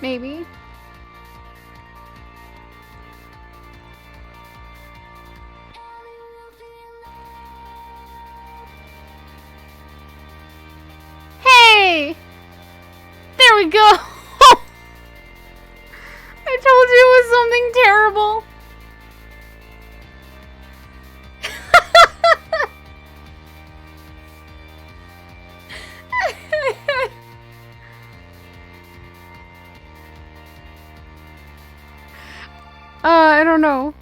Maybe. Hey! There we go! I told you it was something terrible. I don't know.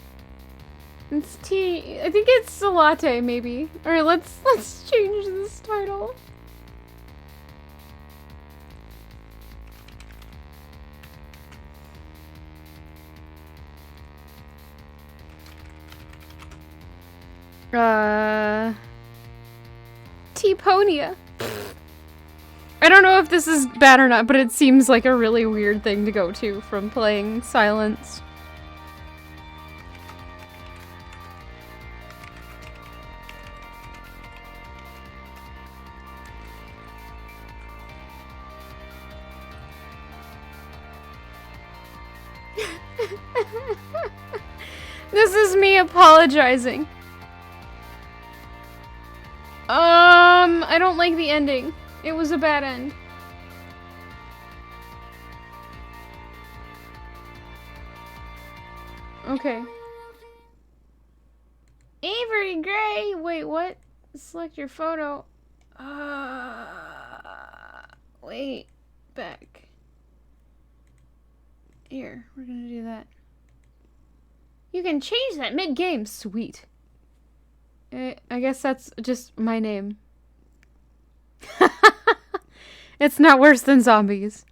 It's tea. I think it's a latte, maybe. Alright, let's change this title. T-Ponia. I don't know if this is bad or not, but it seems like a really weird thing to go to from playing Silence. This is me apologizing. I don't like the ending. It was a bad end. Okay. Avery Gray! Wait, what? Select your photo. Wait. Back. Here, we're gonna do that. You can change that mid-game. Sweet. I guess that's just my name. It's not worse than zombies.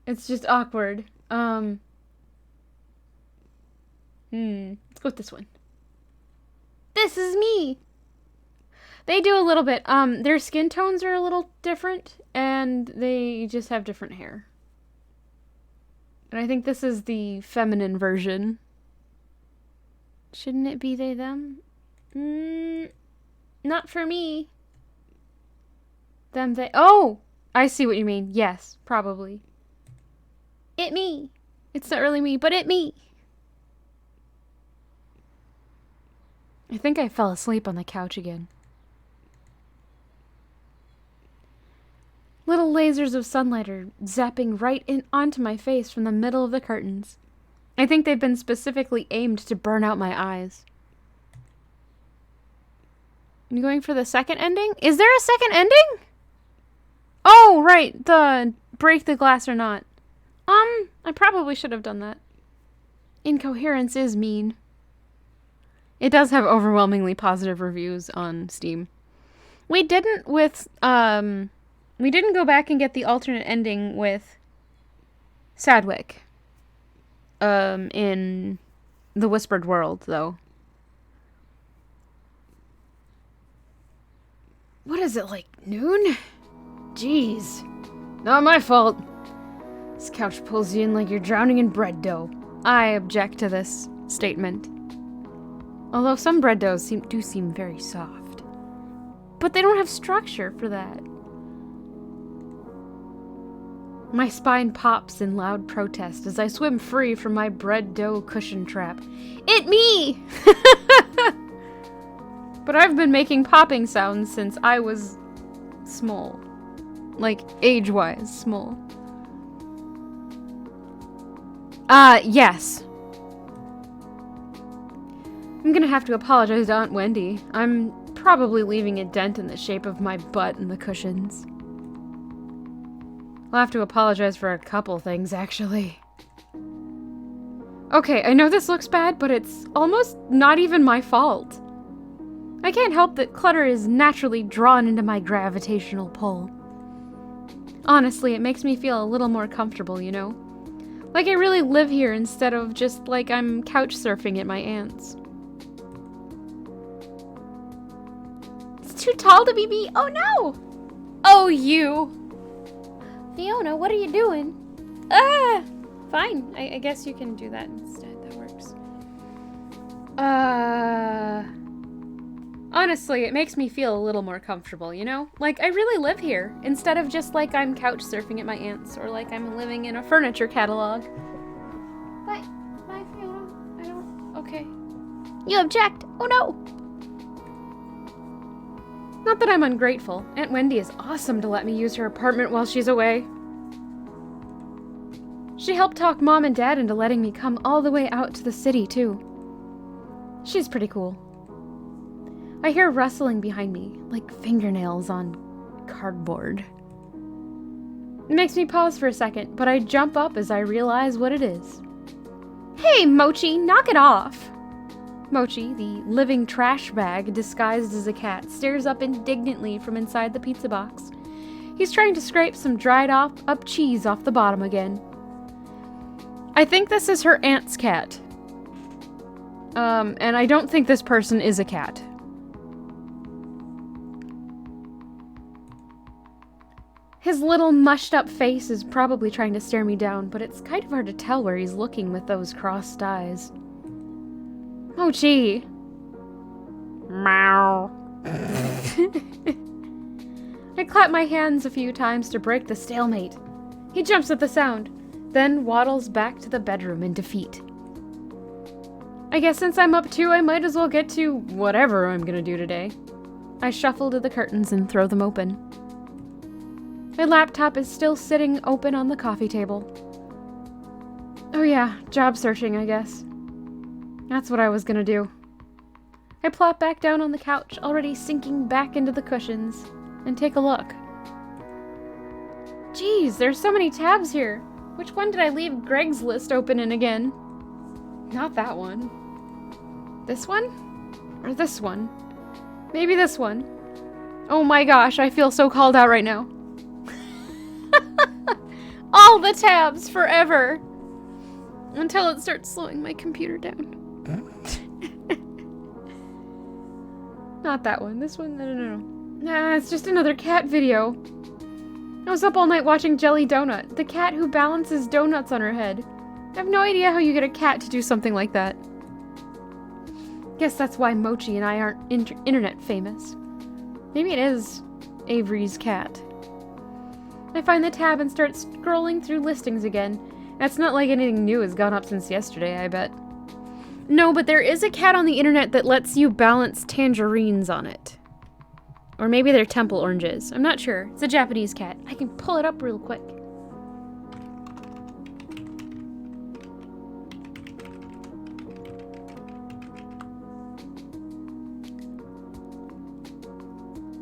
It's just awkward. Let's go with this one. This is me! They do a little bit. Their skin tones are a little different, and they just have different hair. And I think this is the feminine version. Shouldn't it be they, them? Not for me. Them, they. Oh! I see what you mean. Yes, probably. It me. It's not really me, but it me. I think I fell asleep on the couch again. Little lasers of sunlight are zapping right onto my face from the middle of the curtains. I think they've been specifically aimed to burn out my eyes. You going for the second ending? Is there a second ending? Oh, right. The break the glass or not. I probably should have done that. Incoherence is mean. It does have overwhelmingly positive reviews on Steam. We didn't go back and get the alternate ending with Sadwick. In the Whispered World, though. What is it, like noon? Jeez. Not my fault. This couch pulls you in like you're drowning in bread dough. I object to this statement. Although some bread doughs do seem very soft. But they don't have structure for that. My spine pops in loud protest as I swim free from my bread dough cushion trap. It me! But I've been making popping sounds since I was small. Like, age-wise, small. Yes. I'm gonna have to apologize to Aunt Wendy. I'm probably leaving a dent in the shape of my butt in the cushions. I'll have to apologize for a couple things, actually. Okay, I know this looks bad, but it's almost not even my fault. I can't help that clutter is naturally drawn into my gravitational pull. Honestly, it makes me feel a little more comfortable, you know? Like I really live here instead of just like I'm couch surfing at my aunt's. It's too tall to be me. Oh no! Oh, you! Fiona, what are you doing? Ah! Fine. I guess you can do that instead. That works. Honestly, it makes me feel a little more comfortable, you know? Like, I really live here, instead of just like I'm couch surfing at my aunt's, or like I'm living in a furniture catalog. Bye, Fiona. I don't... Okay. You object! Oh no! Not that I'm ungrateful. Aunt Wendy is awesome to let me use her apartment while she's away. She helped talk Mom and Dad into letting me come all the way out to the city, too. She's pretty cool. I hear rustling behind me, like fingernails on cardboard. It makes me pause for a second, but I jump up as I realize what it is. Hey, Mochi, knock it off! Mochi, the living trash bag disguised as a cat, stares up indignantly from inside the pizza box. He's trying to scrape some dried up cheese off the bottom again. I think this is her aunt's cat. And I don't think this person is a cat. His little mushed up face is probably trying to stare me down, but it's kind of hard to tell where he's looking with those crossed eyes. Mochi! Meow. I clap my hands a few times to break the stalemate. He jumps at the sound, then waddles back to the bedroom in defeat. I guess since I'm up too, I might as well get to whatever I'm gonna do today. I shuffle to the curtains and throw them open. My laptop is still sitting open on the coffee table. Oh yeah, job searching, I guess. That's what I was gonna do. I plop back down on the couch, already sinking back into the cushions, and take a look. Geez, there's so many tabs here. Which one did I leave Greg's list open in again? Not that one. This one? Or this one? Maybe this one. Oh my gosh, I feel so called out right now. All the tabs forever. Until it starts slowing my computer down. Not that one. This one? No. Nah, it's just another cat video. I was up all night watching Jelly Donut, the cat who balances donuts on her head. I have no idea how you get a cat to do something like that. Guess that's why Mochi and I aren't internet famous. Maybe it is Avery's cat. I find the tab and start scrolling through listings again. It's not like anything new has gone up since yesterday, I bet. No, but there is a cat on the internet that lets you balance tangerines on it. Or maybe they're temple oranges. I'm not sure. It's a Japanese cat. I can pull it up real quick.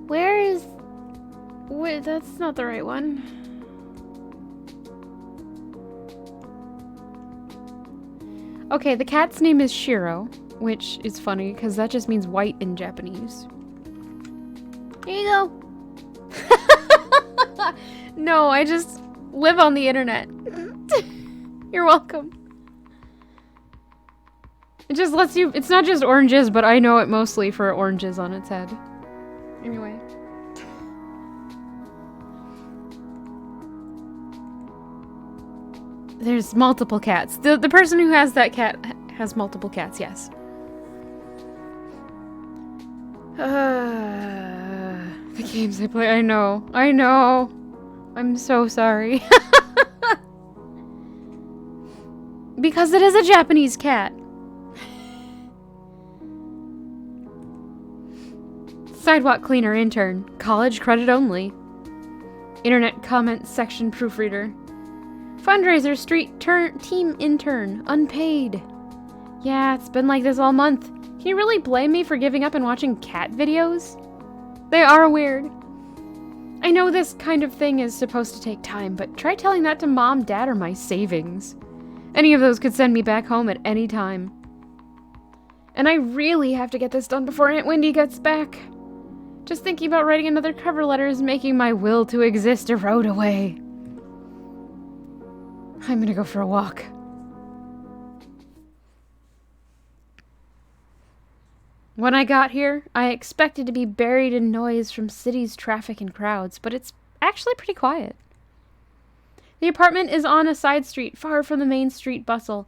Where is... Wait, that's not the right one. Okay, the cat's name is Shiro, which is funny because that just means white in Japanese. Here you go. No, I just live on the internet. You're welcome. It just lets you... It's not just oranges, but I know it mostly for oranges on its head. Anyway. There's multiple cats. The person who has that cat has multiple cats, yes. The games I play, I know. I'm so sorry. Because it is a Japanese cat. Sidewalk cleaner intern. College credit only. Internet comment section proofreader. Fundraiser street team intern. Unpaid. Yeah, it's been like this all month. Can you really blame me for giving up and watching cat videos? They are weird. I know this kind of thing is supposed to take time, but try telling that to Mom, Dad, or my savings. Any of those could send me back home at any time. And I really have to get this done before Aunt Wendy gets back. Just thinking about writing another cover letter is making my will to exist erode away. I'm gonna go for a walk. When I got here, I expected to be buried in noise from city's traffic and crowds, but it's actually pretty quiet. The apartment is on a side street, far from the main street bustle.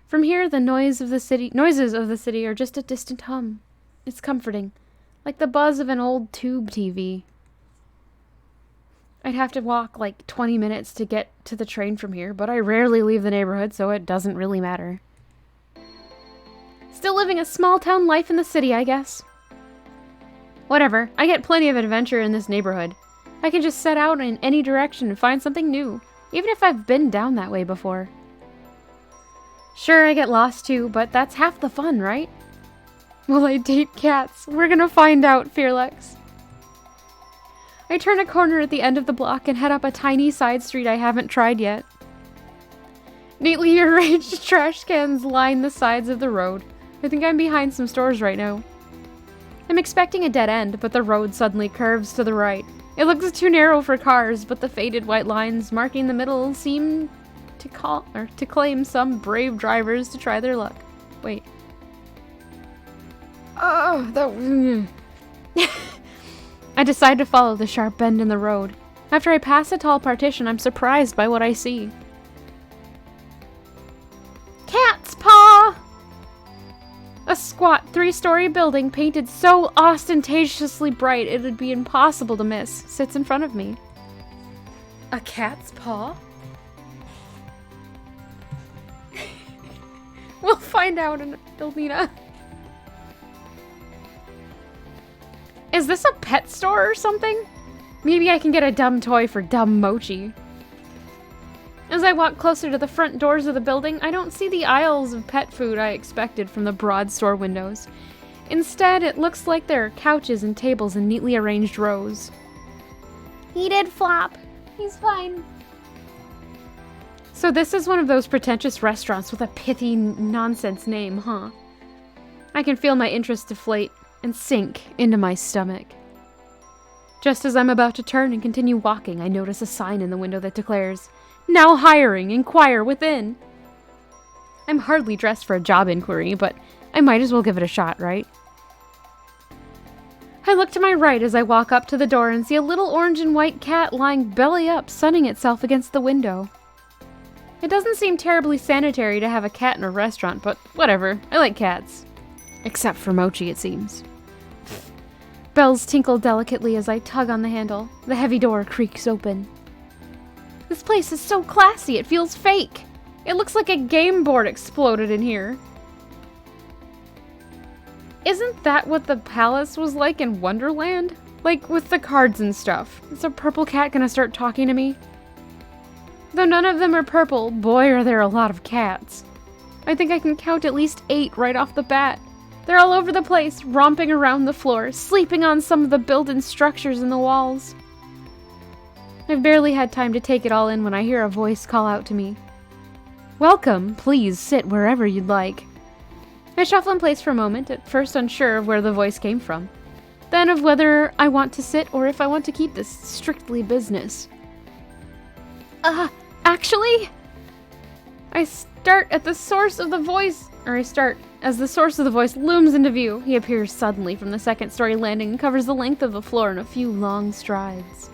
From here, the noises of the city are just a distant hum. It's comforting, Like the buzz of an old tube TV. I'd have to walk like 20 minutes to get to the train from here, but I rarely leave the neighborhood, so it doesn't really matter. Still living a small town life in the city, I guess. Whatever, I get plenty of adventure in this neighborhood. I can just set out in any direction and find something new, even if I've been down that way before. Sure, I get lost too, but that's half the fun, right? Will I date cats? We're gonna find out, Fearlex. I turn a corner at the end of the block and head up a tiny side street I haven't tried yet. Neatly arranged trash cans line the sides of the road. I think I'm behind some stores right now. I'm expecting a dead end, but the road suddenly curves to the right. It looks too narrow for cars, but the faded white lines marking the middle seem to claim some brave drivers to try their luck. Wait. Oh, that... I decide to follow the sharp bend in the road. After I pass a tall partition, I'm surprised by what I see. Cat's paw! A squat 3-story building painted so ostentatiously bright it would be impossible to miss sits in front of me. A cat's paw? We'll find out in Elena. Is this a pet store or something? Maybe I can get a dumb toy for dumb Mochi. As I walk closer to the front doors of the building, I don't see the aisles of pet food I expected from the broad store windows. Instead, it looks like there are couches and tables in neatly arranged rows. He did flop. He's fine. So this is one of those pretentious restaurants with a pithy nonsense name, huh? I can feel my interest deflate and sink into my stomach. Just as I'm about to turn and continue walking, I notice a sign in the window that declares, "Now hiring, inquire within." I'm hardly dressed for a job inquiry, but I might as well give it a shot, right? I look to my right as I walk up to the door and see a little orange and white cat lying belly up, sunning itself against the window. It doesn't seem terribly sanitary to have a cat in a restaurant, but whatever, I like cats. Except for Mochi, it seems. Bells tinkle delicately as I tug on the handle. The heavy door creaks open. This place is so classy, it feels fake. It looks like a game board exploded in here. Isn't that what the palace was like in Wonderland? Like, with the cards and stuff. Is a purple cat gonna start talking to me? Though none of them are purple, boy are there a lot of cats. I think I can count at least 8 right off the bat. They're all over the place, romping around the floor, sleeping on some of the built-in structures in the walls. I've barely had time to take it all in when I hear a voice call out to me. "Welcome, please sit wherever you'd like." I shuffle in place for a moment, at first unsure of where the voice came from. Then of whether I want to sit or if I want to keep this strictly business. Actually? I start as the source of the voice looms into view. He appears suddenly from the second-story landing and covers the length of the floor in a few long strides.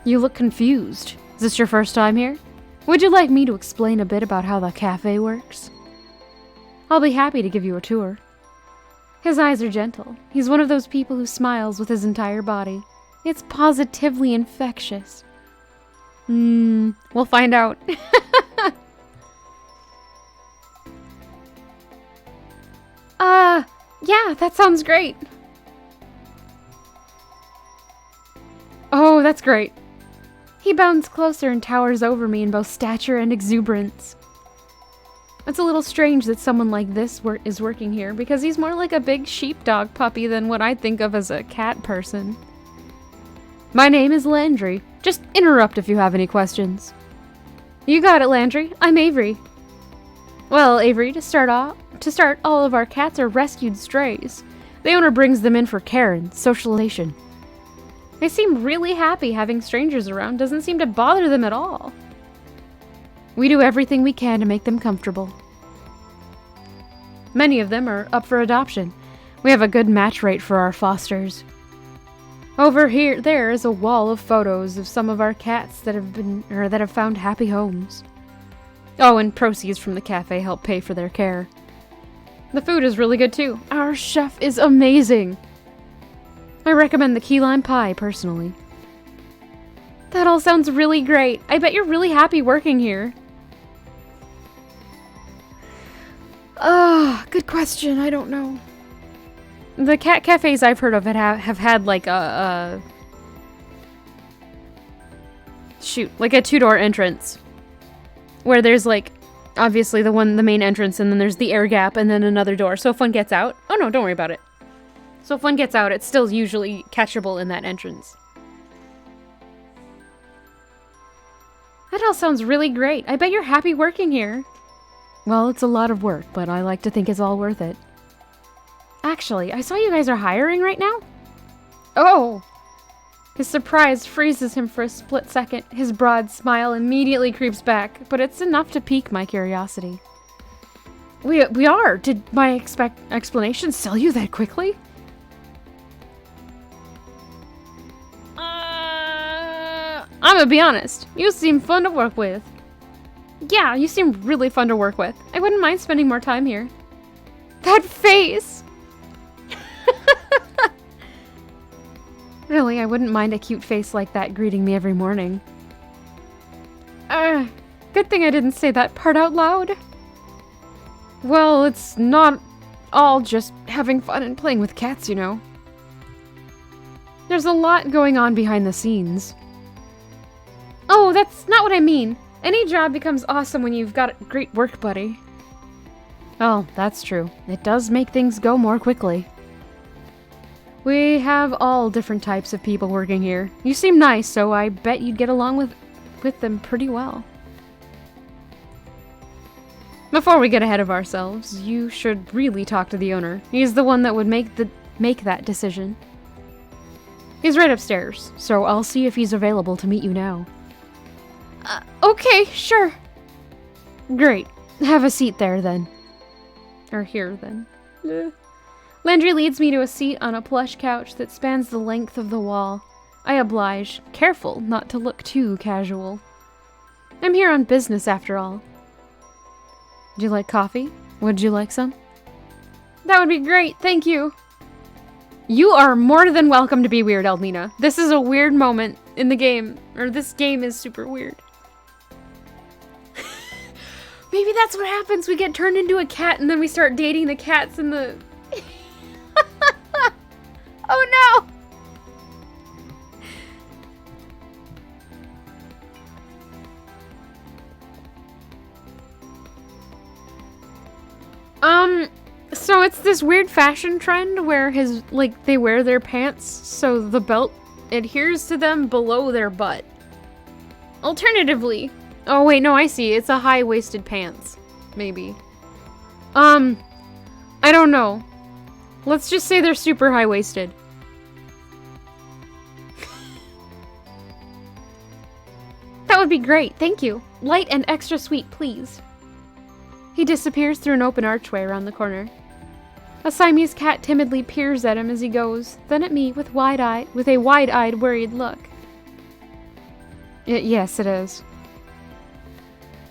You look confused. Is this your first time here? Would you like me to explain a bit about how the cafe works? I'll be happy to give you a tour. His eyes are gentle. He's one of those people who smiles with his entire body. It's positively infectious. We'll find out. Yeah, that sounds great. Oh, that's great. He bounds closer and towers over me in both stature and exuberance. It's a little strange that someone like this is working here, because he's more like a big sheepdog puppy than what I'd think of as a cat person. My name is Landry. Just interrupt if you have any questions. You got it, Landry. I'm Avery. Well, Avery, to start, all of our cats are rescued strays. The owner brings them in for care and socialization. They seem really happy having strangers around. Doesn't seem to bother them at all. We do everything we can to make them comfortable. Many of them are up for adoption. We have a good match rate for our fosters. There is a wall of photos of some of our cats that have found happy homes. Oh, and proceeds from the cafe help pay for their care. The food is really good too. Our chef is amazing. I recommend the key lime pie, personally. That all sounds really great. I bet you're really happy working here. Good question. I don't know. The cat cafes I've heard of have had like a like a two-door entrance. Where there's like, obviously the main entrance, and then there's the air gap, and then another door. So if one gets out, oh no, don't worry about it. So if one gets out, it's still usually catchable in that entrance. That all sounds really great. I bet you're happy working here. Well, it's a lot of work, but I like to think it's all worth it. Actually, I saw you guys are hiring right now? Oh! His surprise freezes him for a split second. His broad smile immediately creeps back, but it's enough to pique my curiosity. We are! Did my explanation sell you that quickly? I'm gonna be honest. You seem fun to work with. Yeah, you seem really fun to work with. I wouldn't mind spending more time here. That face! Really, I wouldn't mind a cute face like that greeting me every morning. Good thing I didn't say that part out loud. Well, it's not all just having fun and playing with cats, you know. There's a lot going on behind the scenes. Oh, that's not what I mean. Any job becomes awesome when you've got a great work buddy. Oh, that's true. It does make things go more quickly. We have all different types of people working here. You seem nice, so I bet you'd get along with them pretty well. Before we get ahead of ourselves, you should really talk to the owner. He's the one that would make that decision. He's right upstairs, so I'll see if he's available to meet you now. Okay, sure. Great. Have a seat there, then. Or here, then. Landry leads me to a seat on a plush couch that spans the length of the wall. I oblige, careful not to look too casual. I'm here on business, after all. Do you like coffee? Would you like some? That would be great, thank you. You are more than welcome to be weird, Almina. This is a weird moment in the game. Or this game is super weird. Maybe that's what happens. We get turned into a cat and then we start dating the cats in the... Oh no! So it's this weird fashion trend where they wear their pants so the belt adheres to them below their butt. Alternatively, oh wait, no, I see. It's a high-waisted pants. Maybe. I don't know. Let's just say they're super high-waisted. That would be great, thank you. Light and extra sweet, please. He disappears through an open archway around the corner. A Siamese cat timidly peers at him as he goes, then at me with a wide-eyed, worried look. Yes, it is.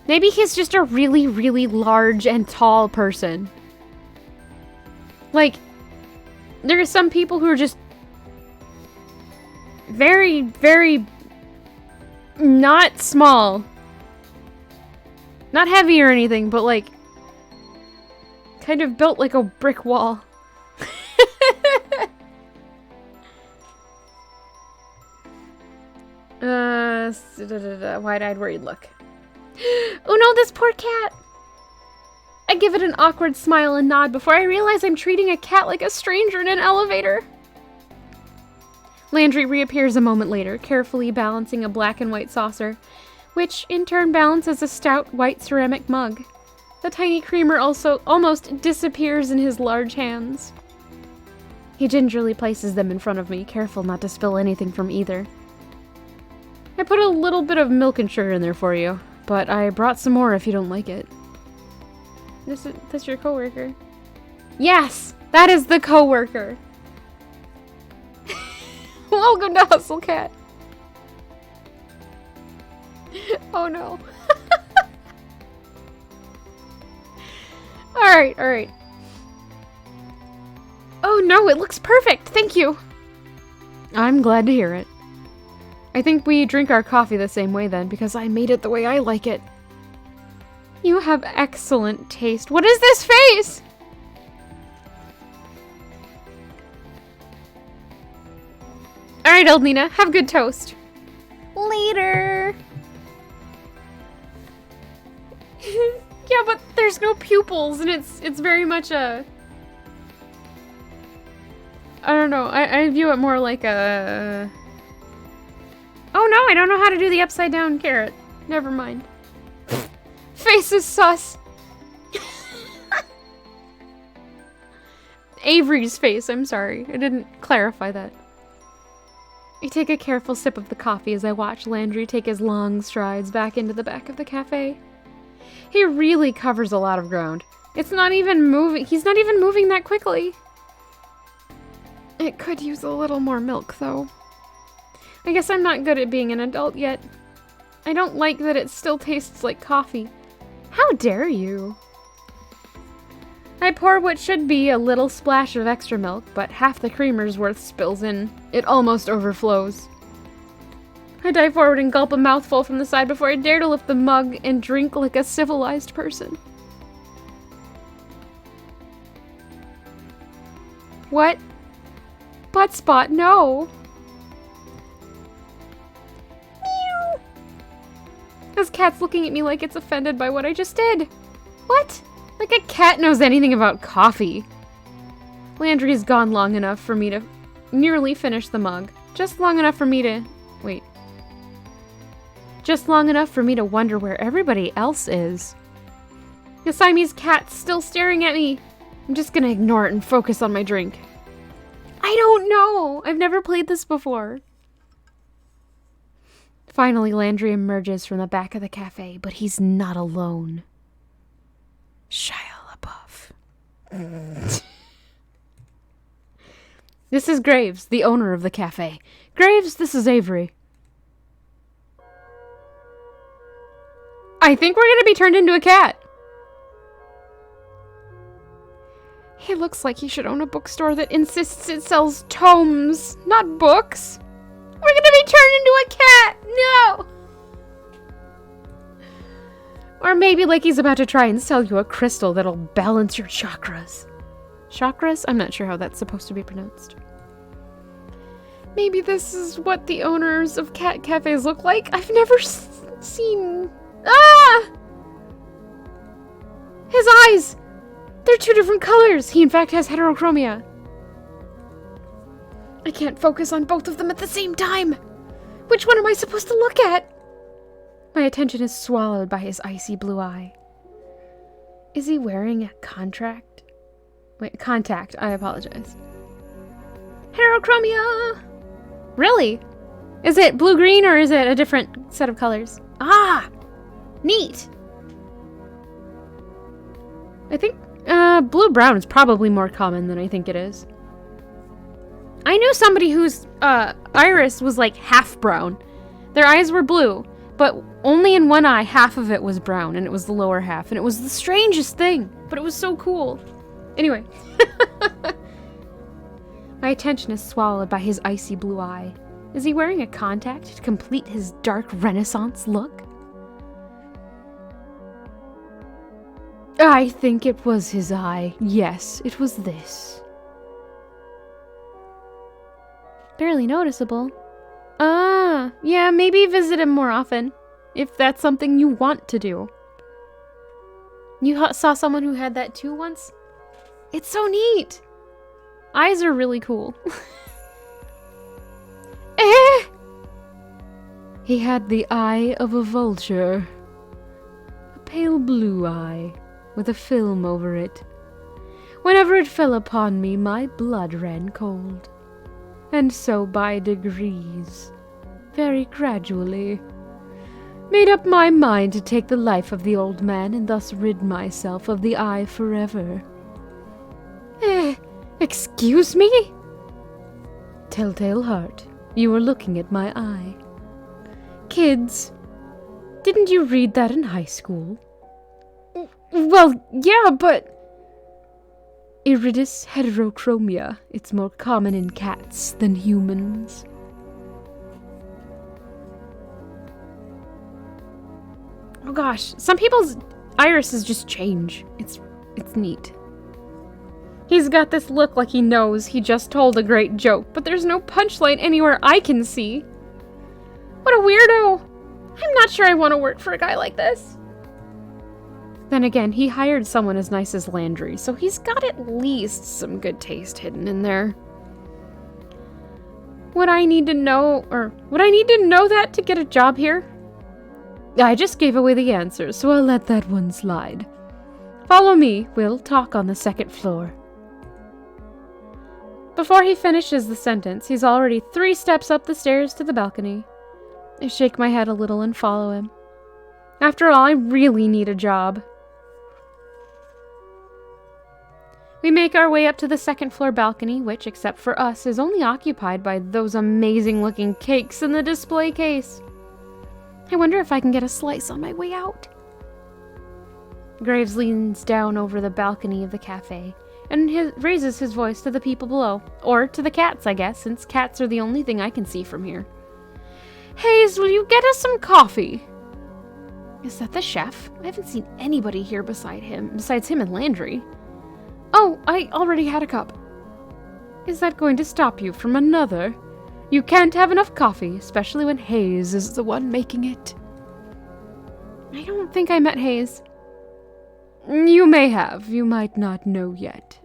Maybe he's just a really, really large and tall person. Like, there are some people who are just very, very not small. Not heavy or anything, but like kind of built like a brick wall. Wide-eyed, worried look. Oh no, this poor cat! I give it an awkward smile and nod before I realize I'm treating a cat like a stranger in an elevator. Landry reappears a moment later, carefully balancing a black and white saucer, which in turn balances a stout white ceramic mug. The tiny creamer also almost disappears in his large hands. He gingerly places them in front of me, careful not to spill anything from either. I put a little bit of milk and sugar in there for you, but I brought some more if you don't like it. That's your coworker. Yes! That is the coworker! Welcome to Hustle Cat! Oh no. Alright, alright. Oh no, it looks perfect. Thank you. I'm glad to hear it. I think we drink our coffee the same way then, because I made it the way I like it. You have excellent taste. What is this face? Alright, Eldnina, have good toast. Later. Yeah, but there's no pupils, and it's very much a... I don't know, I view it more like a... Oh no, I don't know how to do the upside down carrot. Never mind. Face is sus. Avery's face, I'm sorry. I didn't clarify that. I take a careful sip of the coffee as I watch Landry take his long strides back into the back of the cafe. He really covers a lot of ground. It's not even moving. He's not even moving that quickly. It could use a little more milk, though. I guess I'm not good at being an adult yet. I don't like that it still tastes like coffee. How dare you? I pour what should be a little splash of extra milk, but half the creamer's worth spills in. It almost overflows. I dive forward and gulp a mouthful from the side before I dare to lift the mug and drink like a civilized person. What? Butt spot, no! Meow! This cat's looking at me like it's offended by what I just did. What? Like a cat knows anything about coffee. Landry has gone long enough for me to nearly finish the mug. Just long enough for me to... Wait. Just long enough for me to wonder where everybody else is. The Siamese cat's still staring at me. I'm just gonna ignore it and focus on my drink. I don't know. I've never played this before. Finally, Landry emerges from the back of the cafe, but he's not alone. Shia LaBeouf. This is Graves, the owner of the cafe. Graves, this is Avery. I think we're gonna be turned into a cat. He looks like he should own a bookstore that insists it sells tomes, not books. We're gonna be turned into a cat! No! Or maybe like he's about to try and sell you a crystal that'll balance your chakras. Chakras? I'm not sure how that's supposed to be pronounced. Maybe this is what the owners of cat cafes look like? I've never seen... Ah! His eyes! They're two different colors! He in fact has heterochromia. I can't focus on both of them at the same time! Which one am I supposed to look at? My attention is swallowed by his icy blue eye. Is he wearing a contact? Wait, contact. I apologize. Heterochromia! Really? Is it blue-green or is it a different set of colors? Ah! Neat! I think blue-brown is probably more common than I think it is. I knew somebody whose iris was like half brown. Their eyes were blue, but only in one eye half of it was brown, and it was the lower half, and it was the strangest thing, but it was so cool. Anyway. My attention is swallowed by his icy blue eye. Is he wearing a contact to complete his dark Renaissance look? I think it was his eye. Yes, it was this. Barely noticeable. Ah, yeah, maybe visit him more often, if that's something you want to do. You saw someone who had that too once? It's so neat! Eyes are really cool. Eh! He had the eye of a vulture. A pale blue eye, with a film over it. Whenever it fell upon me, my blood ran cold. And so by degrees, very gradually, made up my mind to take the life of the old man and thus rid myself of the eye forever. Excuse me? Telltale Heart, you were looking at my eye. Kids, didn't you read that in high school? Well, yeah, but... Iridis heterochromia. It's more common in cats than humans. Oh gosh, some people's irises just change. It's neat. He's got this look like he knows he just told a great joke, but there's no punchline anywhere I can see. What a weirdo! I'm not sure I want to work for a guy like this. Then again, he hired someone as nice as Landry, so he's got at least some good taste hidden in there. Would I need to know that to get a job here? I just gave away the answer, so I'll let that one slide. Follow me, we'll talk on the second floor. Before he finishes the sentence, he's already 3 steps up the stairs to the balcony. I shake my head a little and follow him. After all, I really need a job. We make our way up to the second floor balcony, which, except for us, is only occupied by those amazing-looking cakes in the display case. I wonder if I can get a slice on my way out. Graves leans down over the balcony of the cafe and raises his voice to the people below. Or to the cats, I guess, since cats are the only thing I can see from here. Hayes, will you get us some coffee? Is that the chef? I haven't seen anybody here besides him and Landry. Oh, I already had a cup. Is that going to stop you from another? You can't have enough coffee, especially when Hayes is the one making it. I don't think I met Hayes. You may have. You might not know yet.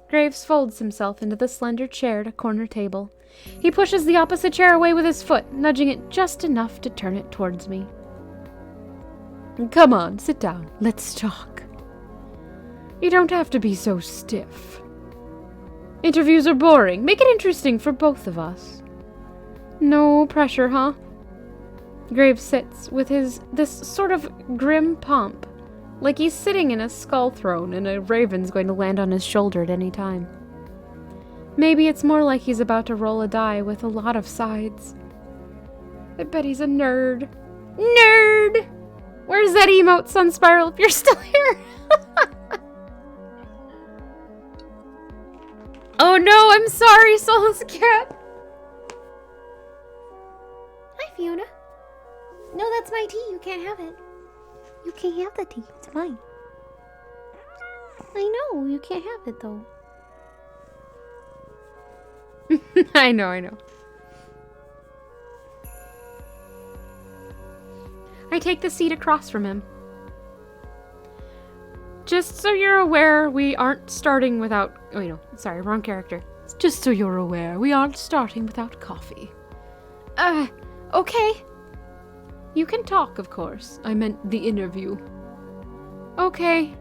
Graves folds himself into the slender chair at a corner table. He pushes the opposite chair away with his foot, nudging it just enough to turn it towards me. Come on, sit down. Let's talk. You don't have to be so stiff. Interviews are boring. Make it interesting for both of us. No pressure, huh? Graves sits with this sort of grim pomp, like he's sitting in a skull throne and a raven's going to land on his shoulder at any time. Maybe it's more like he's about to roll a die with a lot of sides. I bet he's a nerd. Nerd! Where's that emote, Sunspiral, if you're still here? Oh no, I'm sorry, Soulless Cat. Hi, Fiona. No, that's my tea. You can't have it. You can't have the tea. It's mine. I know. You can't have it, though. I know. I take the seat across from him. Just so you're aware, we aren't starting without... Oh, no. Sorry, wrong character. Just so you're aware, we aren't starting without coffee. Okay. You can talk, of course. I meant the interview. Okay.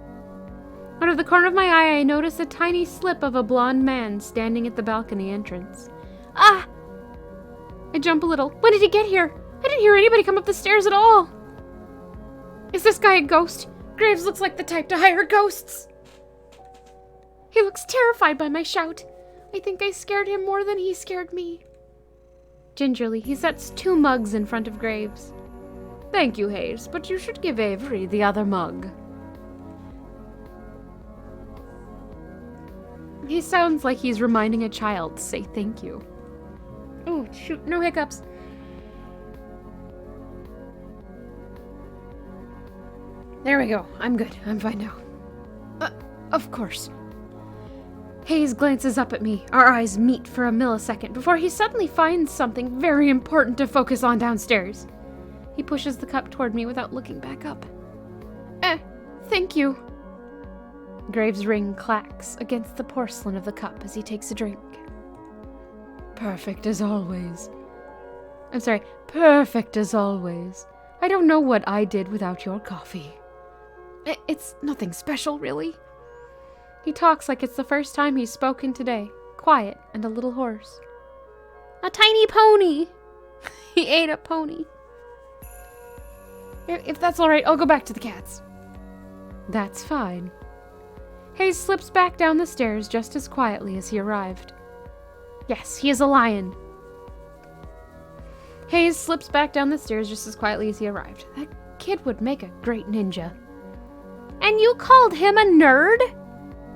Out of the corner of my eye, I notice a tiny slip of a blonde man standing at the balcony entrance. Ah! I jump a little. When did he get here? I didn't hear anybody come up the stairs at all. Is this guy a ghost? Graves looks like the type to hire ghosts. He looks terrified by my shout. I think I scared him more than he scared me. Gingerly, he sets 2 mugs in front of Graves. Thank you, Hayes, but you should give Avery the other mug. He sounds like he's reminding a child to say thank you. Oh, shoot, no hiccups. There we go. I'm good. I'm fine now. Of course. Hayes glances up at me. Our eyes meet for a millisecond before he suddenly finds something very important to focus on downstairs. He pushes the cup toward me without looking back up. Thank you. Graves' ring clacks against the porcelain of the cup as he takes a drink. Perfect as always. Perfect as always. I don't know what I did without your coffee. It's nothing special, really. He talks like it's the first time he's spoken today, quiet and a little hoarse. A tiny pony! He ate a pony. If that's alright, I'll go back to the cats. That's fine. Hayes slips back down the stairs just as quietly as he arrived. Yes, he is a lion. Hayes slips back down the stairs just as quietly as he arrived. That kid would make a great ninja. And you called him a nerd?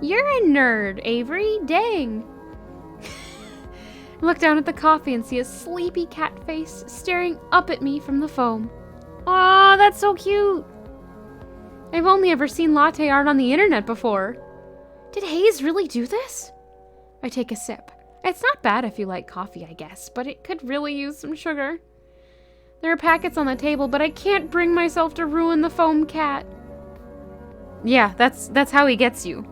You're a nerd, Avery. Dang. Look down at the coffee and see a sleepy cat face staring up at me from the foam. Aw, that's so cute. I've only ever seen latte art on the internet before. Did Hayes really do this? I take a sip. It's not bad if you like coffee, I guess, but it could really use some sugar. There are packets on the table, but I can't bring myself to ruin the foam cat. Yeah, that's how he gets you.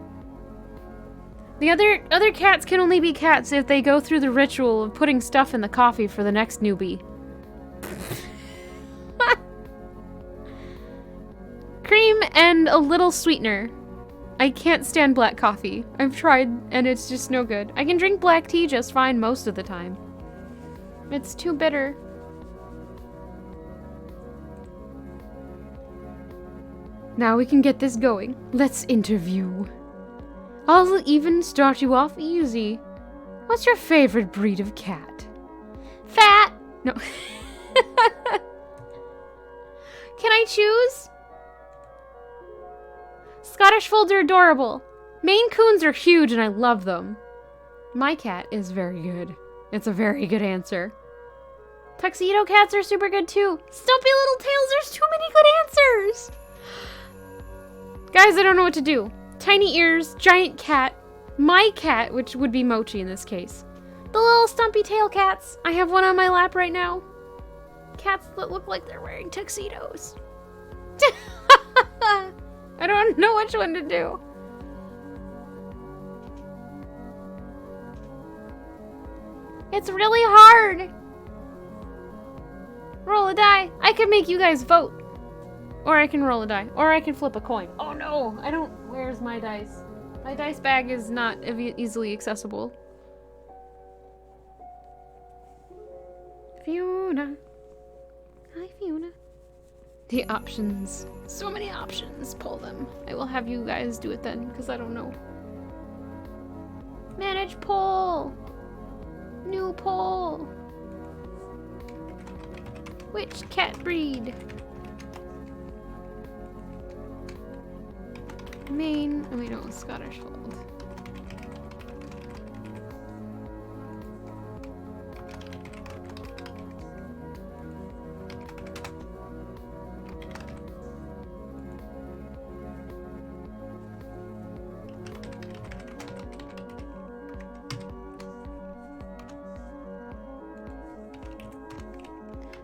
The other cats can only be cats if they go through the ritual of putting stuff in the coffee for the next newbie. Cream and a little sweetener. I can't stand black coffee. I've tried and it's just no good. I can drink black tea just fine most of the time. It's too bitter. Now we can get this going. Let's interview. I'll even start you off easy. What's your favorite breed of cat? Fat. No. Can I choose? Scottish Folds are adorable. Maine Coons are huge and I love them. My cat is very good. It's a very good answer. Tuxedo cats are super good too. Stumpy little tails, there's too many good answers. Guys, I don't know what to do. Tiny ears, giant cat, my cat, which would be Mochi in this case. The little stumpy tail cats. I have one on my lap right now. Cats that look like they're wearing tuxedos. I don't know which one to do. It's really hard. Roll a die. I could make you guys vote. Or I can roll a die. Or I can flip a coin. Oh no, I don't. Where's my dice? My dice bag is not easily accessible. Fiona. Hi, Fiona. The options. So many options. Pull them. I will have you guys do it then, because I don't know. Manage poll. New poll. Which cat breed? Maine. Oh, wait, no, Scottish Fold.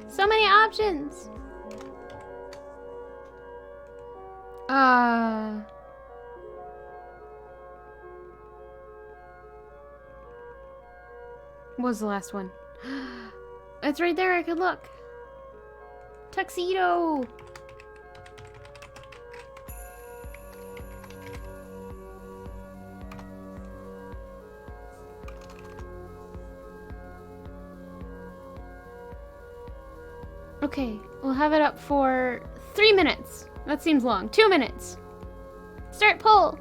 So many options. What was the last one? It's right there, I could look. Tuxedo! Okay, we'll have it up for 3 minutes. That seems long. 2 minutes. Start poll!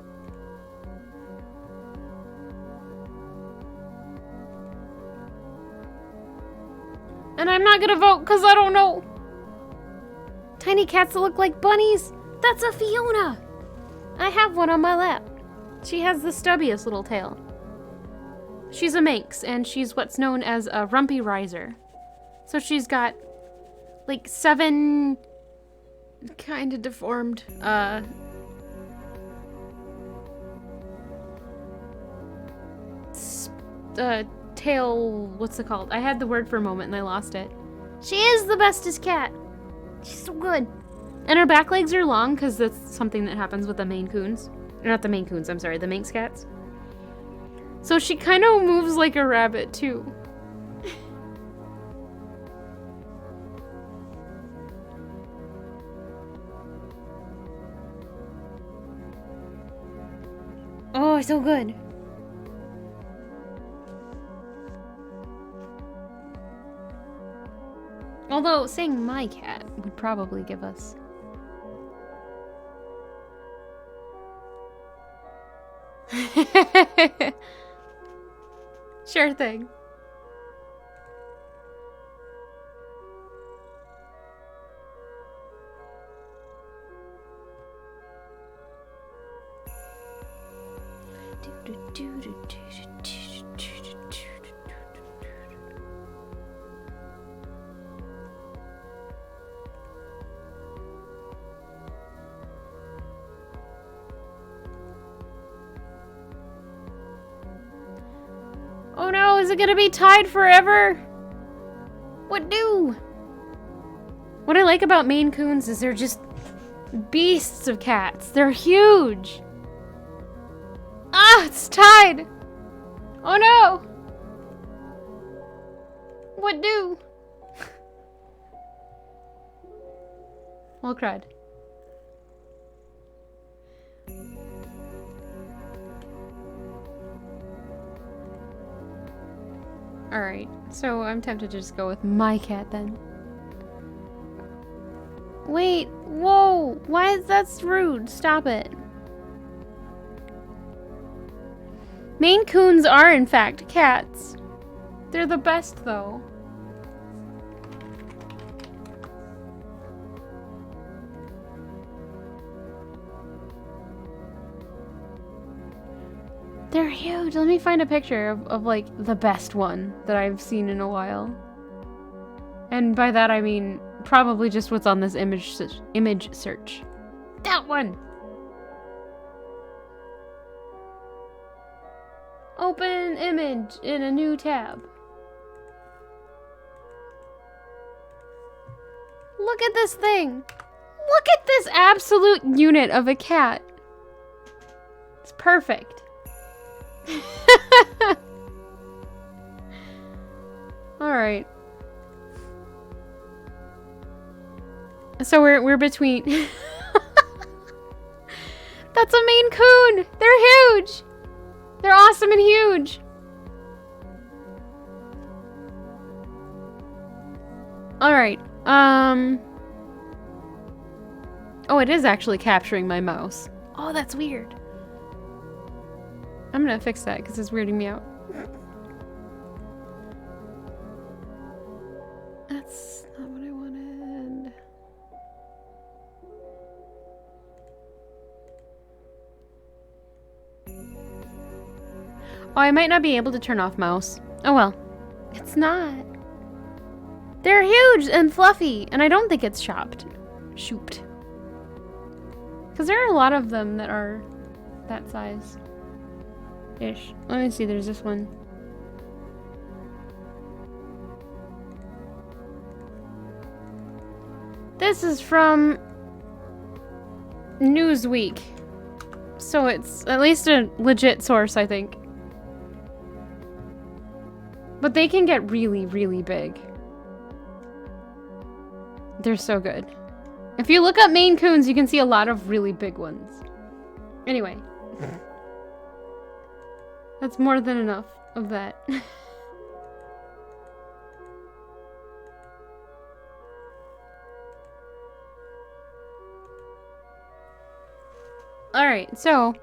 And I'm not gonna vote because I don't know. Tiny cats that look like bunnies? That's a Fiona! I have one on my lap. She has the stubbiest little tail. She's a Manx, and she's what's known as a Rumpy Riser. So she's got, like, 7 kind of deformed, tail, what's it called? I had the word for a moment and I lost it. She is the bestest cat. She's so good. And her back legs are long because that's something that happens with the Maine Coons. Not the Maine Coons, I'm sorry, the Manx cats. So she kind of moves like a rabbit too. Oh, so good. Although, saying my cat would probably give us... Sure thing. Oh no, is it gonna be tied forever? What do? What I like about Maine Coons is they're just beasts of cats. They're huge. Ah, it's tied. Oh no. What do? Well, crud. Alright, so I'm tempted to just go with my cat then. Wait, whoa! Why is that rude? Stop it. Maine Coons are, in fact, cats. They're the best, though. They're huge. Let me find a picture of like, the best one that I've seen in a while. And by that, I mean probably just what's on this image search. That one! Open image in a new tab. Look at this thing! Look at this absolute unit of a cat! It's perfect. Alright. So we're between. That's a Maine Coon! They're huge! They're awesome and huge! Alright, oh, it is actually capturing my mouse. Oh, that's weird. I'm gonna fix that because it's weirding me out. That's not what I wanted. Oh, I might not be able to turn off mouse. Oh well. It's not. They're huge and fluffy, and I don't think it's shopped. Shooped. Because there are a lot of them that are that size. Ish. Let me see, there's this one. This is from Newsweek. So it's at least a legit source, I think. But they can get really, really big. They're so good. If you look up Maine Coons, you can see a lot of really big ones. Anyway. That's more than enough of that. Alright, so.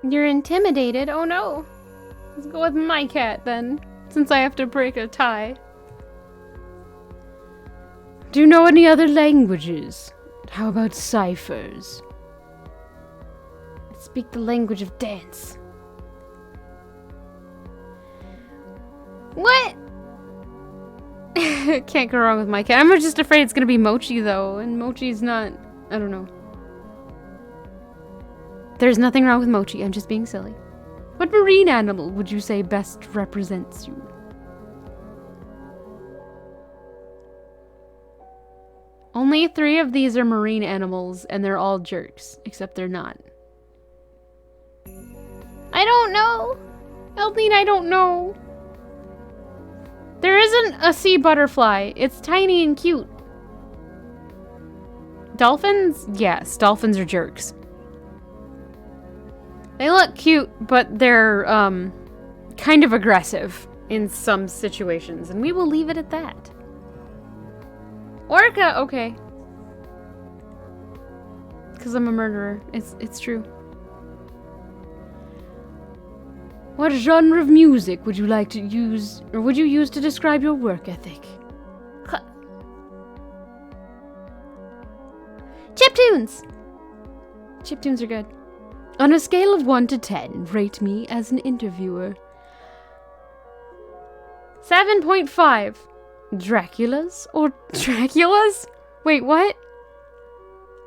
You're intimidated? Oh no. Let's go with my cat then, since I have to break a tie. Do you know any other languages? How about ciphers? I speak the language of dance. What? Can't go wrong with my cat. I'm just afraid it's gonna be Mochi though, and Mochi's not... I don't know. There's nothing wrong with Mochi, I'm just being silly. What marine animal would you say best represents you? Only 3 of these are marine animals, and they're all jerks, except they're not. I don't know! Eldine, I don't know. There isn't a sea butterfly. It's tiny and cute. Dolphins? Yes, dolphins are jerks. They look cute, but they're, kind of aggressive in some situations, and we will leave it at that. Orca, okay. Because I'm a murderer. It's true. What genre of music would you like to use, or would you use to describe your work ethic? Chiptunes! Chiptunes are good. On a scale of 1 to 10, rate me as an interviewer. 7.5. Draculas? Or Draculas? Wait, what?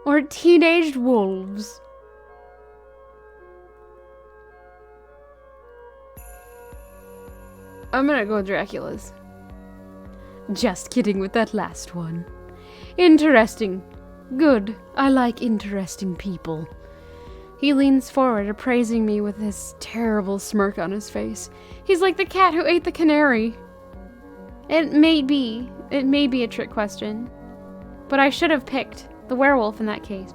Or teenaged wolves? I'm gonna go with Draculas. Just kidding with that last one. Interesting. Good. I like interesting people. He leans forward, appraising me with this terrible smirk on his face. He's like the cat who ate the canary. It may be a trick question. But I should have picked the werewolf in that case.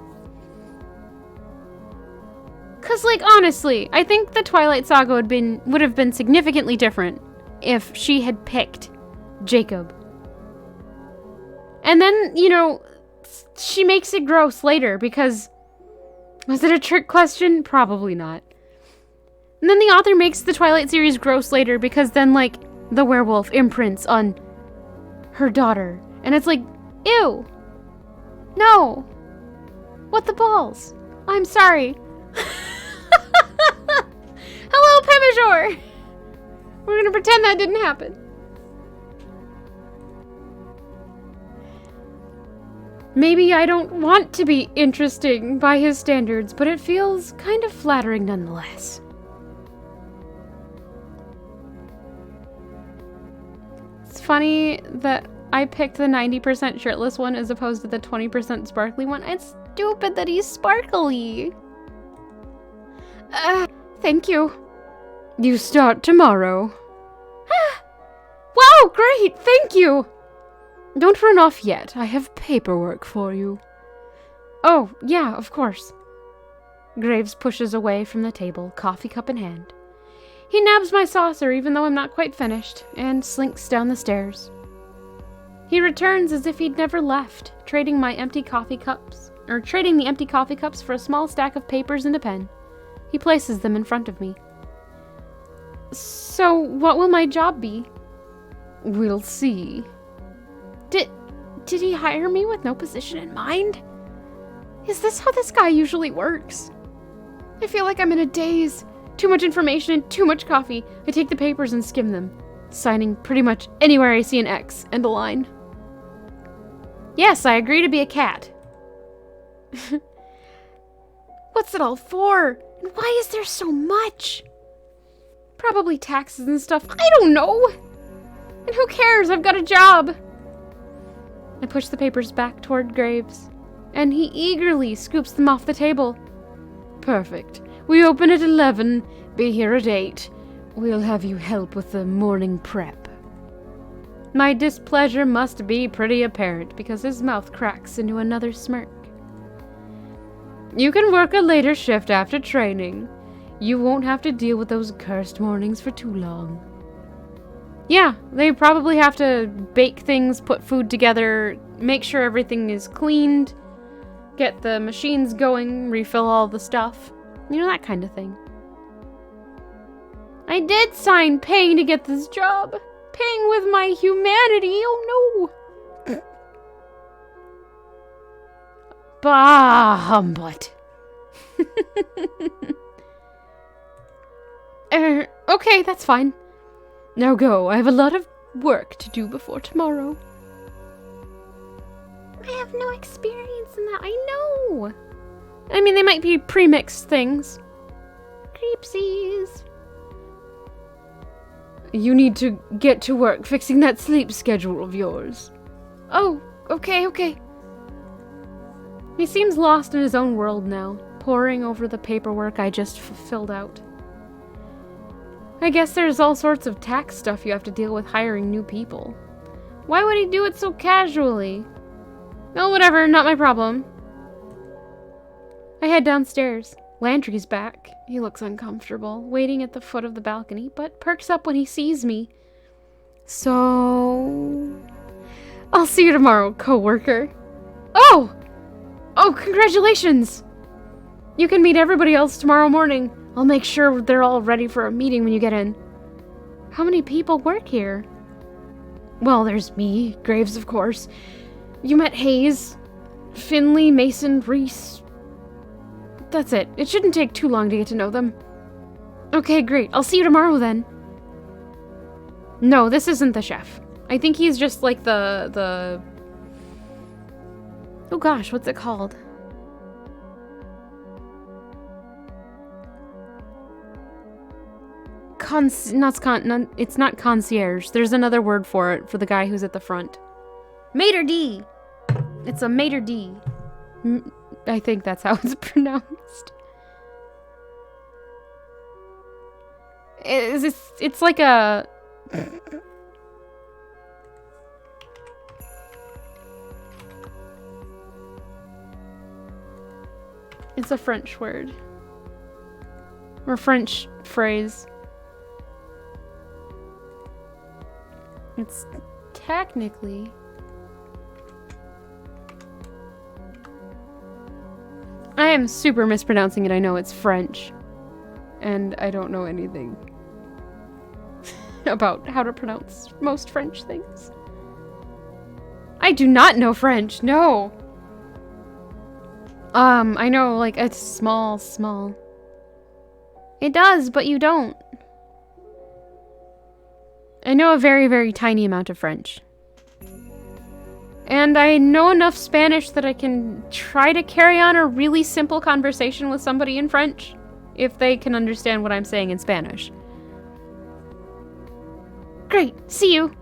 'Cause, like, honestly, I think the Twilight Saga would have been significantly different if she had picked Jacob. And then, you know, she makes it gross later because... Was it a trick question? Probably not. And then the author makes the Twilight series gross later because then, like, the werewolf imprints on her daughter. And it's like, ew. No. What the balls? I'm sorry. Hello, Pemajor. We're gonna pretend that didn't happen. Maybe I don't want to be interesting by his standards, but it feels kind of flattering nonetheless. It's funny that I picked the 90% shirtless one as opposed to the 20% sparkly one. It's stupid that he's sparkly. Thank you. You start tomorrow. Wow, great, thank you. Don't run off yet. I have paperwork for you. Oh, yeah, of course. Graves pushes away from the table, coffee cup in hand. He nabs my saucer even though I'm not quite finished, and slinks down the stairs. He returns as if he'd never left, trading the empty coffee cups for a small stack of papers and a pen. He places them in front of me. So, what will my job be? We'll see. Did he hire me with no position in mind? Is this how this guy usually works? I feel like I'm in a daze. Too much information and too much coffee. I take the papers and skim them, signing pretty much anywhere I see an X and a line. Yes, I agree to be a cat. What's it all for? And why is there so much? Probably taxes and stuff. I don't know. And who cares? I've got a job. I push the papers back toward Graves, and he eagerly scoops them off the table. Perfect. We open at 11. Be here at 8. We'll have you help with the morning prep. My displeasure must be pretty apparent because his mouth cracks into another smirk. You can work a later shift after training. You won't have to deal with those cursed mornings for too long. Yeah, they probably have to bake things, put food together, make sure everything is cleaned, get the machines going, refill all the stuff. You know, that kind of thing. I did sign paying to get this job. Paying with my humanity, oh no. Bah, humbut. Okay, that's fine. Now go, I have a lot of work to do before tomorrow. I have no experience in that, I know. I mean, they might be pre-mixed things. Creepsies. You need to get to work fixing that sleep schedule of yours. Oh, okay. He seems lost in his own world now, poring over the paperwork I just filled out. I guess there's all sorts of tax stuff you have to deal with hiring new people. Why would he do it so casually? Oh, whatever, not my problem. I head downstairs. Landry's back. He looks uncomfortable, waiting at the foot of the balcony, but perks up when he sees me. So... I'll see you tomorrow, co-worker. Oh, congratulations! You can meet everybody else tomorrow morning. I'll make sure they're all ready for a meeting when you get in. How many people work here? Well, there's me, Graves, of course. You met Hayes, Finley, Mason, Reese. That's it. It shouldn't take too long to get to know them. Okay, great. I'll see you tomorrow then. No, this isn't the chef. I think he's just like the... Oh gosh, what's it called? It's not concierge. There's another word for it, for the guy who's at the front. Maitre d'! It's a maitre d'. I think that's how it's pronounced. It's like a... It's a French word. Or French phrase. It's technically... I am super mispronouncing it. I know it's French. And I don't know anything about how to pronounce most French things. I do not know French, no! I know, like, it's small. It does, but you don't. I know a very, very tiny amount of French. And I know enough Spanish that I can try to carry on a really simple conversation with somebody in French, if they can understand what I'm saying in Spanish. Great, see you!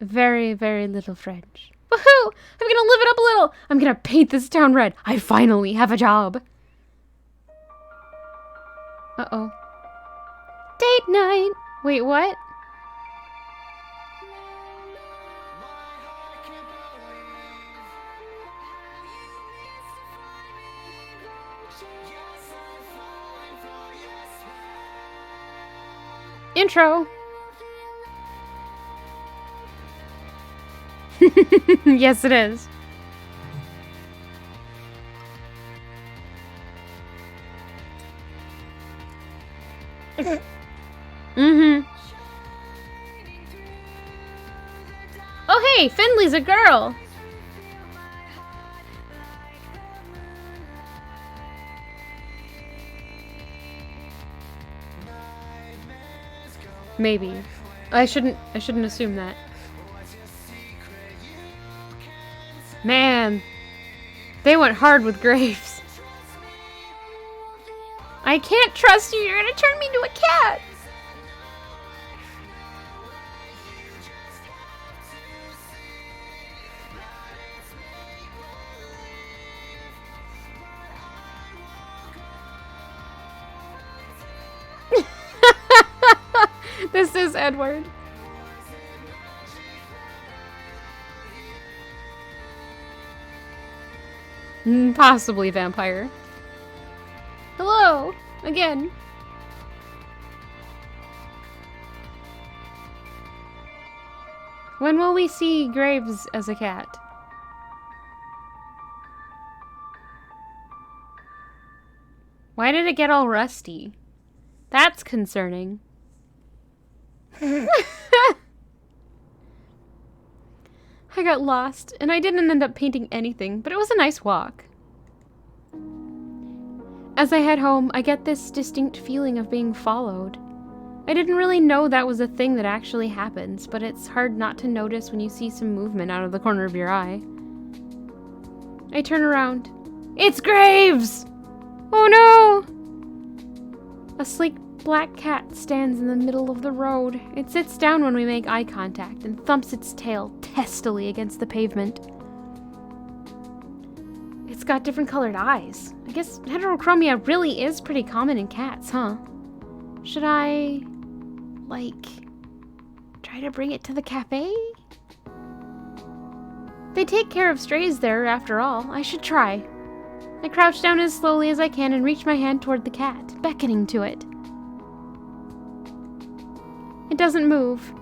Very, very little French. Woohoo! I'm gonna live it up a little! I'm gonna paint this town red! I finally have a job! Uh-oh. Date night! Wait, what? Intro! Yes, it is. Mm-hmm. Oh, hey, Finley's a girl! Maybe. I shouldn't assume that. Man, they went hard with Graves. I can't trust you. You're gonna turn me into a cat. This is Edward. Possibly vampire. Hello! Again. When will we see Graves as a cat? Why did it get all rusty? That's concerning. I got lost, and I didn't end up painting anything, but it was a nice walk. As I head home, I get this distinct feeling of being followed. I didn't really know that was a thing that actually happens, but it's hard not to notice when you see some movement out of the corner of your eye. I turn around. It's Graves! Oh no! A sleek black cat stands in the middle of the road. It sits down when we make eye contact and thumps its tail testily against the pavement. It's got different colored eyes. I guess heterochromia really is pretty common in cats, huh? Should I, like, try to bring it to the cafe? They take care of strays there, after all. I should try. I crouch down as slowly as I can and reach my hand toward the cat, beckoning to it. It doesn't move.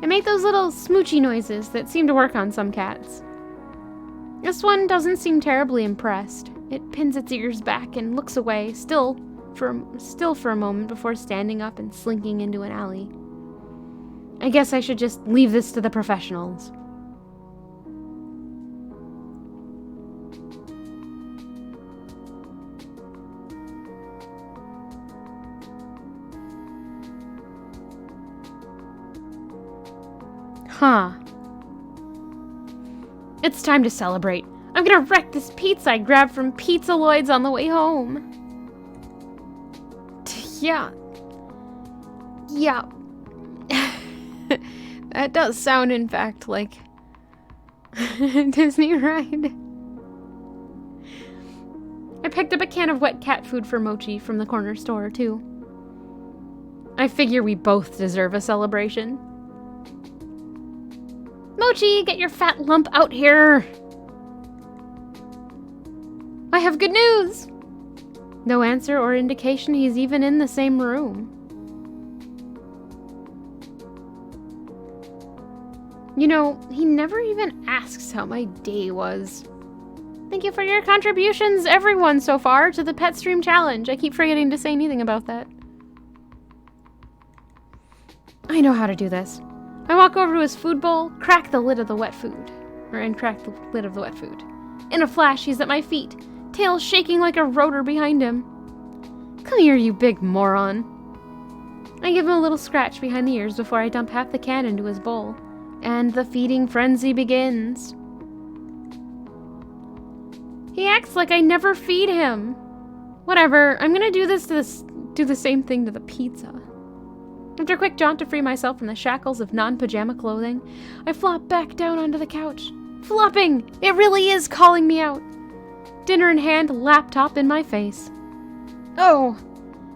It makes those little smoochy noises that seem to work on some cats. This one doesn't seem terribly impressed. It pins its ears back and looks away, still for a moment before standing up and slinking into an alley. I guess I should just leave this to the professionals. Huh. It's time to celebrate. I'm gonna wreck this pizza I grabbed from Pizza Lloyd's on the way home. Yeah. Yeah. That does sound, in fact, like a Disney ride. I picked up a can of wet cat food for Mochi from the corner store, too. I figure we both deserve a celebration. Mochi, get your fat lump out here! I have good news! No answer or indication he's even in the same room. You know, he never even asks how my day was. Thank you for your contributions, everyone, so far, to the Pet Stream Challenge. I keep forgetting to say anything about that. I know how to do this. I walk over to his food bowl, crack the lid of the wet food. In a flash, he's at my feet, tail shaking like a rotor behind him. Come here, you big moron. I give him a little scratch behind the ears before I dump half the can into his bowl. And the feeding frenzy begins. He acts like I never feed him. Whatever, I'm gonna do the same thing to the pizza. After a quick jaunt to free myself from the shackles of non-pajama clothing, I flop back down onto the couch. Flopping! It really is calling me out. Dinner in hand, laptop in my face. Oh,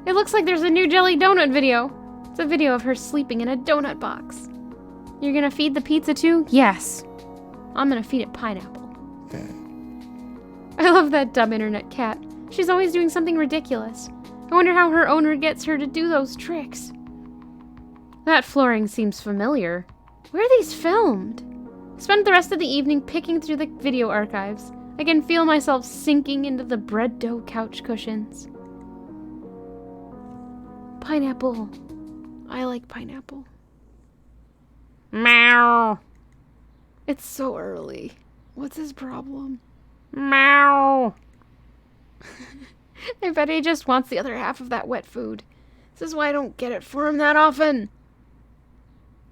it looks like there's a new Jelly Donut video. It's a video of her sleeping in a donut box. You're gonna feed the pizza too? Yes. I'm gonna feed it pineapple. I love that dumb internet cat. She's always doing something ridiculous. I wonder how her owner gets her to do those tricks. That flooring seems familiar. Where are these filmed? Spend the rest of the evening picking through the video archives. I can feel myself sinking into the bread dough couch cushions. Pineapple. I like pineapple. Meow. It's so early. What's his problem? Meow. I bet he just wants the other half of that wet food. This is why I don't get it for him that often.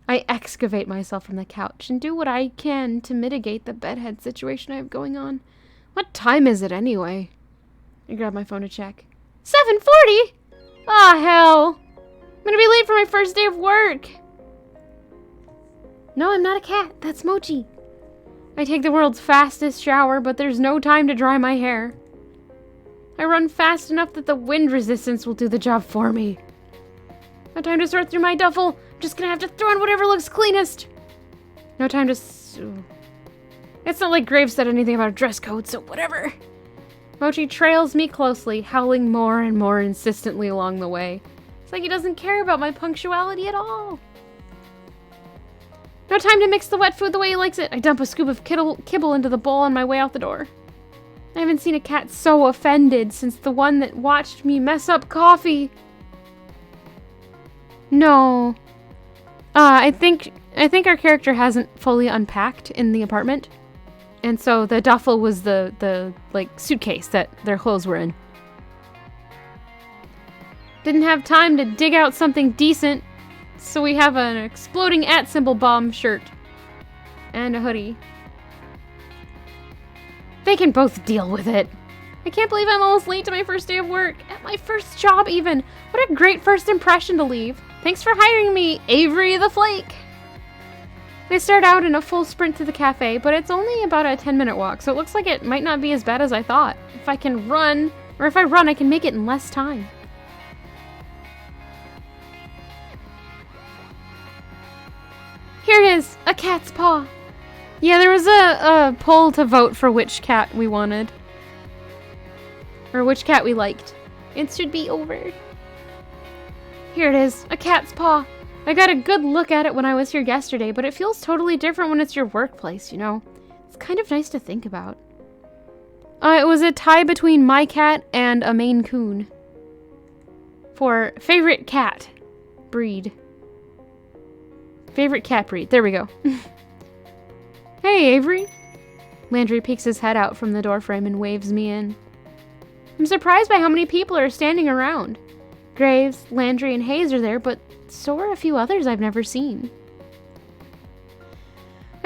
I excavate myself from the couch and do what I can to mitigate the bedhead situation I have going on. What time is it anyway? I grab my phone to check. 7:40? Ah, hell. I'm gonna be late for my first day of work. No, I'm not a cat. That's Mochi. I take the world's fastest shower, but there's no time to dry my hair. I run fast enough that the wind resistance will do the job for me. No time to sort through my duffel. I'm just gonna have to throw in whatever looks cleanest. No time to... It's not like Graves said anything about a dress code, so whatever. Mochi trails me closely, howling more and more insistently along the way. It's like he doesn't care about my punctuality at all. No time to mix the wet food the way he likes it. I dump a scoop of kibble into the bowl on my way out the door. I haven't seen a cat so offended since the one that watched me mess up coffee. No. I think our character hasn't fully unpacked in the apartment. And so the duffel was the like suitcase that their clothes were in. Didn't have time to dig out something decent. So we have an exploding @ bomb shirt. And a hoodie. They can both deal with it. I can't believe I'm almost late to my first day of work. At my first job, even. What a great first impression to leave. Thanks for hiring me, Avery the Flake. I start out in a full sprint to the cafe, but it's only about a 10-minute walk, so it looks like it might not be as bad as I thought. If I run, I can make it in less time. Here it is, a cat's paw. Yeah, there was a poll to vote for which cat we wanted. Or which cat we liked. It should be over. Here it is, a cat's paw. I got a good look at it when I was here yesterday, but it feels totally different when it's your workplace, you know? It's kind of nice to think about. It was a tie between my cat and a Maine Coon. For favorite cat breed. Favorite cat breed. There we go. Hey, Avery. Landry peeks his head out from the doorframe and waves me in. I'm surprised by how many people are standing around. Graves, Landry, and Hayes are there, but so are a few others I've never seen.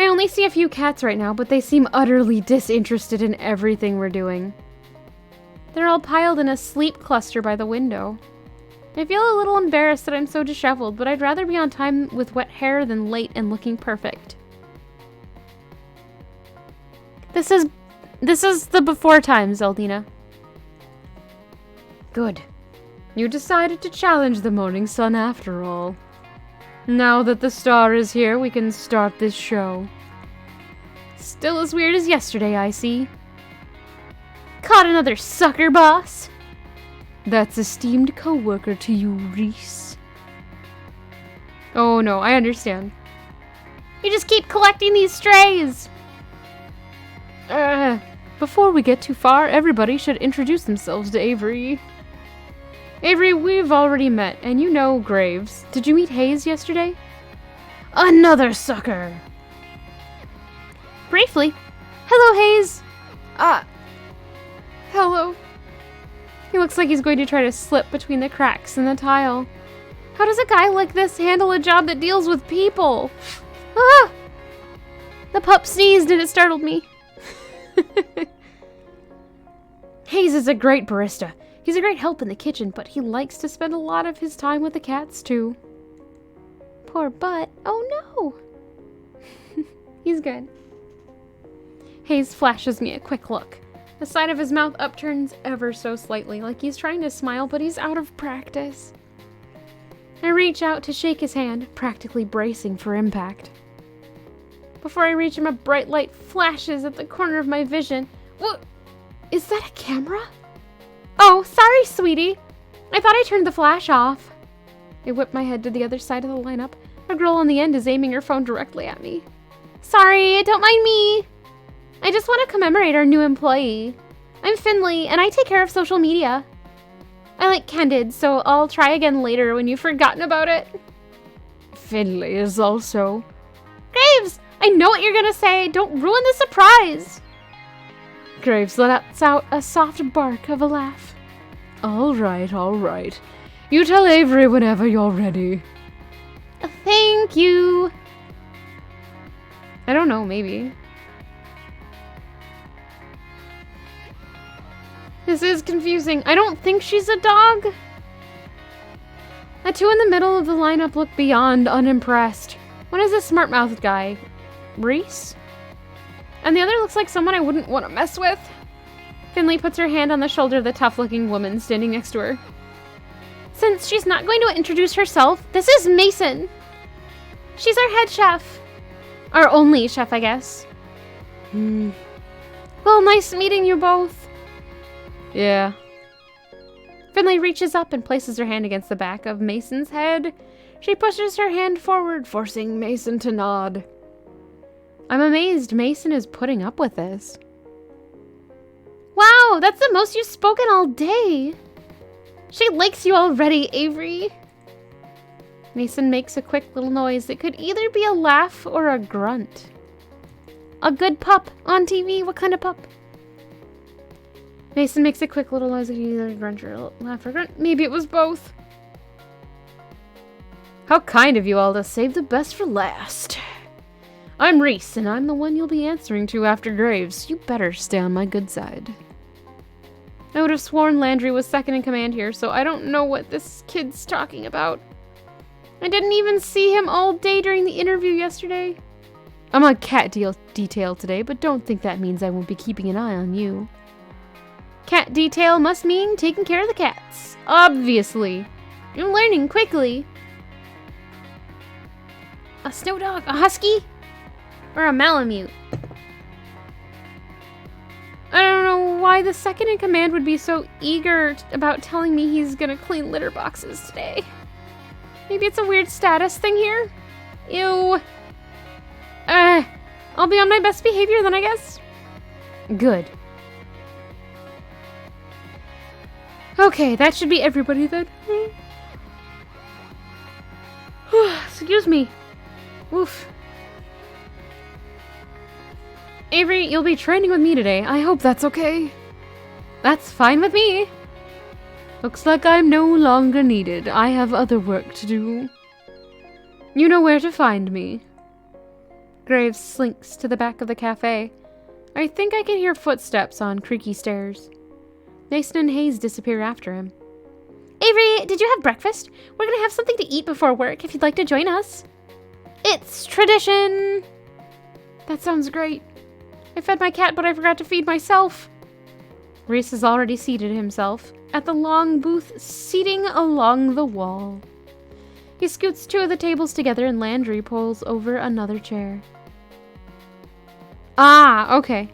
I only see a few cats right now, but they seem utterly disinterested in everything we're doing. They're all piled in a sleep cluster by the window. I feel a little embarrassed that I'm so disheveled, but I'd rather be on time with wet hair than late and looking perfect. This is the before time, Zeldina. Good. You decided to challenge the morning sun after all. Now that the star is here, we can start this show. Still as weird as yesterday, I see. Caught another sucker, boss! That's esteemed co-worker to you, Reese. Oh no, I understand. You just keep collecting these strays! Before we get too far, everybody should introduce themselves to Avery. Avery, we've already met, and you know Graves. Did you meet Hayes yesterday? Another sucker! Briefly. Hello, Hayes! Hello. He looks like he's going to try to slip between the cracks in the tile. How does a guy like this handle a job that deals with people? Ah! The pup sneezed and it startled me. Hayes is a great barista. He's a great help in the kitchen, but he likes to spend a lot of his time with the cats, too. Poor Butt. Oh, no. He's good. Hayes flashes me a quick look. The side of his mouth upturns ever so slightly, like he's trying to smile, but he's out of practice. I reach out to shake his hand, practically bracing for impact. Before I reach him, a bright light flashes at the corner of my vision. What? Is that a camera? Oh, sorry, sweetie. I thought I turned the flash off. I whip my head to the other side of the lineup. A girl on the end is aiming her phone directly at me. Sorry, don't mind me. I just want to commemorate our new employee. I'm Finley, and I take care of social media. I like Candid, so I'll try again later when you've forgotten about it. Finley is also... Graves! I know what you're gonna say. Don't ruin the surprise. Graves lets out a soft bark of a laugh. All right, all right. You tell Avery whenever you're ready. Thank you. I don't know, maybe. This is confusing. I don't think she's a dog. The two in the middle of the lineup look beyond unimpressed. One is a smart-mouthed guy. Reese? And the other looks like someone I wouldn't want to mess with. Finley puts her hand on the shoulder of the tough-looking woman standing next to her. Since she's not going to introduce herself, this is Mason. She's our head chef. Our only chef, I guess. Well, nice meeting you both. Yeah. Finley reaches up and places her hand against the back of Mason's head. She pushes her hand forward, forcing Mason to nod. I'm amazed Mason is putting up with this. Wow, that's the most you've spoken all day. She likes you already, Avery. Mason makes a quick little noise that could either be a laugh or a grunt. A good pup on TV? What kind of pup? Mason makes a quick little noise that could either grunt or laugh or grunt. Maybe it was both. How kind of you all to save the best for last. I'm Reese, and I'm the one you'll be answering to after Graves. You better stay on my good side. I would have sworn Landry was second in command here, so I don't know what this kid's talking about. I didn't even see him all day during the interview yesterday. I'm on cat detail today, but don't think that means I won't be keeping an eye on you. Cat detail must mean taking care of the cats. Obviously. I'm learning quickly. A snow dog? A husky? Or a Malamute? I don't know why the second in command would be so eager about telling me he's gonna clean litter boxes today. Maybe it's a weird status thing here? Ew. I'll be on my best behavior then, I guess. Good. Okay, that should be everybody then. Excuse me. Oof. Avery, you'll be training with me today. I hope that's okay. That's fine with me. Looks like I'm no longer needed. I have other work to do. You know where to find me. Graves slinks to the back of the cafe. I think I can hear footsteps on creaky stairs. Mason and Hayes disappear after him. Avery, did you have breakfast? We're gonna have something to eat before work if you'd like to join us. It's tradition! That sounds great. I fed my cat, but I forgot to feed myself. Reese has already seated himself at the long booth seating along the wall. He scoots two of the tables together and Landry pulls over another chair. Ah, okay.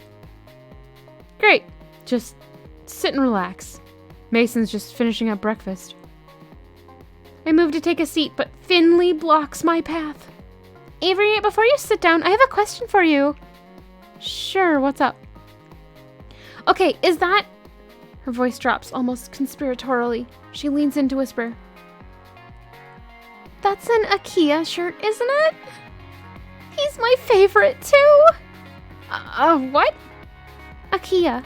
Great. Just sit and relax. Mason's just finishing up breakfast. I move to take a seat, but Finley blocks my path. Avery, before you sit down, I have a question for you. Sure, what's up? Okay, is that... Her voice drops almost conspiratorially. She leans in to whisper. That's an IKEA shirt, isn't it? He's my favorite, too. What? IKEA.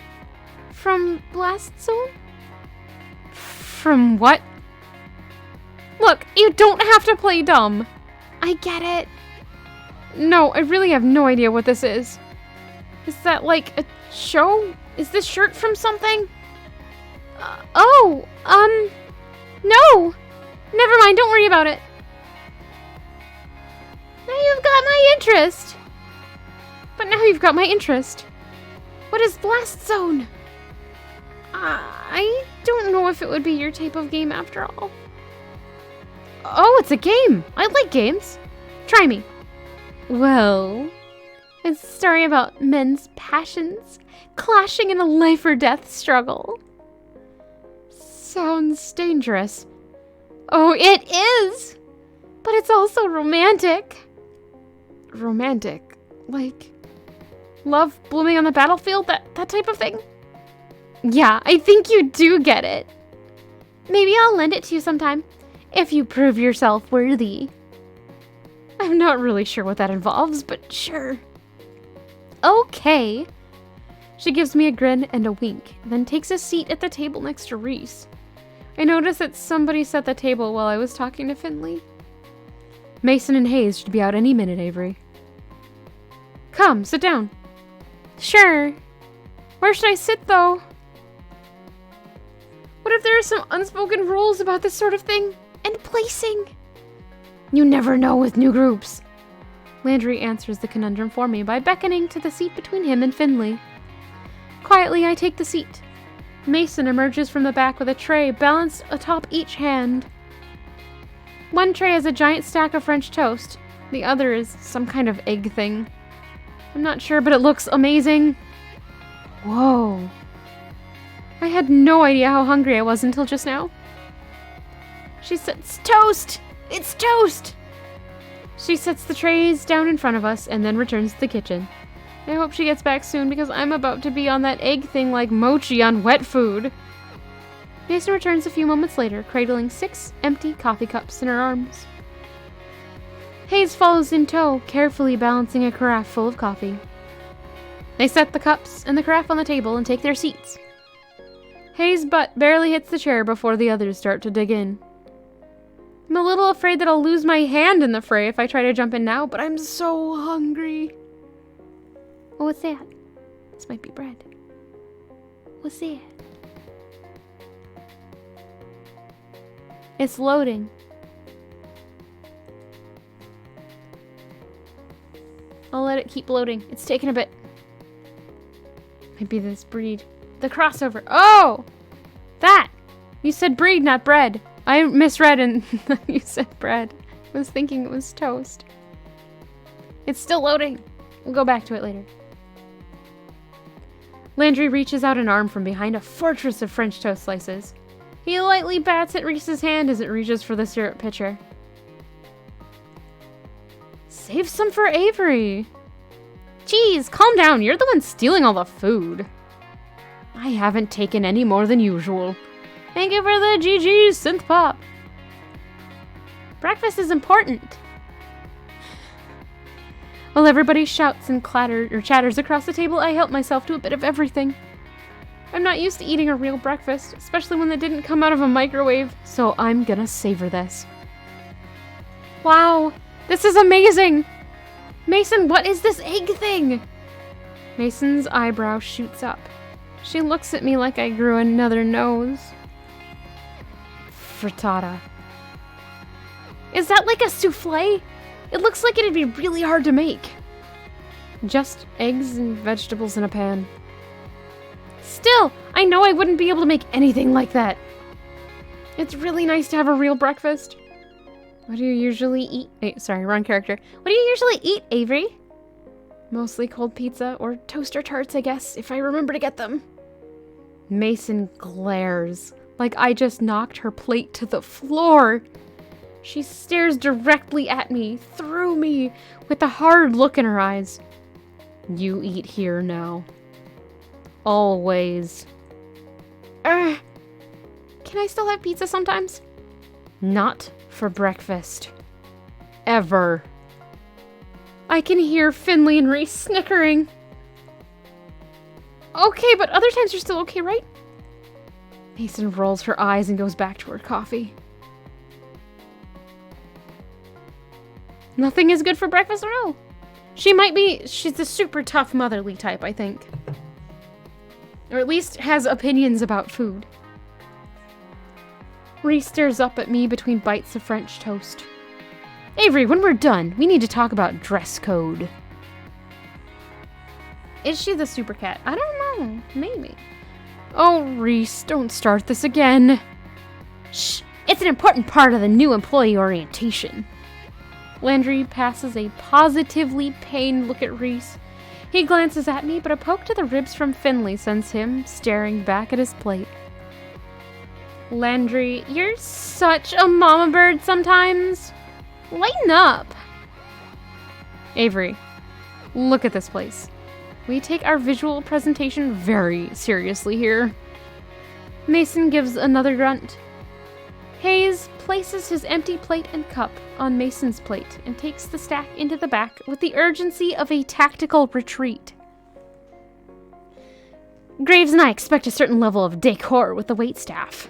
From Blast Zone? From what? Look, you don't have to play dumb. I get it. No, I really have no idea what this is. Is that like a show? Is this shirt from something? No. Never mind, don't worry about it. Now you've got my interest. But now you've got my interest. What is Blast Zone? I don't know if it would be your type of game after all. Oh, it's a game. I like games. Try me. Well, it's a story about men's passions clashing in a life or death struggle. Sounds dangerous. Oh, it is! But it's also romantic. Romantic? Like love blooming on the battlefield? That type of thing? Yeah, I think you do get it. Maybe I'll lend it to you sometime. If you prove yourself worthy. I'm not really sure what that involves, but sure. Okay. She gives me a grin and a wink, then takes a seat at the table next to Reese. I notice that somebody set the table while I was talking to Finley. Mason and Hayes should be out any minute, Avery. Come, sit down. Sure. Where should I sit, though? What if there are some unspoken rules about this sort of thing? And placing. You never know with new groups. Landry answers the conundrum for me by beckoning to the seat between him and Finley. Quietly, I take the seat. Mason emerges from the back with a tray balanced atop each hand. One tray has a giant stack of French toast. The other is some kind of egg thing. I'm not sure, but it looks amazing. Whoa. I had no idea how hungry I was until just now. She says, "Toast! It's toast!" She sets the trays down in front of us and then returns to the kitchen. I hope she gets back soon because I'm about to be on that egg thing like mochi on wet food. Mason returns a few moments later, cradling 6 empty coffee cups in her arms. Hayes follows in tow, carefully balancing a carafe full of coffee. They set the cups and the carafe on the table and take their seats. Hayes' butt barely hits the chair before the others start to dig in. I'm a little afraid that I'll lose my hand in the fray if I try to jump in now, but I'm so hungry. Oh, what's that? This might be bread. What's that? It's loading. I'll let it keep loading. It's taking a bit. Might be this breed. The crossover. Oh! That! You said breed, not bread. I misread and you said bread. I was thinking it was toast. It's still loading. We'll go back to it later. Landry reaches out an arm from behind a fortress of French toast slices. He lightly bats at Reese's hand as it reaches for the syrup pitcher. Save some for Avery. Geez, calm down. You're the one stealing all the food. I haven't taken any more than usual. Thank you for the GG synth pop. Breakfast is important. While everybody shouts and chatters across the table, I help myself to a bit of everything. I'm not used to eating a real breakfast, especially one that didn't come out of a microwave, so I'm gonna savor this. Wow, this is amazing! Mason, what is this egg thing? Mason's eyebrow shoots up. She looks at me like I grew another nose. Frittata. Is that like a souffle? It looks like it'd be really hard to make. Just eggs and vegetables in a pan. Still, I know I wouldn't be able to make anything like that. It's really nice to have a real breakfast. What do you usually eat? Sorry, wrong character. What do you usually eat, Avery? Mostly cold pizza or toaster tarts, I guess, if I remember to get them. Mason glares, like I just knocked her plate to the floor. She stares directly at me, through me, with a hard look in her eyes. You eat here now. Always. Can I still have pizza sometimes? Not for breakfast. Ever. I can hear Finley and Reese snickering. Okay, but other times you're still okay, right? Mason rolls her eyes and goes back to her coffee. Nothing is good for breakfast or no? She's the super tough motherly type, I think. Or at least has opinions about food. Reese stares up at me between bites of French toast. Avery, when we're done, we need to talk about dress code. Is she the super cat? I don't know. Maybe. Oh, Reese, don't start this again. Shh! It's an important part of the new employee orientation. Landry passes a positively pained look at Reese. He glances at me, but a poke to the ribs from Finley sends him staring back at his plate. Landry, you're such a mama bird sometimes. Lighten up. Avery, look at this place. We take our visual presentation very seriously here. Mason gives another grunt. Hayes places his empty plate and cup on Mason's plate and takes the stack into the back with the urgency of a tactical retreat. Graves and I expect a certain level of decor with the waitstaff.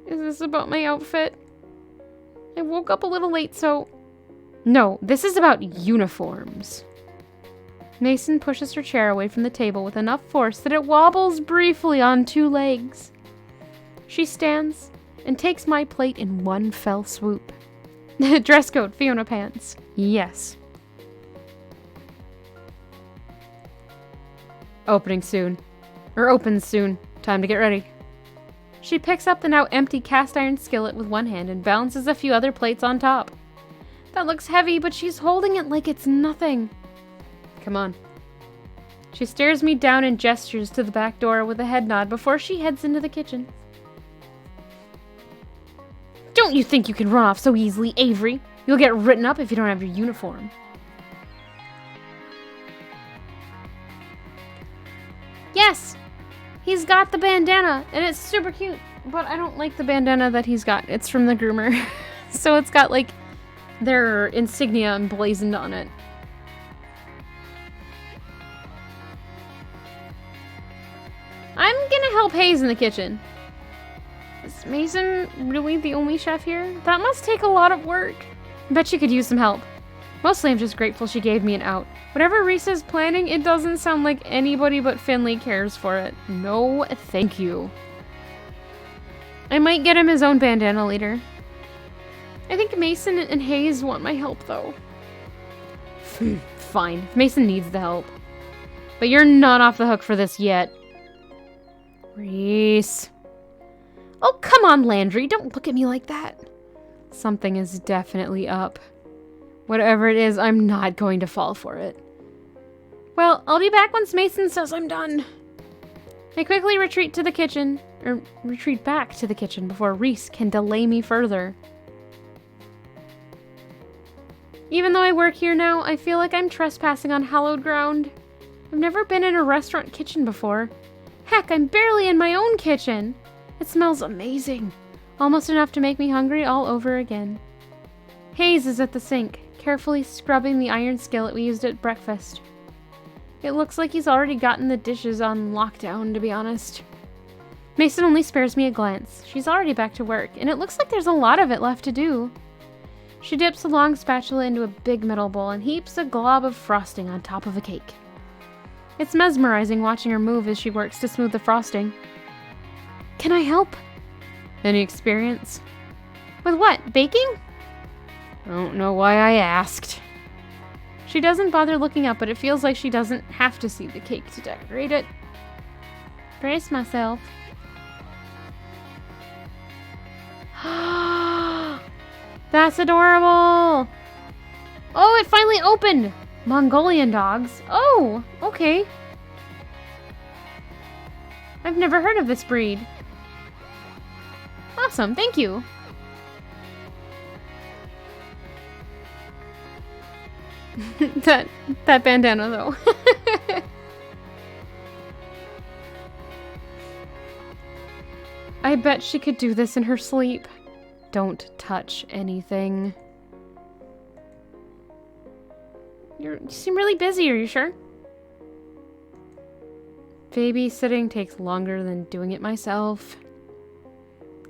Is this about my outfit? I woke up a little late, so... No, this is about uniforms. Mason pushes her chair away from the table with enough force that it wobbles briefly on two legs. She stands and takes my plate in one fell swoop. Dress code, Fiona pants. Yes. Opening soon. Or opens soon. Time to get ready. She picks up the now empty cast iron skillet with one hand and balances a few other plates on top. That looks heavy, but she's holding it like it's nothing. Come on. She stares me down and gestures to the back door with a head nod before she heads into the kitchen. Don't you think you can run off so easily, Avery? You'll get written up if you don't have your uniform. Yes! He's got the bandana, and it's super cute. But I don't like the bandana that he's got. It's from the groomer. So it's got, like, their insignia emblazoned on it. I'm gonna help Hayes in the kitchen. Is Mason really the only chef here? That must take a lot of work. I bet she could use some help. Mostly I'm just grateful she gave me an out. Whatever Reese is planning, it doesn't sound like anybody but Finley cares for it. No, thank you. I might get him his own bandana later. I think Mason and Hayes want my help, though. Fine, if Mason needs the help. But you're not off the hook for this yet. Reese. Oh, come on, Landry. Don't look at me like that. Something is definitely up. Whatever it is, I'm not going to fall for it. Well, I'll be back once Mason says I'm done. I quickly retreat to the kitchen, or retreat back to the kitchen before Reese can delay me further. Even though I work here now, I feel like I'm trespassing on hallowed ground. I've never been in a restaurant kitchen before. Heck, I'm barely in my own kitchen. It smells amazing. Almost enough to make me hungry all over again. Hayes is at the sink, carefully scrubbing the iron skillet we used at breakfast. It looks like he's already gotten the dishes on lockdown, to be honest. Mason only spares me a glance. She's already back to work, and it looks like there's a lot of it left to do. She dips a long spatula into a big metal bowl and heaps a glob of frosting on top of a cake. It's mesmerizing watching her move as she works to smooth the frosting. Can I help? Any experience? With what? Baking? I don't know why I asked. She doesn't bother looking up, but it feels like she doesn't have to see the cake to decorate it. Brace myself. That's adorable! Oh, it finally opened! Mongolian dogs. Oh, okay. I've never heard of this breed. Awesome, thank you. that bandana though. I bet she could do this in her sleep. Don't touch anything. You seem really busy, are you sure? Babysitting takes longer than doing it myself.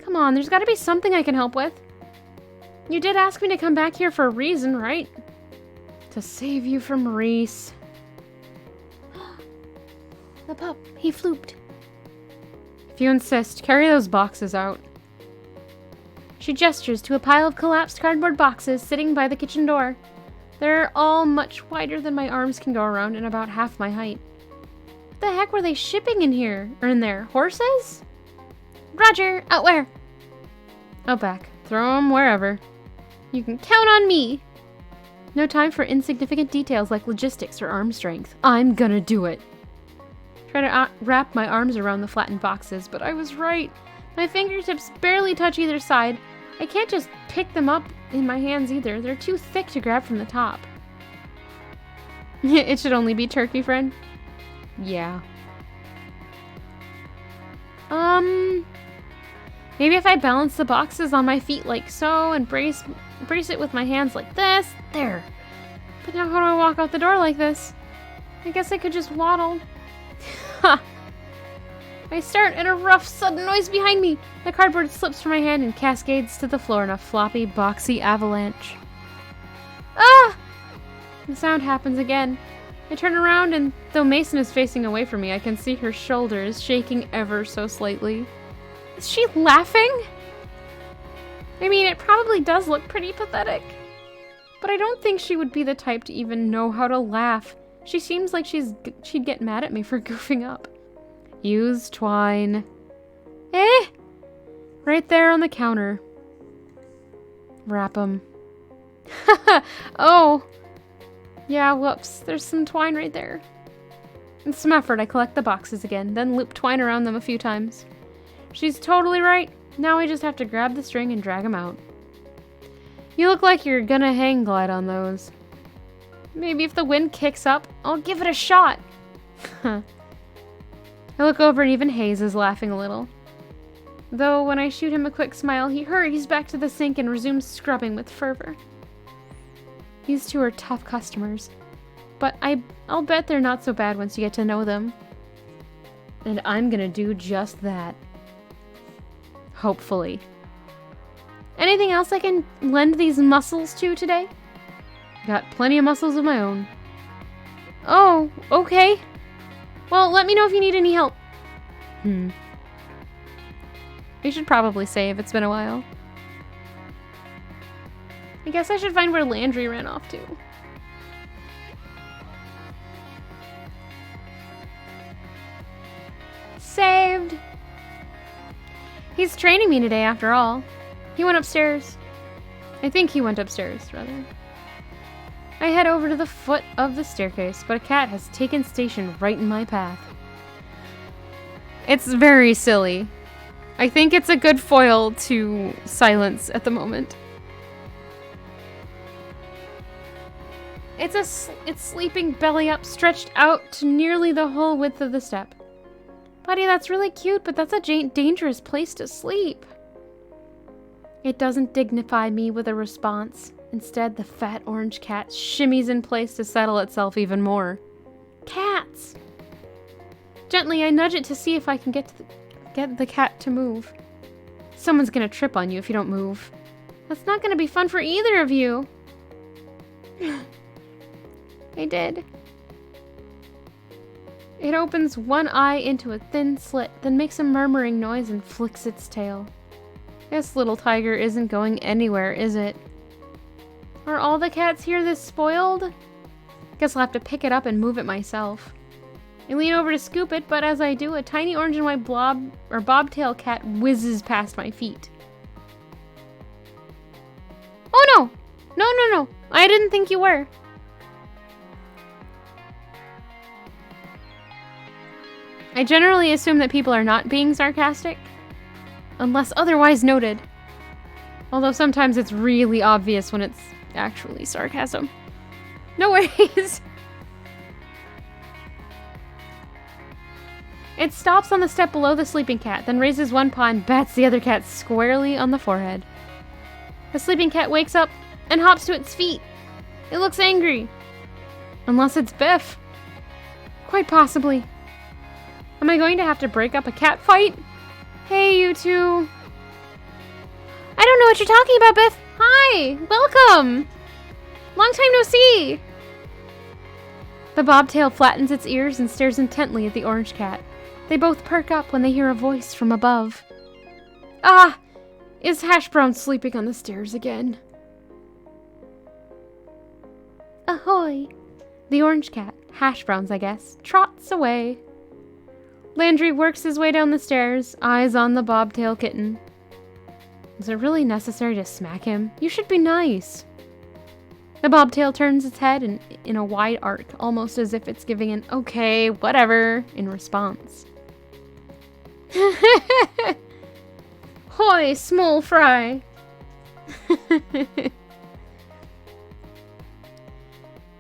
Come on, there's gotta be something I can help with. You did ask me to come back here for a reason, right? To save you from Reese. The pup, he flooped. If you insist, carry those boxes out. She gestures to a pile of collapsed cardboard boxes sitting by the kitchen door. They're all much wider than my arms can go around and about half my height. What the heck were they shipping in here? Or in there? Horses? Roger, out where? Out back. Throw them wherever. You can count on me. No time for insignificant details like logistics or arm strength. I'm gonna do it. Try to wrap my arms around the flattened boxes, but I was right. My fingertips barely touch either side. I can't just pick them up in my hands either. They're too thick to grab from the top. It should only be turkey, friend. Yeah. Maybe if I balance the boxes on my feet like so and brace it with my hands like this. There. But now how do I walk out the door like this? I guess I could just waddle. Ha! I start and a rough, sudden noise behind me. The cardboard slips from my hand and cascades to the floor in a floppy, boxy avalanche. Ah! The sound happens again. I turn around and though Mason is facing away from me, I can see her shoulders shaking ever so slightly. Is she laughing? I mean, it probably does look pretty pathetic. But I don't think she would be the type to even know how to laugh. She seems like she'd get mad at me for goofing up. Use twine. Eh! Right there on the counter. Wrap 'em. Oh! Yeah, whoops. There's some twine right there. With some effort, I collect the boxes again, then loop twine around them a few times. She's totally right. Now I just have to grab the string and drag them out. You look like you're gonna hang glide on those. Maybe if the wind kicks up, I'll give it a shot. I look over and even Hayes is laughing a little. Though when I shoot him a quick smile, he hurries back to the sink and resumes scrubbing with fervor. These two are tough customers, but I'll bet they're not so bad once you get to know them. And I'm gonna do just that. Hopefully. Anything else I can lend these muscles to today? Got plenty of muscles of my own. Oh, okay. Well, let me know if you need any help. We should probably save. It's been a while. I guess I should find where Landry ran off to. Saved. He's training me today, after all. He went upstairs. I think he went upstairs, rather. I head over to the foot of the staircase, but a cat has taken station right in my path. It's very silly. I think it's a good foil to Silence at the moment. It's sleeping belly up, stretched out to nearly the whole width of the step. Buddy, that's really cute, but that's a dangerous place to sleep. It doesn't dignify me with a response. Instead, the fat orange cat shimmies in place to settle itself even more. Cats! Gently, I nudge it to see if I can get the cat to move. Someone's gonna trip on you if you don't move. That's not gonna be fun for either of you. I did. It opens one eye into a thin slit, then makes a murmuring noise and flicks its tail. Guess little tiger isn't going anywhere, is it? Are all the cats here this spoiled? Guess I'll have to pick it up and move it myself. I lean over to scoop it, but as I do, a tiny orange and white bobtail cat whizzes past my feet. Oh no! No. I didn't think you were. I generally assume that people are not being sarcastic, unless otherwise noted. Although sometimes it's really obvious when it's actually sarcasm. No worries. It stops on the step below the sleeping cat, then raises one paw and bats the other cat squarely on the forehead. The sleeping cat wakes up and hops to its feet. It looks angry. Unless it's Biff. Quite possibly. Am I going to have to break up a cat fight? Hey, you two. I don't know what you're talking about, Biff. Hi, welcome. Long time no see. The bobtail flattens its ears and stares intently at the orange cat. They both perk up when they hear a voice from above. Ah, is Hash Brown sleeping on the stairs again? Ahoy. The orange cat, Hash Brown's I guess, trots away. Landry works his way down the stairs, eyes on the bobtail kitten. Is it really necessary to smack him? You should be nice. The bobtail turns its head in a wide arc, almost as if it's giving an okay, whatever in response. Hoy, small fry.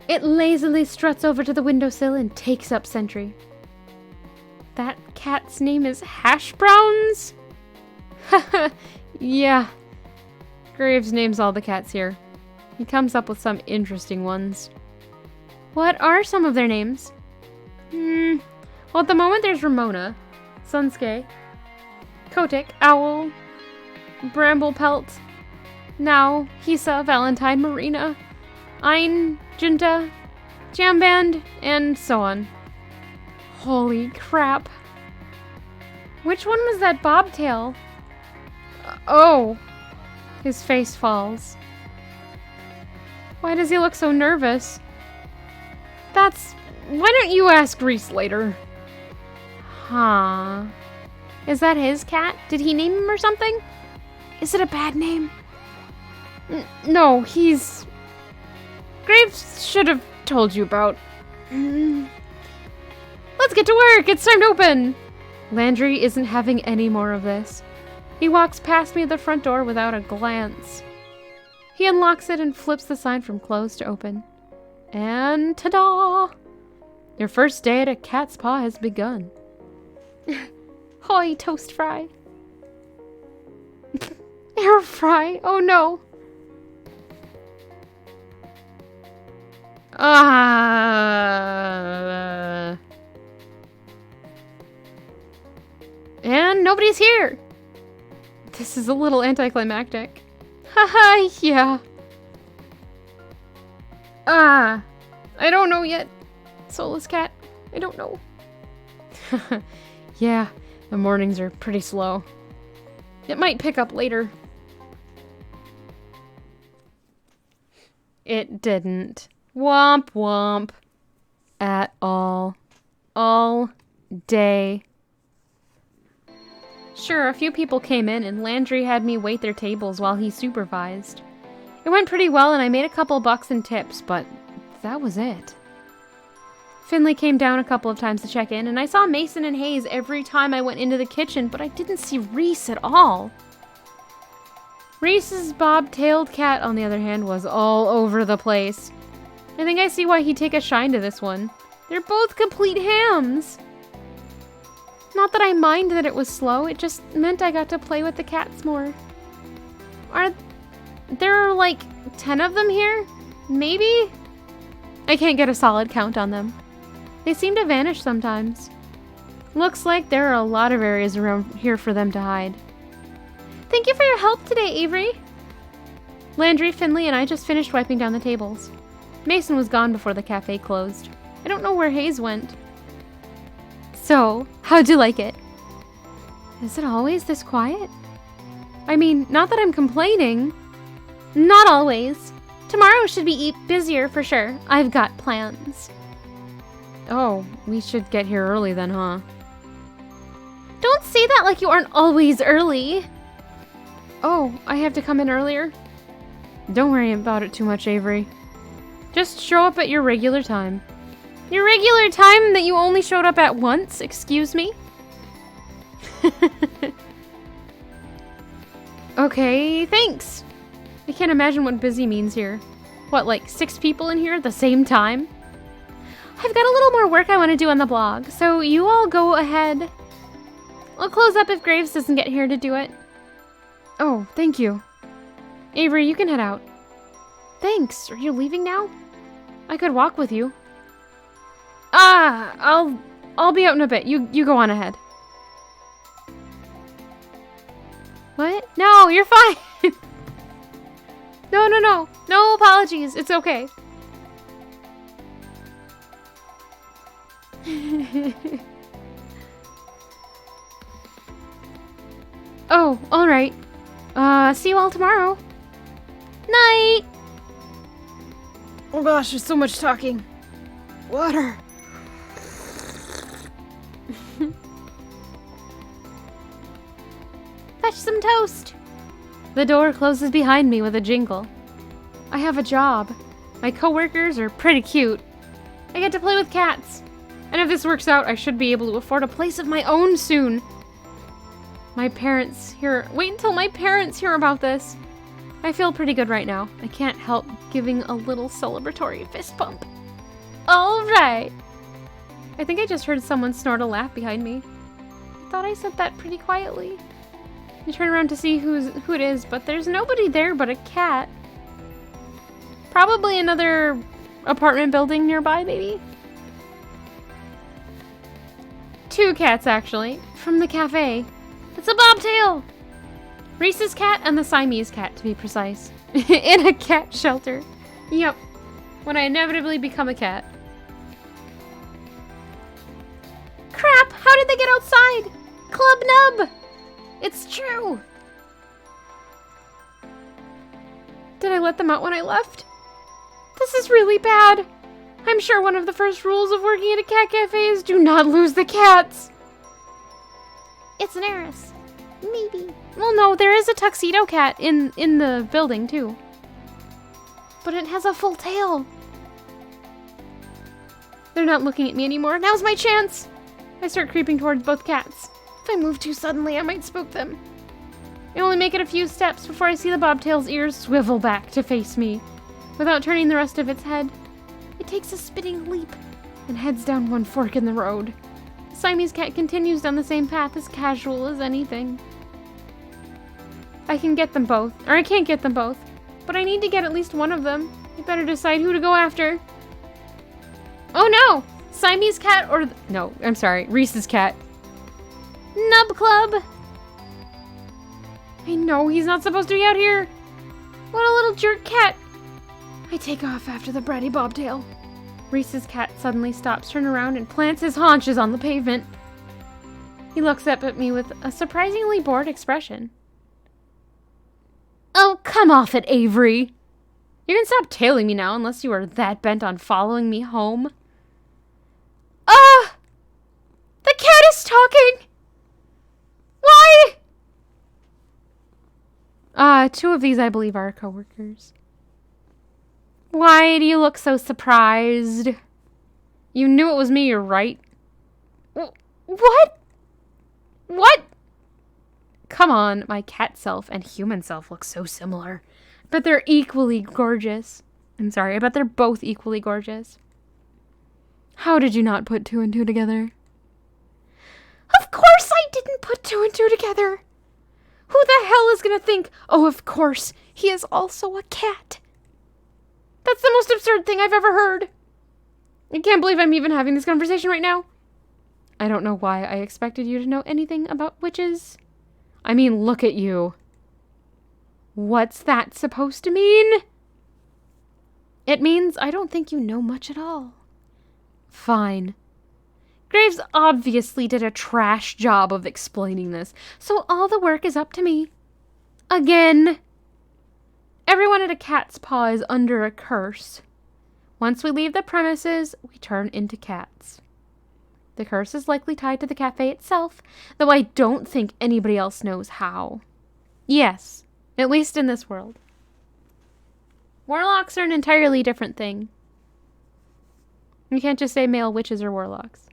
It lazily struts over to the windowsill and takes up sentry. That cat's name is Hash Browns? Yeah. Graves names all the cats here. He comes up with some interesting ones. What are some of their names? Well, at the moment there's Ramona, Sunsuke, Kotick, Owl, Bramblepelt, now Hisa, Valentine, Marina, Ein, Junta, Jamband, and so on. Holy crap. Which one was that bobtail? Oh. His face falls. Why does he look so nervous? Why don't you ask Reese later? Huh. Is that his cat? Did he name him or something? Is it a bad name? No, he's... Graves should have told you about... Let's get to work! It's time to open! Landry isn't having any more of this. He walks past me at the front door without a glance. He unlocks it and flips the sign from closed to open. And ta-da! Your first day at a cat's paw has begun. Hoy, toast fry. Air fry? Oh no! And nobody's here! This is a little anticlimactic. Haha, yeah. I don't know yet. Soulless cat, I don't know. Yeah, the mornings are pretty slow. It might pick up later. It didn't. Womp womp. At all. All day. Sure, a few people came in and Landry had me wait their tables while he supervised. It went pretty well and I made a couple bucks in tips, but that was it. Finley came down a couple of times to check in, and I saw Mason and Hayes every time I went into the kitchen, but I didn't see Reese at all. Reese's bob-tailed cat, on the other hand, was all over the place. I think I see why he'd take a shine to this one. They're both complete hams! Not that I mind that it was slow, it just meant I got to play with the cats more. There are like 10 of them here? Maybe? I can't get a solid count on them. They seem to vanish sometimes. Looks like there are a lot of areas around here for them to hide. Thank you for your help today, Avery. Landry, Finley, and I just finished wiping down the tables. Mason was gone before the cafe closed. I don't know where Hayes went. So, how'd you like it? Is it always this quiet? I mean, not that I'm complaining. Not always. Tomorrow should be busier for sure. I've got plans. Oh, we should get here early then, huh? Don't say that like you aren't always early. Oh, I have to come in earlier? Don't worry about it too much, Avery. Just show up at your regular time. Your regular time that you only showed up at once? Excuse me? Okay, thanks. I can't imagine what busy means here. What, like 6 people in here at the same time? I've got a little more work I want to do on the blog, so you all go ahead. I'll close up if Graves doesn't get here to do it. Oh, thank you. Avery, you can head out. Thanks. Are you leaving now? I could walk with you. I'll be out in a bit. You go on ahead. What? No, you're fine. No. No apologies. It's okay. Oh, alright. See you all tomorrow. Night! Oh gosh, there's so much talking. Water. Fetch some toast. The door closes behind me with a jingle. I have a job. My coworkers are pretty cute. I get to play with cats. And if this works out, I should be able to afford a place of my own soon. Wait until my parents hear about this. I feel pretty good right now. I can't help giving a little celebratory fist bump. All right. I think I just heard someone snort a laugh behind me. I thought I said that pretty quietly. I turn around to see who it is, but there's nobody there but a cat. Probably another apartment building nearby, maybe? 2 cats, actually, from the cafe. It's a bobtail! Reese's cat and the Siamese cat, to be precise. In a cat shelter. Yep. When I inevitably become a cat. Crap! How did they get outside? Club Nub! It's true! Did I let them out when I left? This is really bad. I'm sure one of the first rules of working at a cat cafe is do not lose the cats. It's an heiress. Maybe. Well, no, there is a tuxedo cat in the building, too. But it has a full tail. They're not looking at me anymore. Now's my chance. I start creeping towards both cats. If I move too suddenly, I might spook them. I only make it a few steps before I see the bobtail's ears swivel back to face me. Without turning the rest of its head, it takes a spinning leap and heads down one fork in the road. The Siamese cat continues down the same path as casual as anything. I can get them both, or I can't get them both, but I need to get at least one of them. I better decide who to go after. Oh no! Siamese cat or... No, I'm sorry, Reese's cat. Nub Club! I know he's not supposed to be out here. What a little jerk cat. I take off after the bratty bobtail. Reese's cat suddenly stops, turns around, and plants his haunches on the pavement. He looks up at me with a surprisingly bored expression. Oh, come off it, Avery. You can stop tailing me now unless you are that bent on following me home. Ah! The cat is talking! Why? 2 of these, I believe, are coworkers. Why do you look so surprised? You knew it was me, you're right. What? What? Come on, my cat self and human self look so similar. But they're equally gorgeous. I'm sorry, I bet they're both equally gorgeous. How did you not put 2 and 2 together? Of course I didn't put 2 and 2 together. Who the hell is gonna think, oh, of course, he is also a cat? That's the most absurd thing I've ever heard. I can't believe I'm even having this conversation right now. I don't know why I expected you to know anything about witches. I mean, look at you. What's that supposed to mean? It means I don't think you know much at all. Fine. Graves obviously did a trash job of explaining this, so all the work is up to me. Again. Everyone at a cat's paw is under a curse. Once we leave the premises, we turn into cats. The curse is likely tied to the cafe itself, though I don't think anybody else knows how. Yes, at least in this world. Warlocks are an entirely different thing. You can't just say male witches or warlocks.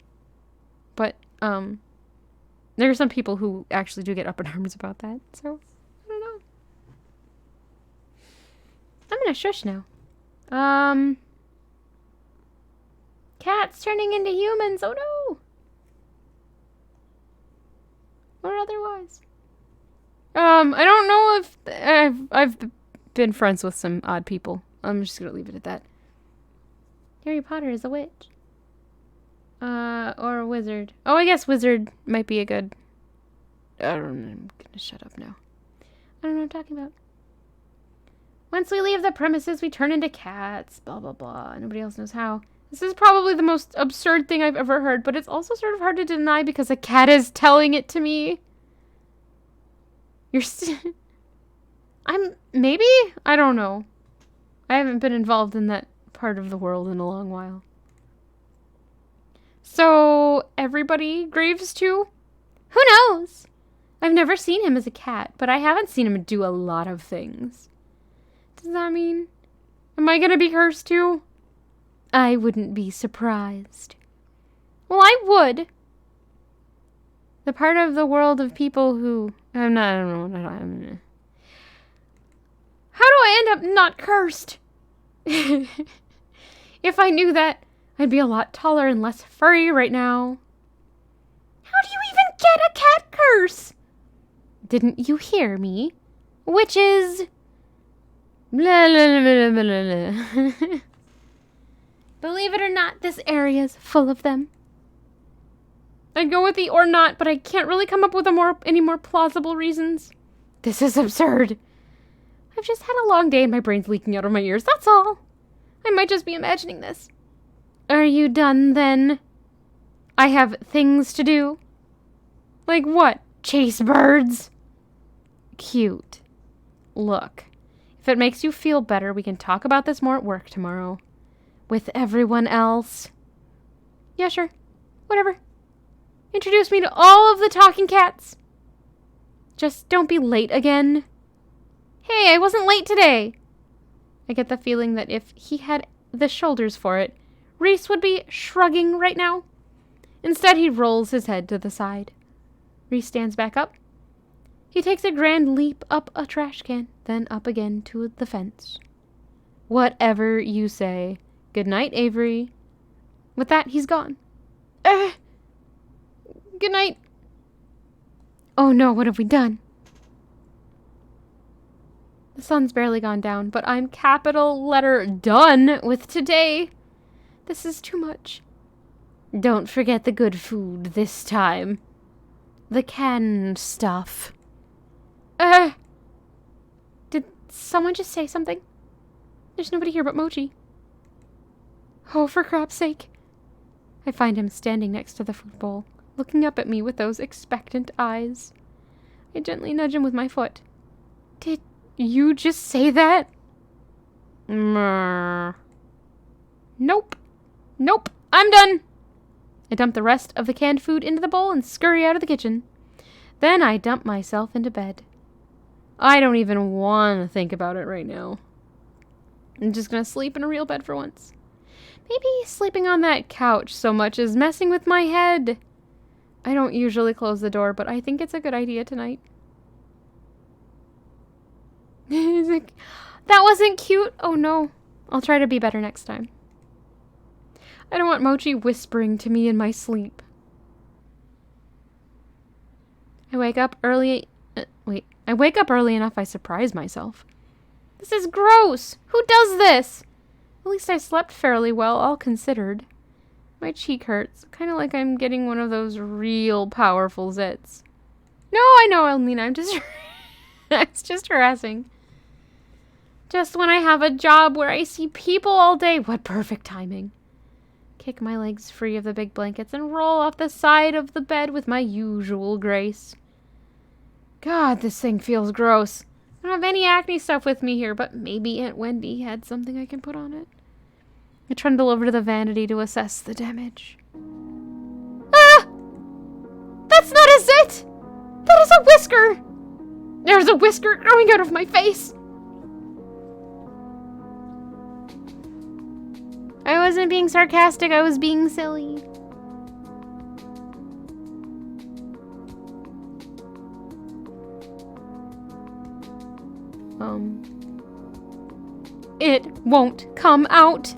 But, there are some people who actually do get up in arms about that, so, I don't know. I'm gonna shush now. Cats turning into humans, oh no! Or otherwise. I don't know if I've been friends with some odd people. I'm just gonna leave it at that. Harry Potter is a witch. Or a wizard. Oh, I guess wizard might be a good... I'm gonna shut up now. I don't know what I'm talking about. Once we leave the premises, we turn into cats. Blah, blah, blah. Nobody else knows how. This is probably the most absurd thing I've ever heard, but it's also sort of hard to deny because a cat is telling it to me. You're maybe? I don't know. I haven't been involved in that part of the world in a long while. So, everybody Graves too? Who knows? I've never seen him as a cat, but I haven't seen him do a lot of things. Does that mean... Am I gonna be cursed too? I wouldn't be surprised. Well, I would. The part of the world of people who... I don't know. How do I end up not cursed? If I knew that, I'd be a lot taller and less furry right now. How do you even get a cat curse? Didn't you hear me? Witches. Blah, blah, blah, blah, blah, blah. Believe it or not, this area's full of them. I'd go with the or not, but I can't really come up with any more plausible reasons. This is absurd. I've just had a long day and my brain's leaking out of my ears, that's all. I might just be imagining this. Are you done, then? I have things to do. Like what? Chase birds? Cute. Look, if it makes you feel better, we can talk about this more at work tomorrow. With everyone else. Yeah, sure. Whatever. Introduce me to all of the talking cats. Just don't be late again. Hey, I wasn't late today. I get the feeling that if he had the shoulders for it, Reese would be shrugging right now. Instead, he rolls his head to the side. Reese stands back up. He takes a grand leap up a trash can, then up again to the fence. Whatever you say. Good night, Avery. With that, he's gone. Good night. Oh no, what have we done? The sun's barely gone down, but I'm capital letter done with today. This is too much. Don't forget the good food this time. The canned stuff. Did someone just say something? There's nobody here but Mochi. Oh, for crap's sake. I find him standing next to the food bowl, looking up at me with those expectant eyes. I gently nudge him with my foot. Did you just say that? Nope. Nope. I'm done. I dump the rest of the canned food into the bowl and scurry out of the kitchen. Then I dump myself into bed. I don't even want to think about it right now. I'm just gonna sleep in a real bed for once. Maybe sleeping on that couch so much is messing with my head. I don't usually close the door, but I think it's a good idea tonight. That wasn't cute. Oh no. I'll try to be better next time. I don't want Mochi whispering to me in my sleep. I wake up early enough I surprise myself. This is gross! Who does this? At least I slept fairly well, all considered. My cheek hurts, kind of like I'm getting one of those real powerful zits. No, I know, Elmina, I'm just... it's just harassing. Just when I have a job where I see people all day. What perfect timing. Kick my legs free of the big blankets and roll off the side of the bed with my usual grace. God, this thing feels gross. I don't have any acne stuff with me here, but maybe Aunt Wendy had something I can put on it. I trundle over to the vanity to assess the damage. Ah! That's not a zit! That is a whisker! There's a whisker growing out of my face! I wasn't being sarcastic, I was being silly. It won't come out.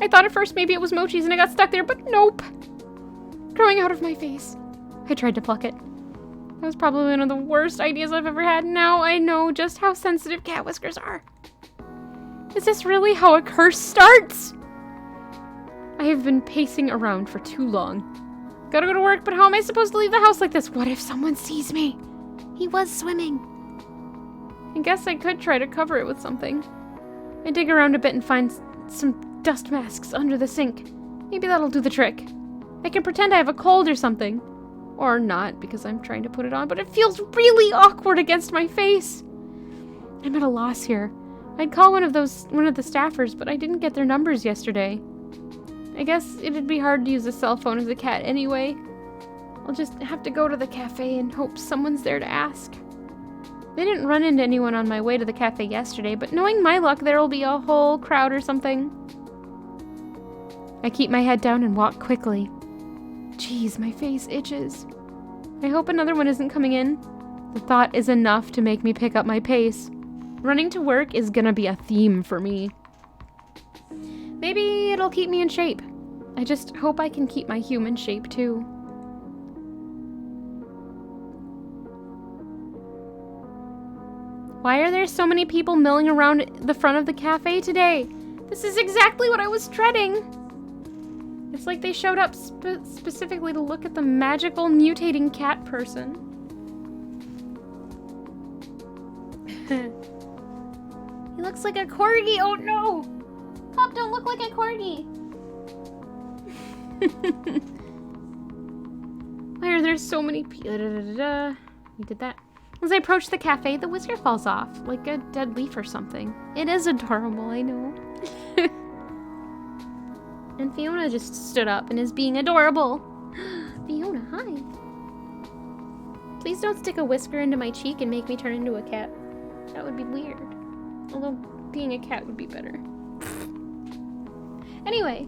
I thought at first maybe it was Mochi's and I got stuck there, but nope. Growing out of my face. I tried to pluck it. That was probably one of the worst ideas I've ever had. Now I know just how sensitive cat whiskers are. Is this really how a curse starts? I have been pacing around for too long. Gotta go to work, but how am I supposed to leave the house like this? What if someone sees me? He was swimming. I guess I could try to cover it with something. I dig around a bit and find some dust masks under the sink. Maybe that'll do the trick. I can pretend I have a cold or something. Or not, because I'm trying to put it on, but it feels really awkward against my face. I'm at a loss here. I'd call one of the staffers, but I didn't get their numbers yesterday. I guess it'd be hard to use a cell phone as a cat anyway. I'll just have to go to the cafe and hope someone's there to ask. I didn't run into anyone on my way to the cafe yesterday, but knowing my luck, there'll be a whole crowd or something. I keep my head down and walk quickly. Jeez, my face itches. I hope another one isn't coming in. The thought is enough to make me pick up my pace. Running to work is gonna be a theme for me. Maybe it'll keep me in shape. I just hope I can keep my human shape too. Why are there so many people milling around the front of the cafe today? This is exactly what I was dreading. It's like they showed up specifically to look at the magical mutating cat person. He looks like a corgi. Oh no! Pop, don't look like a corgi. Why are there so many people? We did that. As I approach the cafe, the whisker falls off, like a dead leaf or something. It is adorable, I know. And Fiona just stood up and is being adorable. Fiona, hi. Please don't stick a whisker into my cheek and make me turn into a cat. That would be weird. Although being a cat would be better. Anyway.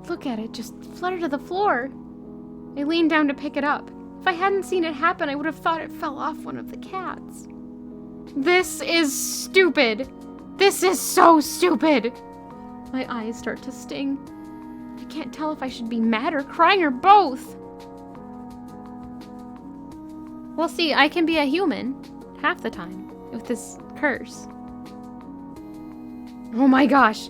Look at it, just flutter to the floor. I leaned down to pick it up. If I hadn't seen it happen, I would have thought it fell off one of the cats. This is stupid. This is so stupid. My eyes start to sting. I can't tell if I should be mad or crying or both. Well, see, I can be a human half the time with this curse. Oh my gosh.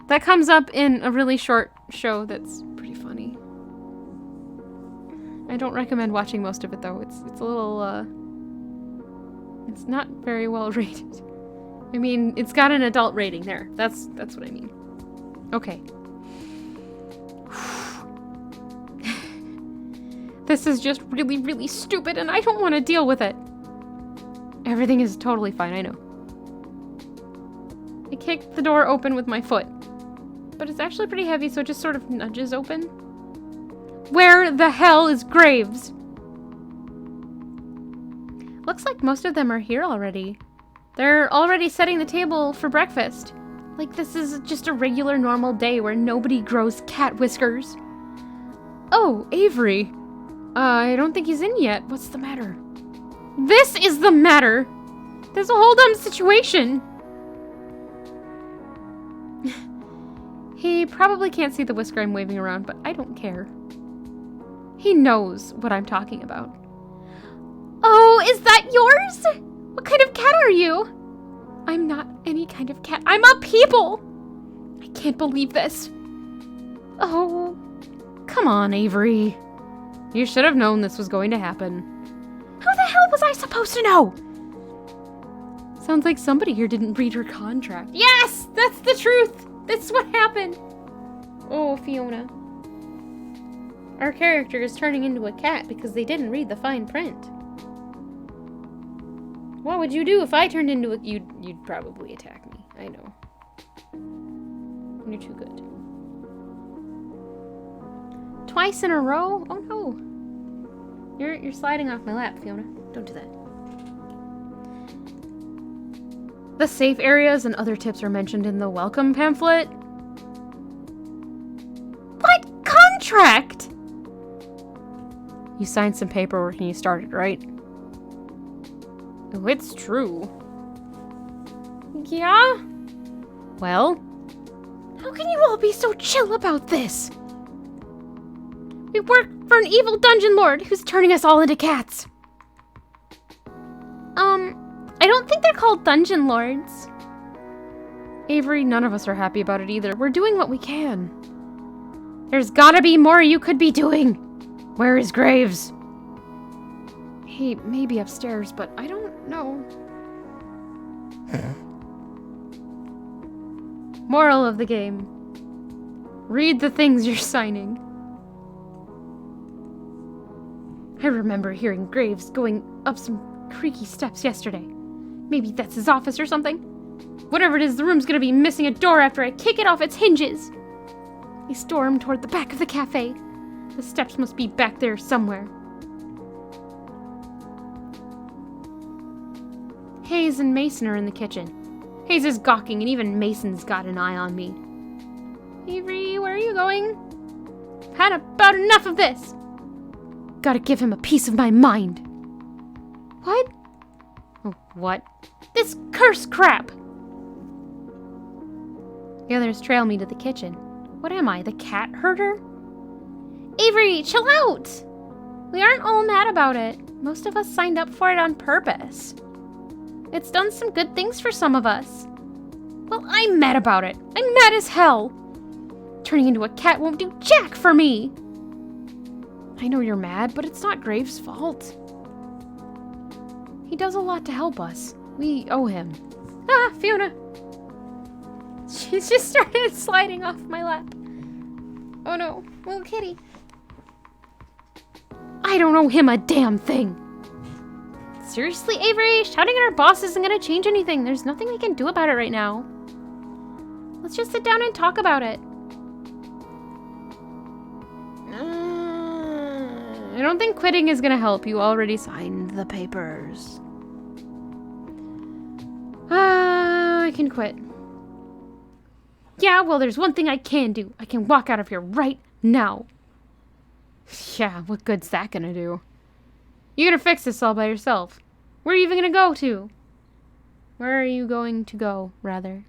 That comes up in a really short show that's pretty funny. I don't recommend watching most of it though. It's a little it's not very well rated. I mean, it's got an adult rating there. That's what I mean. Okay. This is just really, really stupid and I don't want to deal with it. Everything is totally fine, I know. I kicked the door open with my foot. But it's actually pretty heavy, so it just sort of nudges open. Where the hell is Graves? Looks like most of them are here already. They're already setting the table for breakfast. Like this is just a regular normal day where nobody grows cat whiskers. Oh, Avery. I don't think he's in yet. What's the matter? This is the matter! There's a whole dumb situation! He probably can't see the whisker I'm waving around, but I don't care. He knows what I'm talking about. Oh, is that yours? What kind of cat are you? I'm not any kind of cat. I'm a people! I can't believe this. Oh, Come on, Avery. You should have known this was going to happen. Who the hell was I supposed to know? Sounds like somebody here didn't read her contract. Yes! That's the truth! That's what happened! Oh, Fiona. Our character is turning into a cat because they didn't read the fine print. What would you do if I turned into a... You'd probably attack me. I know. You're too good. Twice in a row? Oh no. You're sliding off my lap, Fiona. Don't do that. The safe areas and other tips are mentioned in the welcome pamphlet. What contract? You signed some paperwork and you started, right? Oh, it's true. Yeah? Well? How can you all be so chill about this? We work for an evil dungeon lord who's turning us all into cats. I don't think they're called dungeon lords. Avery, none of us are happy about it either. We're doing what we can. There's gotta be more you could be doing. Where is Graves? He may be upstairs, but I don't know. Moral of the game. Read the things you're signing. I remember hearing Graves going up some creaky steps yesterday. Maybe that's his office or something. Whatever it is, the room's gonna be missing a door after I kick it off its hinges. I stormed toward the back of the cafe. The steps must be back there somewhere. Hayes and Mason are in the kitchen. Hayes is gawking, and even Mason's got an eye on me. Avery, where are you going? I've had about enough of this. Gotta give him a piece of my mind. What? Oh, what? This cursed crap! The others trail me to the kitchen. What am I, the cat herder? Avery, chill out! We aren't all mad about it. Most of us signed up for it on purpose. It's done some good things for some of us. Well, I'm mad about it. I'm mad as hell. Turning into a cat won't do jack for me. I know you're mad, but it's not Graves' fault. He does a lot to help us. We owe him. Ah, Fiona! She's just started sliding off my lap. Oh no, little kitty. I don't owe him a damn thing. Seriously, Avery? Shouting at our boss isn't gonna change anything. There's nothing we can do about it right now. Let's just sit down and talk about it. I don't think quitting is gonna help. You already signed the papers. I can quit. Yeah, well, there's one thing I can do. I can walk out of here right now. Yeah, what good's that gonna do? You're gonna fix this all by yourself. Where are you even gonna go to? Where are you going to go, rather?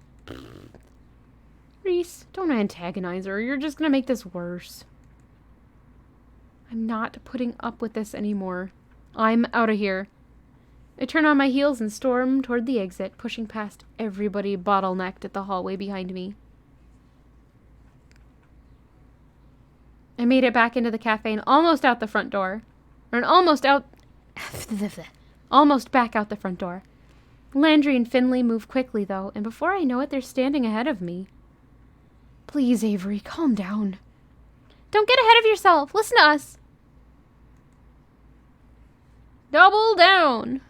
Reese, don't antagonize her. You're just gonna make this worse. I'm not putting up with this anymore. I'm out of here. I turn on my heels and storm toward the exit, pushing past everybody bottlenecked at the hallway behind me. I made it back into the cafe and almost out the front door. Almost back out the front door. Landry and Finley move quickly, though, and before I know it, they're standing ahead of me. Please, Avery, calm down. Don't get ahead of yourself. Listen to us. Double down.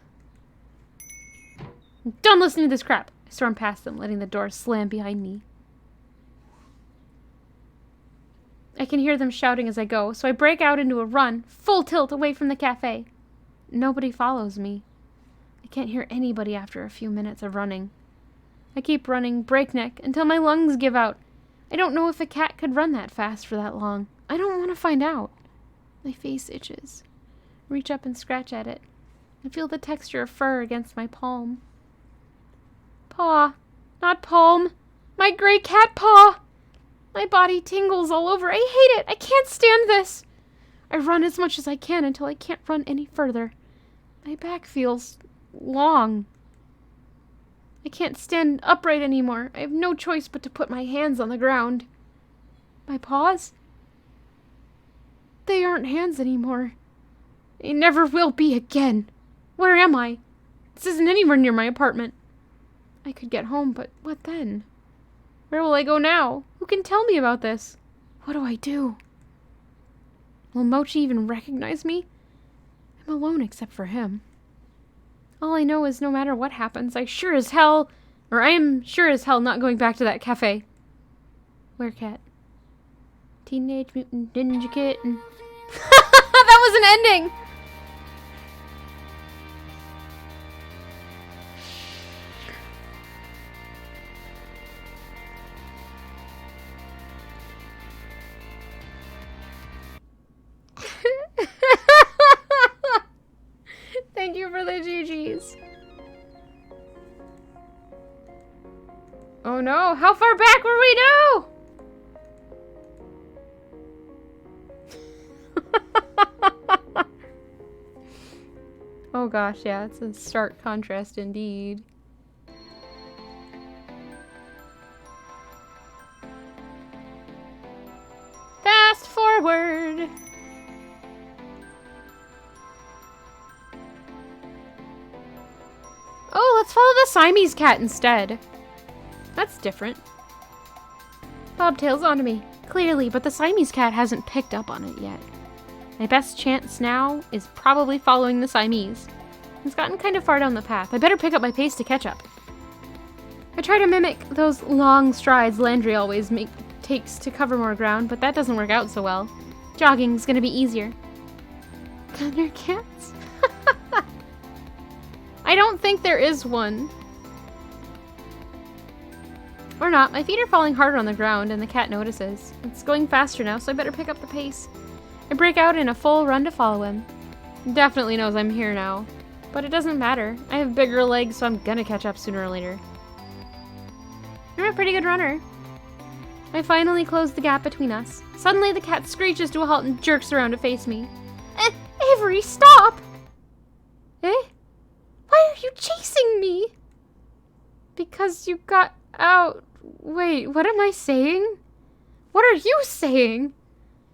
I'm done listening to this crap. I storm past them, letting the door slam behind me. I can hear them shouting as I go, so I break out into a run, full tilt away from the cafe. Nobody follows me. I can't hear anybody after a few minutes of running. I keep running breakneck until my lungs give out. I don't know if a cat could run that fast for that long. I don't want to find out. My face itches. Reach up and scratch at it. I feel the texture of fur against my palm. Paw. Not palm. My gray cat paw. My body tingles all over. I hate it. I can't stand this. I run as much as I can until I can't run any further. My back feels long. I can't stand upright anymore. I have no choice but to put my hands on the ground. My paws? They aren't hands anymore. They never will be again. Where am I? This isn't anywhere near my apartment. I could get home, but what then? Where will I go now? Who can tell me about this? What do I do? Will Mochi even recognize me? I'm alone except for him. All I know is no matter what happens, I am sure as hell not going back to that cafe. Werecat. Teenage Mutant Ninja Kitten. That was an ending! Thank you for the GGs. Oh no, how far back were we now? Oh gosh, yeah, it's a stark contrast indeed. Fast forward. Oh, let's follow the Siamese cat instead. That's different. Bobtail's onto me, clearly, but the Siamese cat hasn't picked up on it yet. My best chance now is probably following the Siamese. It's gotten kind of far down the path. I better pick up my pace to catch up. I try to mimic those long strides Landry always takes to cover more ground, but that doesn't work out so well. Jogging's gonna be easier. Thundercats? I don't think there is one. Or not. My feet are falling harder on the ground, and the cat notices. It's going faster now, so I better pick up the pace. I break out in a full run to follow him. He definitely knows I'm here now. But it doesn't matter. I have bigger legs, so I'm gonna catch up sooner or later. You're a pretty good runner. I finally close the gap between us. Suddenly, the cat screeches to a halt and jerks around to face me. Avery, stop! Eh? Why are you chasing me? Because you got out. Wait, what am I saying? What are you saying?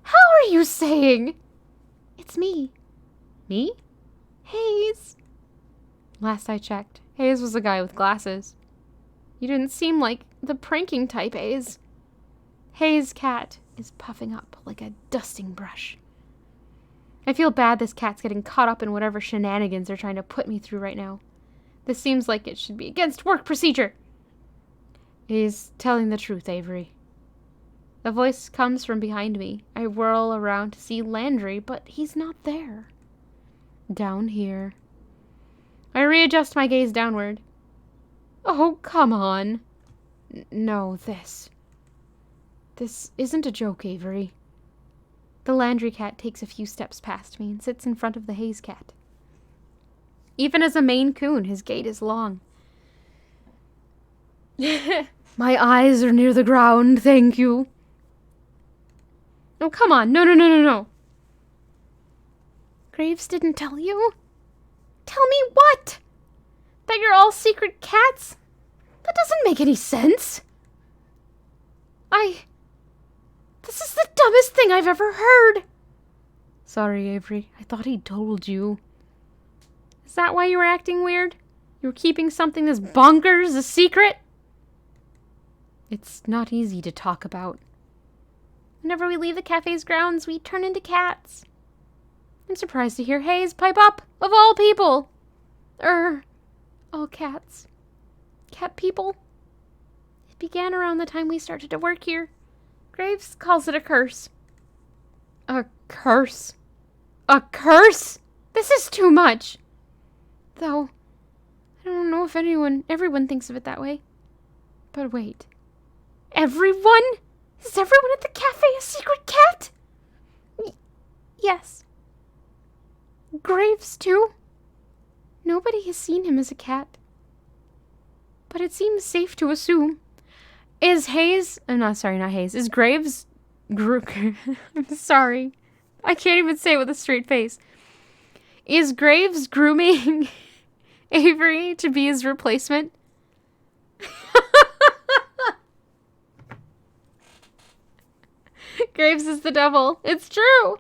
How are you saying? It's me. Me? Hayes. Last I checked, Hayes was a guy with glasses. You didn't seem like the pranking type, Hayes. Hayes' cat is puffing up like a dusting brush. I feel bad this cat's getting caught up in whatever shenanigans they're trying to put me through right now. This seems like it should be against work procedure. He's telling the truth, Avery. The voice comes from behind me. I whirl around to see Landry, but he's not there. Down here. I readjust my gaze downward. Oh, come on. No, this isn't a joke, Avery. The Landry cat takes a few steps past me and sits in front of the Hayes cat. Even as a Maine Coon, his gait is long. My eyes are near the ground, thank you. Oh, come on. No. Graves didn't tell you? Tell me what? That you're all secret cats? That doesn't make any sense. This is the dumbest thing I've ever heard. Sorry, Avery. I thought he'd told you. Is that why you were acting weird? You were keeping something as bonkers a secret? It's not easy to talk about. Whenever we leave the cafe's grounds, we turn into cats. I'm surprised to hear Hayes pipe up, of all people. All cats. Cat people. It began around the time we started to work here. Graves calls it a curse. A curse? A curse? This is too much. Though, I don't know if everyone thinks of it that way. But wait. Everyone? Is everyone at the cafe a secret cat? Yes. Graves, too? Nobody has seen him as a cat. But it seems safe to assume. Is Graves... I'm sorry. I can't even say it with a straight face. Is Graves grooming Avery to be his replacement? Graves is the devil. It's true.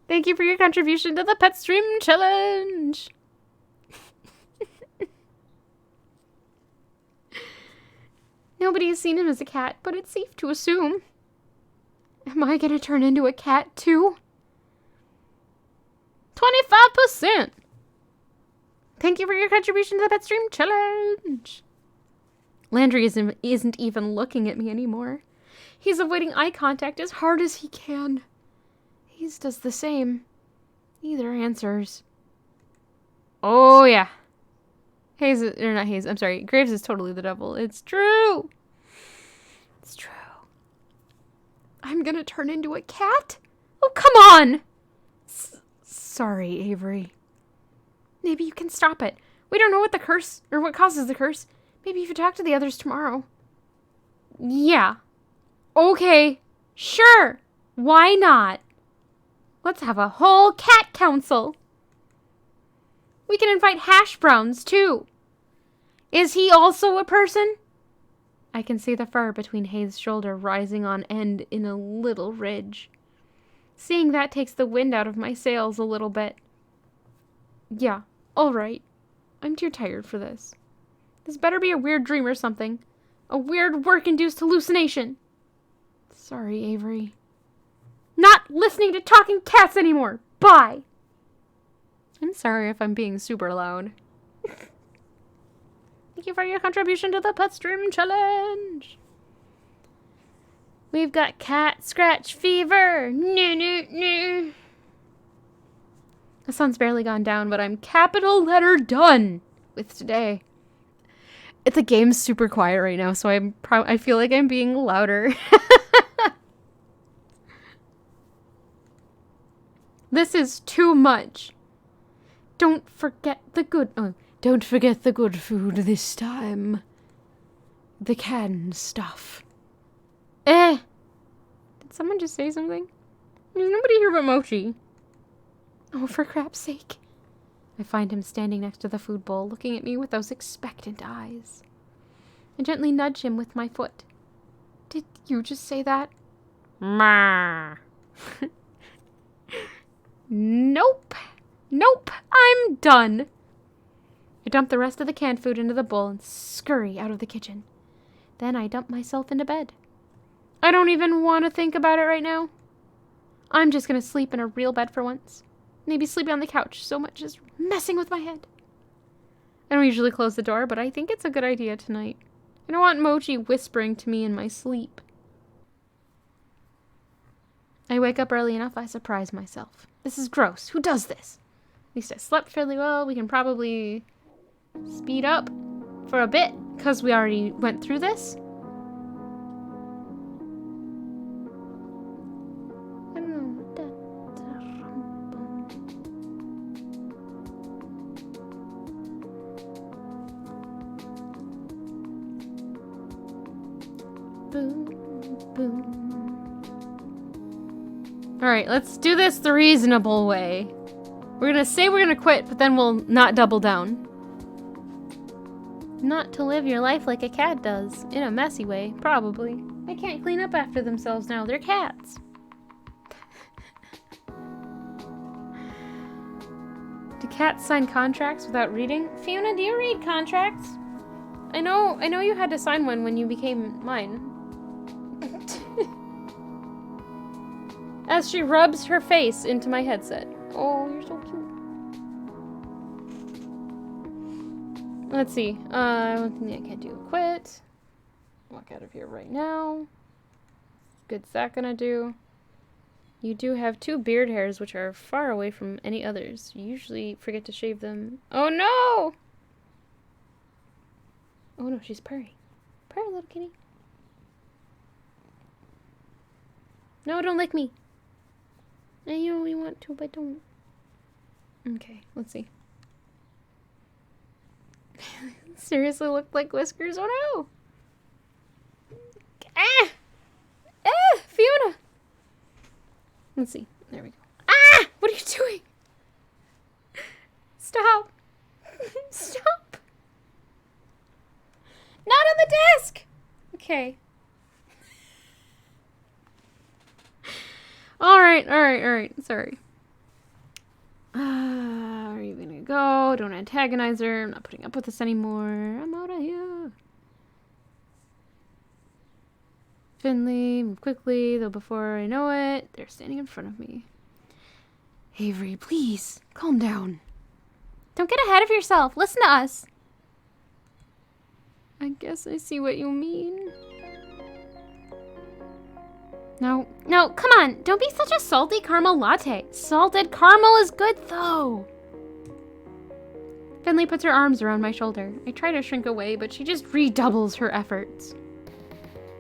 Thank you for your contribution to the Pet Stream Challenge. Nobody has seen him as a cat, but it's safe to assume. Am I gonna turn into a cat too? 25%! Thank you for your contribution to the Pet Stream Challenge. Landry isn't even looking at me anymore. He's avoiding eye contact as hard as he can. Hayes does the same. Neither answers. Oh, yeah. Hayes, or not Hayes, I'm sorry. Graves is totally the devil. It's true. It's true. I'm gonna turn into a cat? Oh, come on! Sorry, Avery. Maybe you can stop it. We don't know what the curse, or what causes the curse. Maybe if you talk to the others tomorrow. Yeah. Okay. Sure. Why not? Let's have a whole cat council. We can invite Hash Browns, too. Is he also a person? I can see the fur between Hayes' shoulder rising on end in a little ridge. Seeing that takes the wind out of my sails a little bit. Yeah, all right. I'm too tired for this. This better be a weird dream or something. A weird work-induced hallucination. Sorry, Avery. Not listening to talking cats anymore. Bye. I'm sorry if I'm being super loud. Thank you for your contribution to the Pet Stream Challenge. We've got cat scratch fever. No, no, no. The sun's barely gone down, but I'm capital letter done with today. The game's super quiet right now, so I feel like I'm being louder. This is too much. Don't forget the good food this time. The canned stuff. Did someone just say something? There's nobody here but Mochi. Oh, for crap's sake. I find him standing next to the food bowl, looking at me with those expectant eyes. I gently nudge him with my foot. Did you just say that? Ma. Nope. Nope. I'm done. I dump the rest of the canned food into the bowl and scurry out of the kitchen. Then I dump myself into bed. I don't even want to think about it right now. I'm just going to sleep in a real bed for once. Maybe sleeping on the couch, so much is messing with my head. I don't usually close the door, but I think it's a good idea tonight. I don't want Mochi whispering to me in my sleep. I wake up early enough, I surprise myself. This is gross. Who does this? At least I slept fairly well. We can probably speed up for a bit, because we already went through this. I don't know. Boom, boom. Alright, let's do this the reasonable way. We're gonna say we're gonna quit, but then we'll not double down. Not to live your life like a cat does. In a messy way, probably. They can't clean up after themselves now. They're cats. Do cats sign contracts without reading? Fiona, do you read contracts? I know you had to sign one when you became mine. As she rubs her face into my headset. Oh, you're so cute. Let's see. One thing I can't do. Quit. Walk out of here right now. Good's that gonna do? You do have 2 beard hairs, which are far away from any others. You usually forget to shave them. Oh no! Oh no, she's purring. Purr, little kitty. No, don't lick me. I know you want to, but don't. Okay, let's see. Seriously looked like whiskers. Oh no! Ah! Ah! Fiona! Let's see. There we go. Ah! What are you doing? Stop! Stop! Not on the desk! Okay. Alright. Sorry. Where are you gonna go? Don't antagonize her. I'm not putting up with this anymore. I'm out of here. Finley, move quickly, though before I know it, they're standing in front of me. Avery, please, calm down. Don't get ahead of yourself. Listen to us. I guess I see what you mean. No. No, come on. Don't be such a salty caramel latte. Salted caramel is good, though. Finley puts her arms around my shoulder. I try to shrink away, but she just redoubles her efforts.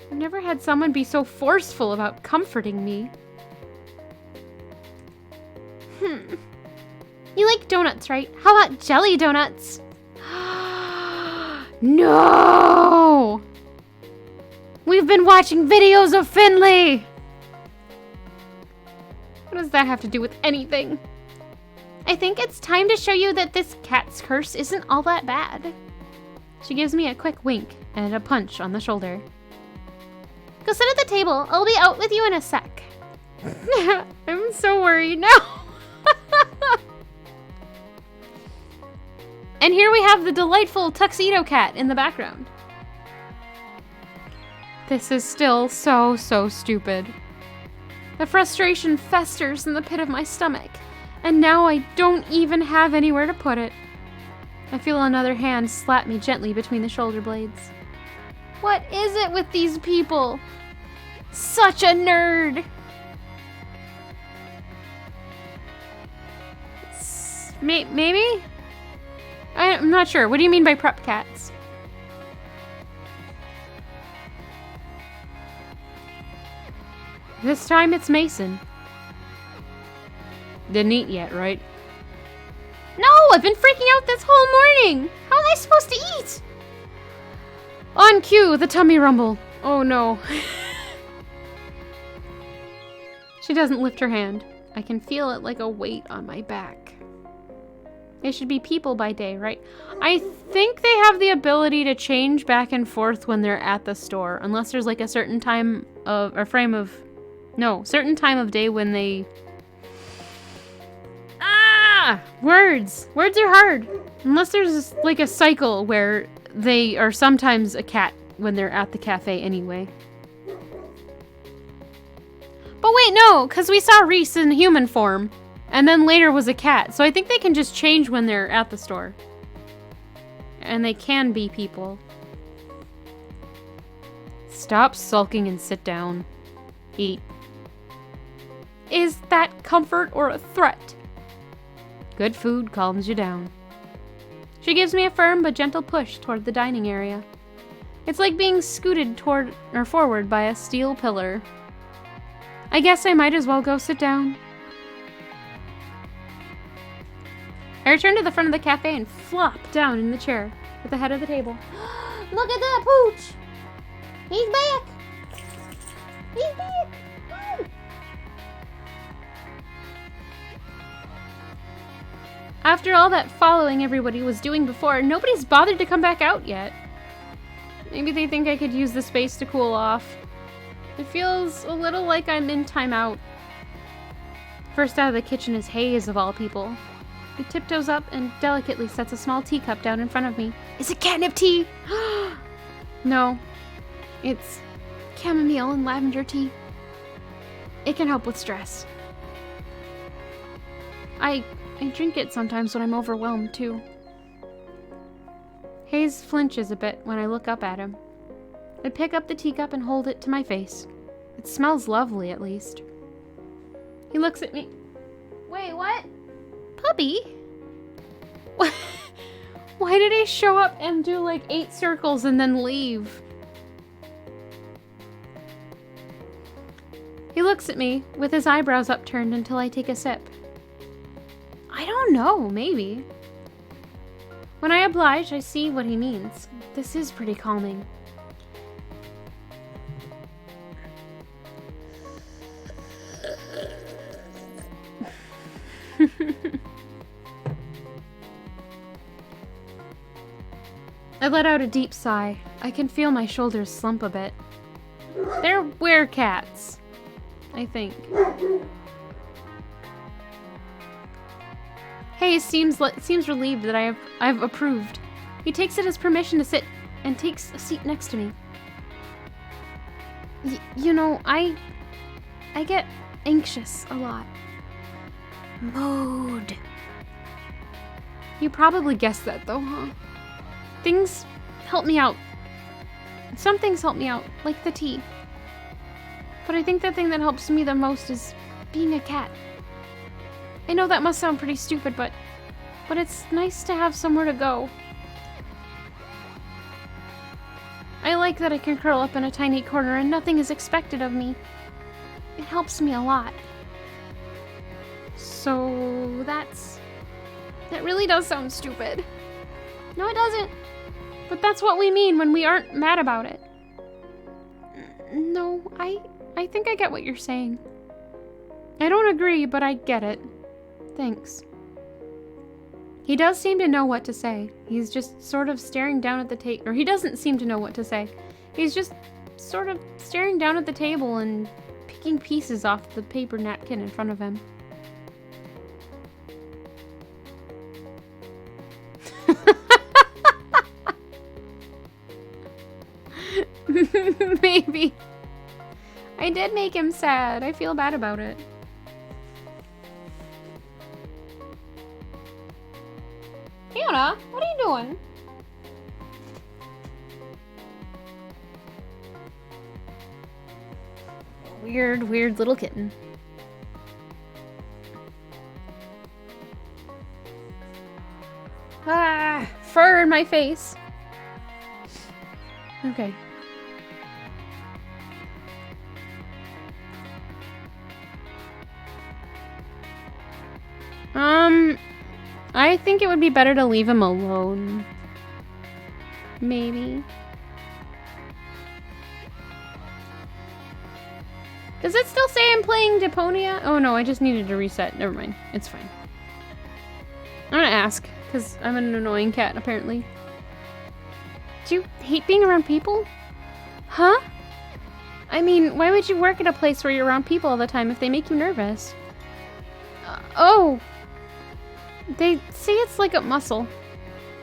I've never had someone be so forceful about comforting me. You like donuts, right? How about jelly donuts? No! We've been watching videos of Finley! What does that have to do with anything? I think it's time to show you that this cat's curse isn't all that bad. She gives me a quick wink and a punch on the shoulder. Go sit at the table. I'll be out with you in a sec. I'm so worried now. And here we have the delightful tuxedo cat in the background. This is still so stupid. The frustration festers in the pit of my stomach, and now I don't even have anywhere to put it. I feel another hand slap me gently between the shoulder blades. What is it with these people? Such a nerd! Maybe? I'm not sure. What do you mean by prep cats? This time it's Mason. Didn't eat yet, right? No, I've been freaking out this whole morning. How am I supposed to eat? On cue, the tummy rumble. Oh no. She doesn't lift her hand. I can feel it like a weight on my back. They should be people by day, right? I think they have the ability to change back and forth when they're at the store, unless there's like a certain time of, or frame of, no, certain time of day when they... Words! Words are hard! Unless there's like a cycle where they are sometimes a cat when they're at the cafe anyway. But wait, no, because we saw Reese in human form, and then later was a cat, so I think they can just change when they're at the store. And they can be people. Stop sulking and sit down. Eat. Is that comfort or a threat? Good food calms you down. She gives me a firm but gentle push toward the dining area. It's like being scooted toward or forward by a steel pillar. I guess I might as well go sit down. I return to the front of the cafe and flop down in the chair at the head of the table. Look at that pooch! He's back! He's back! After all that following everybody was doing before, nobody's bothered to come back out yet. Maybe they think I could use the space to cool off. It feels a little like I'm in timeout. First out of the kitchen is Hayes, of all people. He tiptoes up and delicately sets a small teacup down in front of me. Is it catnip tea? No. It's chamomile and lavender tea. It can help with stress. I drink it sometimes when I'm overwhelmed, too. Hayes flinches a bit when I look up at him. I pick up the teacup and hold it to my face. It smells lovely, at least. He looks at me. Wait, what? Puppy? Why did he show up and do like 8 circles and then leave? He looks at me with his eyebrows upturned until I take a sip. I don't know, maybe. When I oblige, I see what he means. This is pretty calming. I let out a deep sigh. I can feel my shoulders slump a bit. They're werecats, I think. Hayes seems relieved that I've approved. He takes it as permission to sit and takes a seat next to me. You know, I get anxious a lot. Mood. You probably guessed that though, huh? Things help me out. Some things help me out, like the tea. But I think the thing that helps me the most is being a cat. I know that must sound pretty stupid, but it's nice to have somewhere to go. I like that I can curl up in a tiny corner and nothing is expected of me. It helps me a lot. So that really does sound stupid. No, it doesn't. But that's what we mean when we aren't mad about it. No, I think I get what you're saying. I don't agree, but I get it. Thanks. He does seem to know what to say. He's just sort of staring down at the table, or he doesn't seem to know what to say. He's just sort of staring down at the table and picking pieces off the paper napkin in front of him. Maybe. I did make him sad. I feel bad about it. Fiona, what are you doing? Weird little kitten. Ah, fur in my face. Okay. I think it would be better to leave him alone. Maybe. Does it still say I'm playing Deponia? Oh no, I just needed to reset. Never mind. It's fine. I'm gonna ask, because I'm an annoying cat, apparently. Do you hate being around people? Huh? I mean, why would you work at a place where you're around people all the time if they make you nervous? Oh! They say it's like a muscle.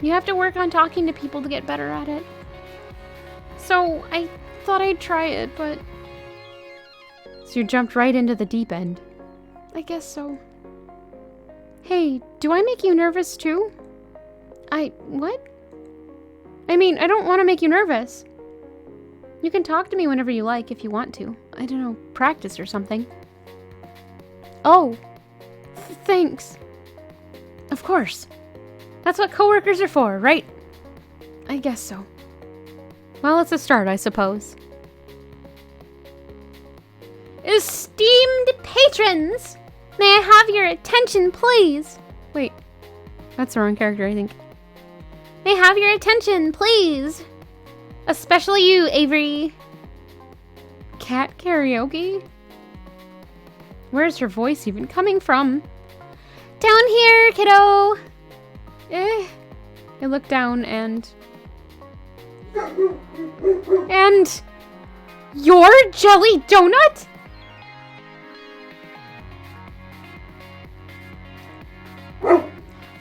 You have to work on talking to people to get better at it. So, I thought I'd try it, but... So you jumped right into the deep end. I guess so. Hey, do I make you nervous too? What? I mean, I don't want to make you nervous. You can talk to me whenever you like if you want to. I don't know, practice or something. Oh, thanks. Of course. That's what coworkers are for, right? I guess so. Well, it's a start, I suppose. Esteemed patrons, may I have your attention, please? Wait, that's the wrong character, I think. May I have your attention, please? Especially you, Avery. Cat karaoke? Where's her voice even coming from? Down here, kiddo! I look down and... And... Your jelly donut?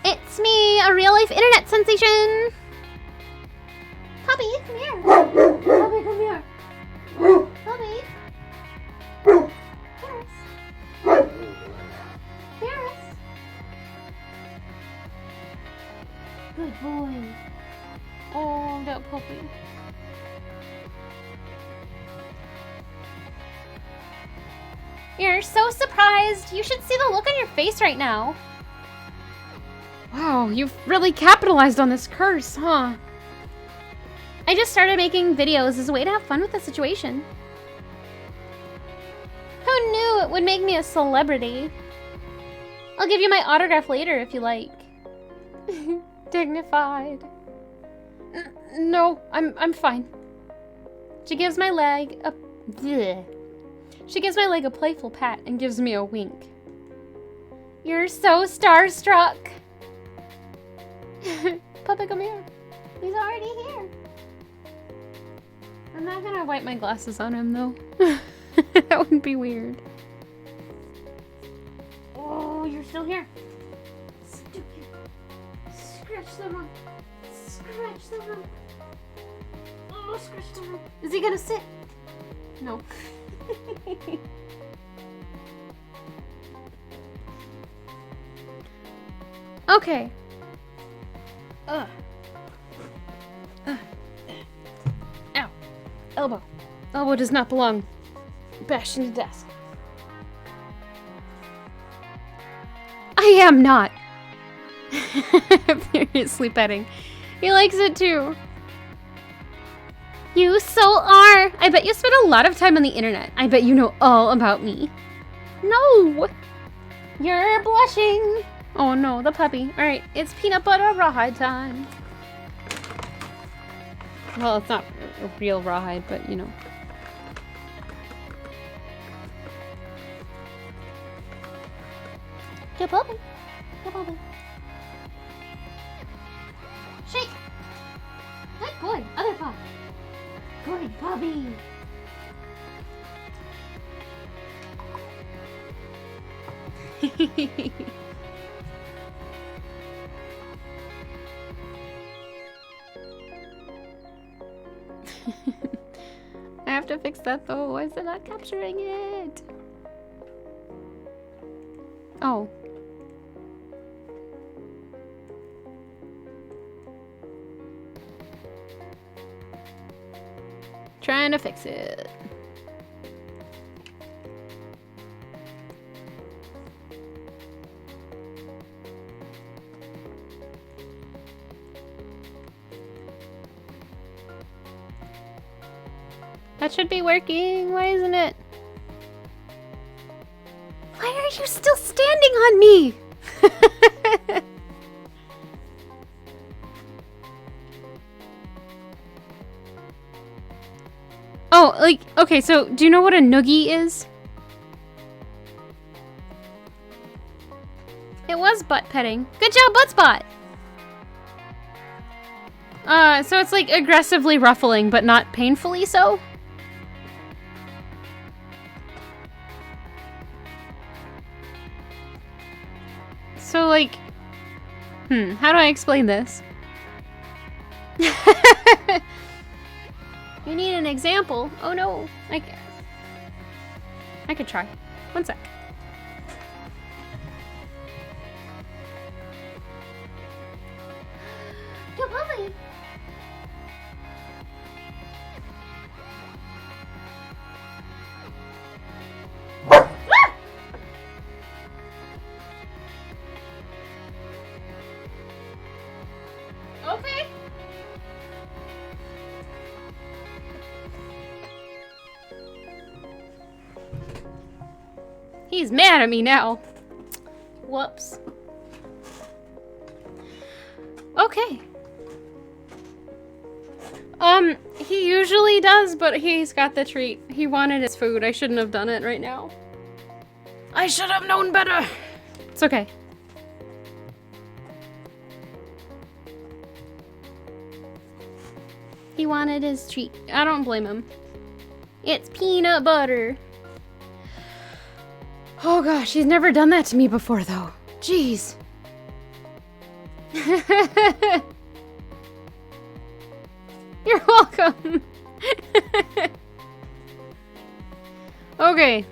It's me, a real-life internet sensation! Puppy, come here! Puppy, come here! Puppy! Paris! Paris! Good boy. Oh, that puppy. You're so surprised. You should see the look on your face right now. Wow, you've really capitalized on this curse, huh? I just started making videos as a way to have fun with the situation. Who knew it would make me a celebrity? I'll give you my autograph later if you like. Dignified. No, I'm fine. She gives my leg a... Bleh. She gives my leg a playful pat and gives me a wink. You're so starstruck. Papa, come here. He's already here. I'm not gonna wipe my glasses on him, though. That would be weird. Oh, you're still here. Stupid. Scratch the rump. Scratch the rump. Oh, scratch the rump. Is he gonna sit? No. Okay. Ugh. Ow. Elbow. Elbow does not belong. Bashed into desk. I am not. Furiously petting. He likes it too. You so are. I bet you spend a lot of time on the internet. I bet you know all about me. No. You're blushing. Oh no, the puppy. Alright, it's peanut butter rawhide time. Well, it's not a real rawhide, but you know. Good puppy. Good puppy. Shake. Good boy. Other paw. Good puppy. I have to fix that though. Why is it not capturing it? Oh. Trying to fix it. That should be working. Why isn't it? Why are you still standing on me? Oh, like, okay, so do you know what a noogie is? It was butt petting. Good job, butt spot! So it's like aggressively ruffling, but not painfully so? So, like, how do I explain this? You need an example. Oh no, I could try. One sec. Good puppy. Okay. He's mad at me now. Whoops. Okay. He usually does, but he's got the treat. He wanted his food. I shouldn't have done it right now. I should have known better. It's okay. He wanted his treat. I don't blame him. It's peanut butter. Oh gosh, he's never done that to me before though. Jeez. You're welcome. Okay.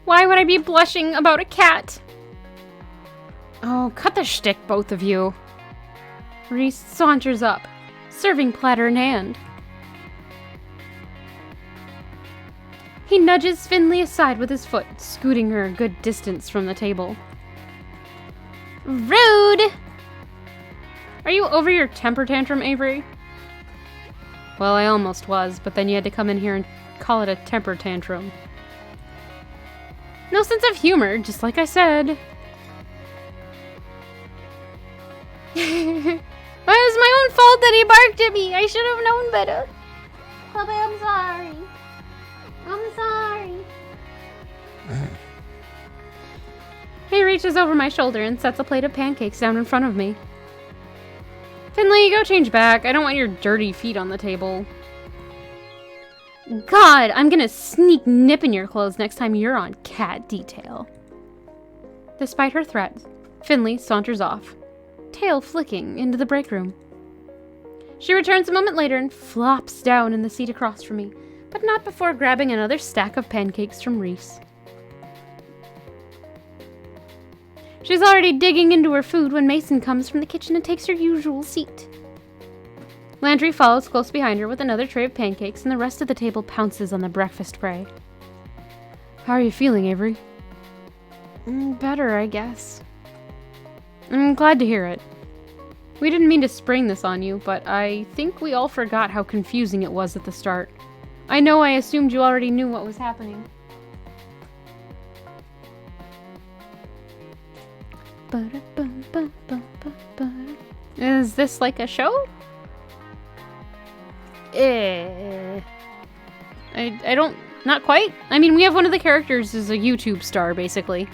Why would I be blushing about a cat? Oh, cut the shtick, both of you. Reese saunters up, serving platter in hand. He nudges Finley aside with his foot, scooting her a good distance from the table. Rude! Are you over your temper tantrum, Avery? Well, I almost was, but then you had to come in here and call it a temper tantrum. No sense of humor, just like I said. It was my own fault that he barked at me. I should have known better. Puppy, I'm sorry. I'm sorry. He reaches over my shoulder and sets a plate of pancakes down in front of me. Finley, go change back. I don't want your dirty feet on the table. God, I'm gonna sneak nip in your clothes next time you're on cat detail. Despite her threat, Finley saunters off, tail flicking into the break room. She returns a moment later and flops down in the seat across from me, but not before grabbing another stack of pancakes from Reese. She's already digging into her food when Mason comes from the kitchen and takes her usual seat. Landry follows close behind her with another tray of pancakes, and the rest of the table pounces on the breakfast prey. How are you feeling, Avery? Better, I guess. I'm glad to hear it. We didn't mean to spring this on you, but I think we all forgot how confusing it was at the start. I know I assumed you already knew what was happening. Is this like a show? I don't... Not quite. I mean, we have one of the characters as a YouTube star, basically.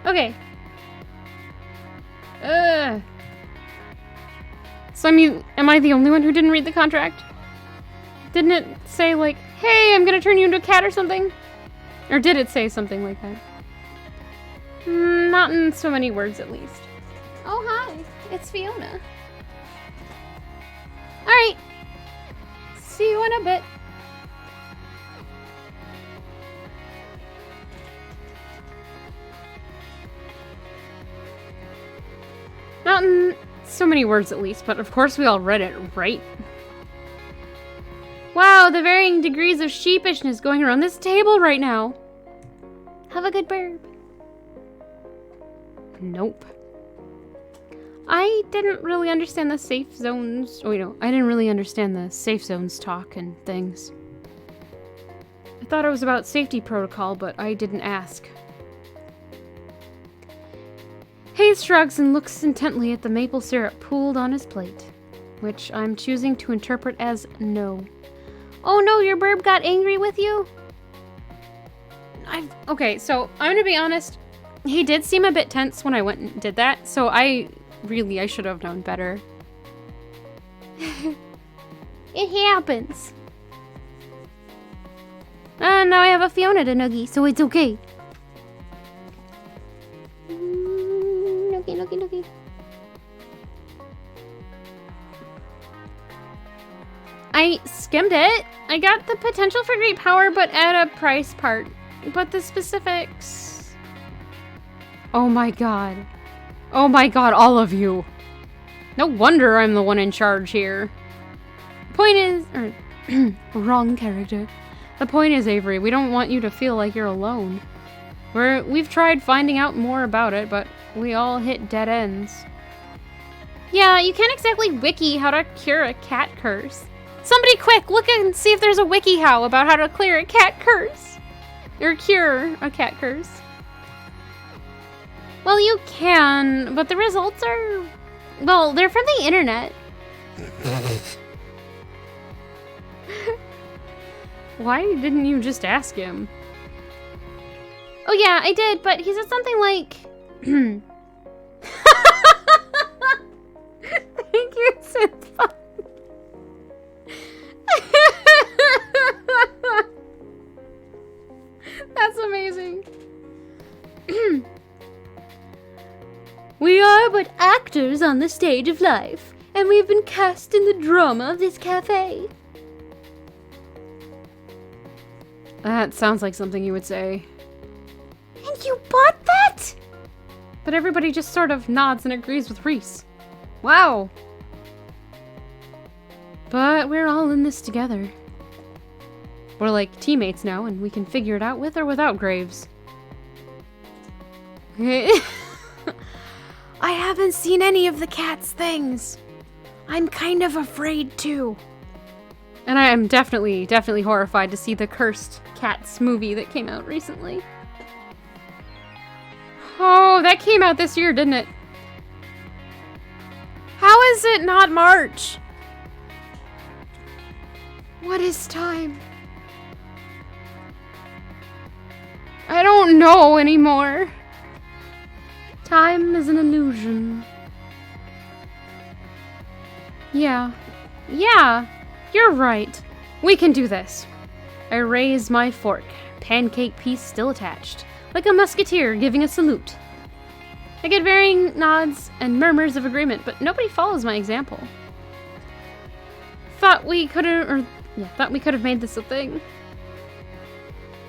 Okay. So, I mean, am I the only one who didn't read the contract? Didn't it say, like, hey, I'm gonna turn you into a cat or something? Or did it say something like that? Not in so many words, at least. Oh, hi. It's Fiona. Alright. See you in a bit. Not in so many words, at least, but of course we all read it, right? Wow, the varying degrees of sheepishness going around this table right now. Have a good burp. Nope. I didn't really understand the safe zones. Oh, wait, no. I didn't really understand the safe zones talk and things. I thought it was about safety protocol, but I didn't ask. Hayes shrugs and looks intently at the maple syrup pooled on his plate, which I'm choosing to interpret as no. Oh no, your burb got angry with you? Okay, so I'm gonna be honest. He did seem a bit tense when I went and did that, so I should have known better. It happens. Now I have a Fiona to Noogie, so it's okay. Noogie. I skimmed it. I got the potential for great power, but at a price part. But the specifics... Oh my god. Oh my god, all of you. No wonder I'm the one in charge here. Point is... wrong character. The point is, Avery, we don't want you to feel like you're alone. We've tried finding out more about it, but we all hit dead ends. Yeah, you can't exactly wiki how to cure a cat curse. Somebody quick, look and see if there's a WikiHow about how to clear a cat curse. Or cure a cat curse. Well, you can, but the results are... Well, they're from the internet. Why didn't you just ask him? Oh yeah, I did, but he said something like... Thank you, Synthbot. That's amazing. We are but actors on the stage of life, and we've been cast in the drama of this cafe. That sounds like something you would say. And you bought that? But everybody just sort of nods and agrees with Reese. Wow. But we're all in this together. We're like teammates now, and we can figure it out with or without Graves. I haven't seen any of the cat's things. I'm kind of afraid too. And I am definitely horrified to see the Cursed Cats movie that came out recently. Oh, that came out this year, didn't it? How is it not March? What is time? I don't know anymore. Time is an illusion. Yeah, you're right. We can do this. I raise my fork, pancake piece still attached, like a musketeer giving a salute. I get varying nods and murmurs of agreement, but nobody follows my example. Thought we could have made this a thing.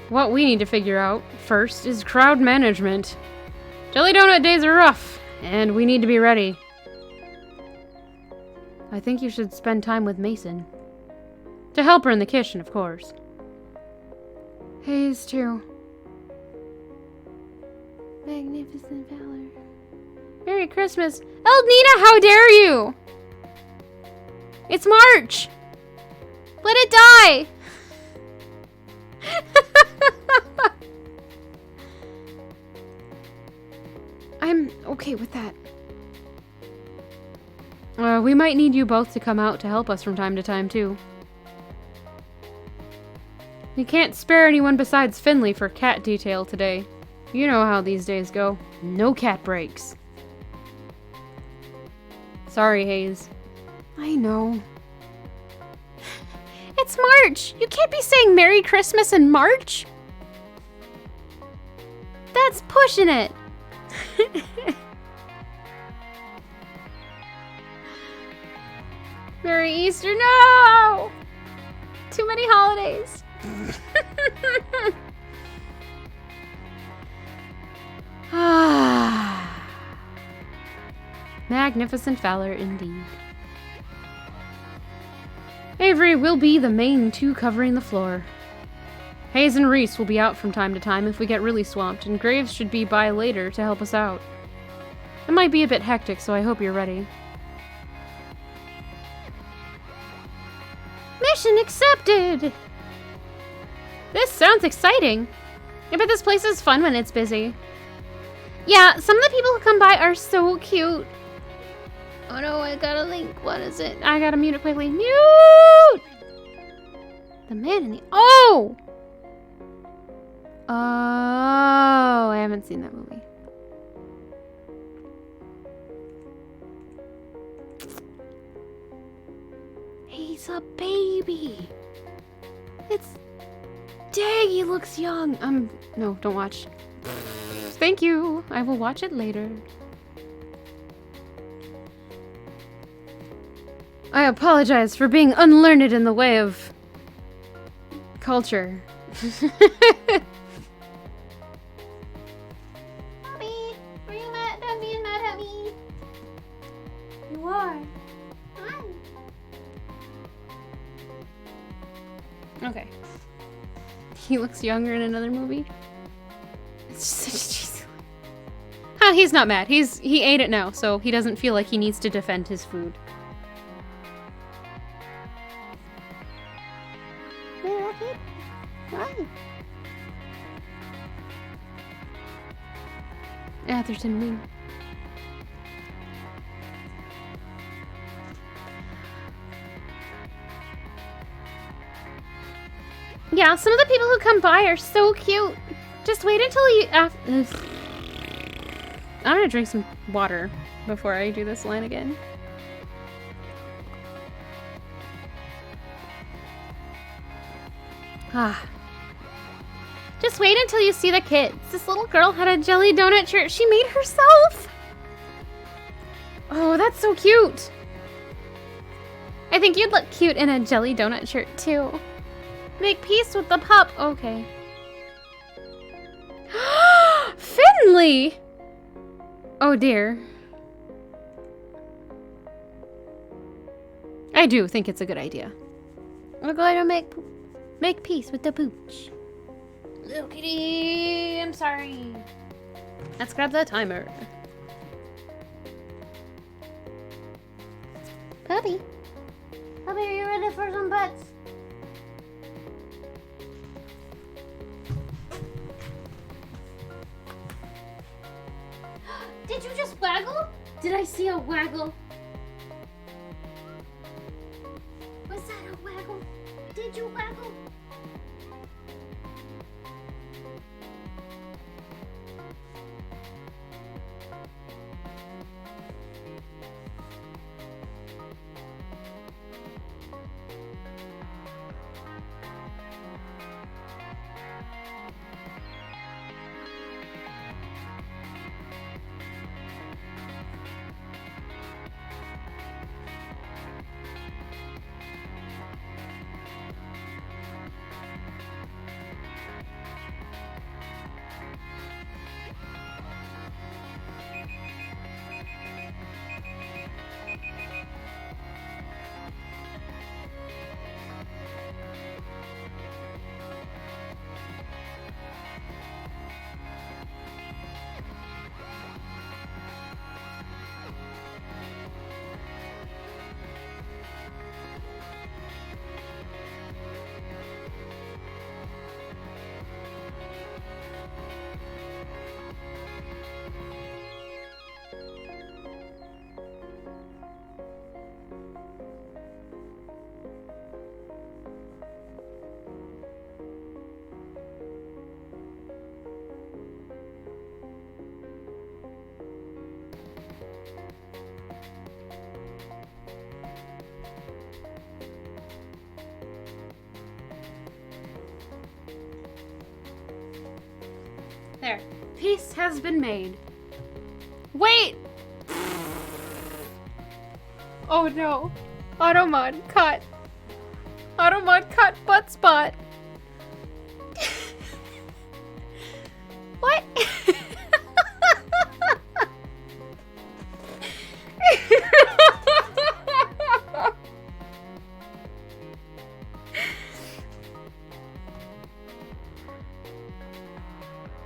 What we need to figure out first is crowd management. Jelly Donut days are rough, and we need to be ready. I think you should spend time with Mason. To help her in the kitchen, of course. Hayes, too. Magnificent valor. Merry Christmas. Eldnina, how dare you! It's March! Let it die! I'm okay with that. We might need you both to come out to help us from time to time, too. You can't spare anyone besides Finley for cat detail today. You know how these days go. No cat breaks. Sorry, Hayes. I know. It's March! You can't be saying Merry Christmas in March! That's pushing it! Merry Easter, no! Too many holidays. Magnificent valor indeed. Avery will be the main two covering the floor. Hayes and Reese will be out from time to time if we get really swamped, and Graves should be by later to help us out. It might be a bit hectic, so I hope you're ready. Mission accepted! This sounds exciting. I bet this place is fun when it's busy. Yeah, some of the people who come by are so cute. Oh no, I got a link. What is it? I gotta mute it quickly. Mute! The man in the... Oh! Oh, I haven't seen that movie. He's a baby. It's... Dang, he looks young. No, don't watch. Thank you. I will watch it later. I apologize for being unlearned in the way of culture. Mommy, are you mad? Don't be mad at me. You are. Okay. He looks younger in another movie. It's just such a cheesy. Oh, he's not mad. He ate it now, so he doesn't feel like he needs to defend his food. Atherton wing. Yeah, some of the people who come by are so cute. Just wait until you... I'm gonna drink some water before I do this line again. Just wait until you see the kids. This little girl had a jelly donut shirt she made herself. Oh, that's so cute. I think you'd look cute in a jelly donut shirt too. Make peace with the pup. Okay. Finley! Oh dear. I do think it's a good idea. We're going to make peace with the pooch. Little kitty, I'm sorry. Let's grab the timer. Puppy. Puppy, are you ready for some butts? Did you just waggle? Did I see a waggle? Was that a waggle? Did you waggle? There. Peace has been made. Wait! Oh no. Automod, cut. Automod, cut butt spot. What?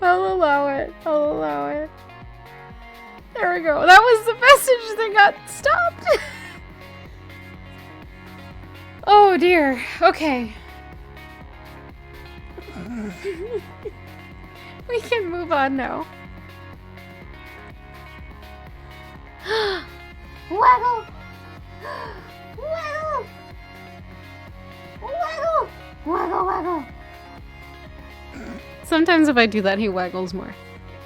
I'll allow it. I'll allow it. There we go. That was the message that got stopped. Oh dear. Okay. We can move on now. Waggle! Waggle! Waggle! Waggle, waggle! Sometimes if I do that, he waggles more.